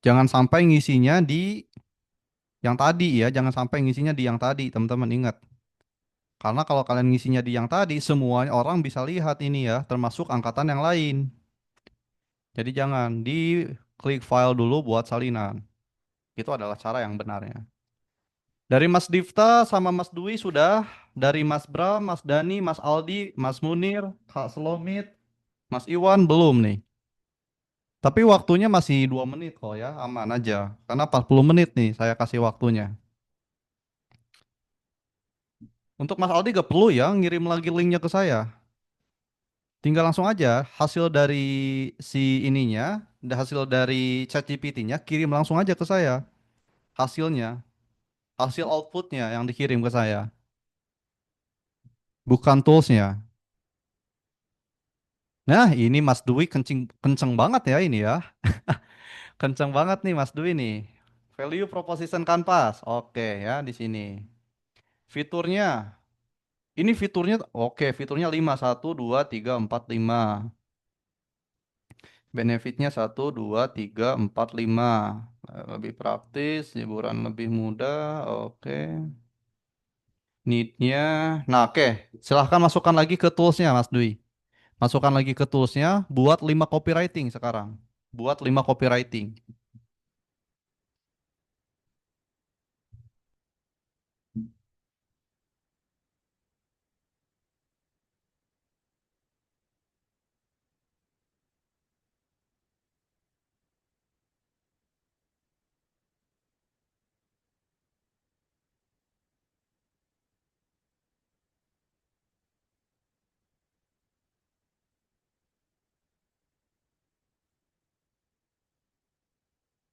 A: Jangan sampai ngisinya di yang tadi ya. Jangan sampai ngisinya di yang tadi, teman-teman ingat. Karena kalau kalian ngisinya di yang tadi, semuanya orang bisa lihat ini ya, termasuk angkatan yang lain. Jadi jangan di klik file dulu buat salinan. Itu adalah cara yang benarnya. Dari Mas Difta sama Mas Dwi sudah. Dari Mas Bram, Mas Dani, Mas Aldi, Mas Munir, Kak Selomit, Mas Iwan belum nih. Tapi waktunya masih 2 menit kok ya, aman aja. Karena 40 menit nih saya kasih waktunya. Untuk Mas Aldi gak perlu ya ngirim lagi linknya ke saya. Tinggal langsung aja hasil dari si ininya, hasil dari ChatGPT-nya kirim langsung aja ke saya. Hasilnya, hasil outputnya yang dikirim ke saya. Bukan toolsnya. Nah, ini Mas Dwi kencing, kenceng banget ya ini ya. Kenceng banget nih Mas Dwi nih. Value proposition canvas. Oke ya di sini. Fiturnya. Ini fiturnya oke, fiturnya 5 1 2 3 4 5. Benefitnya 1 2 3 4 5. Lebih praktis, hiburan lebih mudah. Oke. Need-nya. Nah, oke. Silahkan masukkan lagi ke toolsnya Mas Dwi. Masukkan lagi ke toolsnya buat 5 copywriting sekarang. Buat 5 copywriting.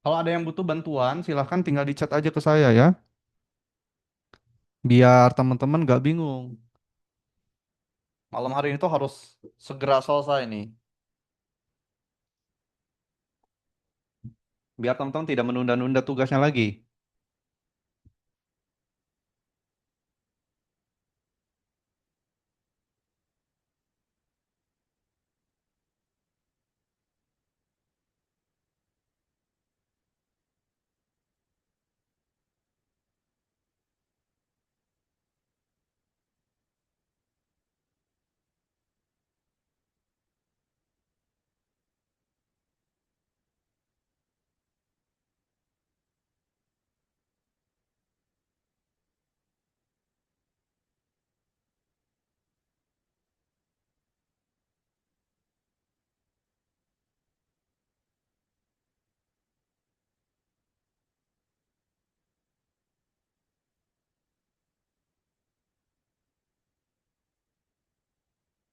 A: Kalau ada yang butuh bantuan, silahkan tinggal di chat aja ke saya ya. Biar teman-teman gak bingung. Malam hari ini tuh harus segera selesai nih. Biar teman-teman tidak menunda-nunda tugasnya lagi.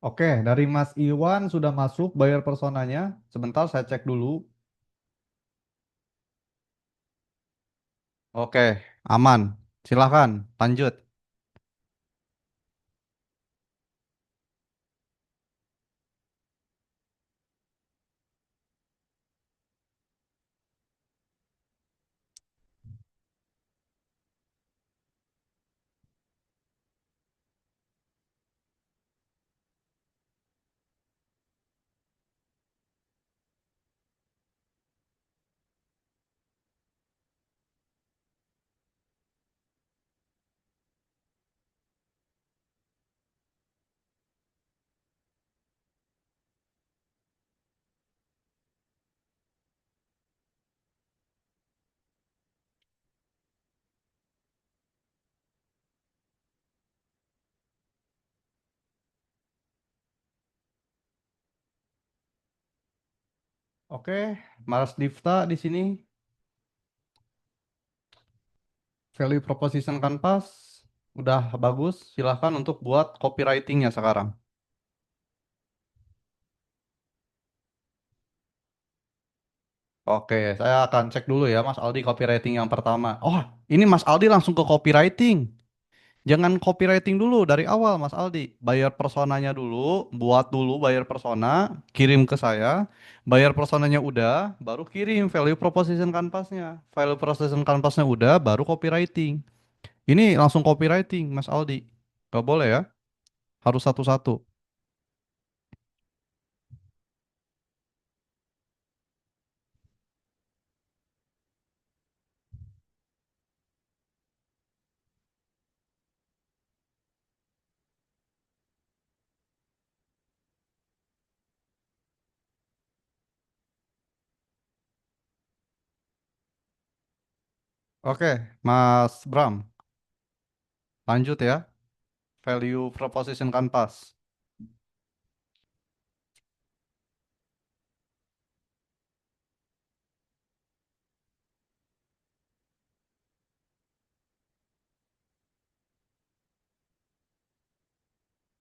A: Oke, dari Mas Iwan sudah masuk bayar personanya. Sebentar saya cek dulu. Oke, aman. Silahkan, lanjut. Oke, Mas Difta di sini. Value proposition canvas udah bagus. Silahkan untuk buat copywritingnya sekarang. Oke, saya akan cek dulu ya Mas Aldi copywriting yang pertama. Oh, ini Mas Aldi langsung ke copywriting. Jangan copywriting dulu dari awal Mas Aldi. Bayar personanya dulu, buat dulu bayar persona, kirim ke saya. Bayar personanya udah, baru kirim value proposition canvasnya. Value proposition canvasnya udah, baru copywriting. Ini langsung copywriting Mas Aldi. Gak boleh ya, harus satu-satu. Oke, Mas Bram, lanjut ya. Value proposition canvas.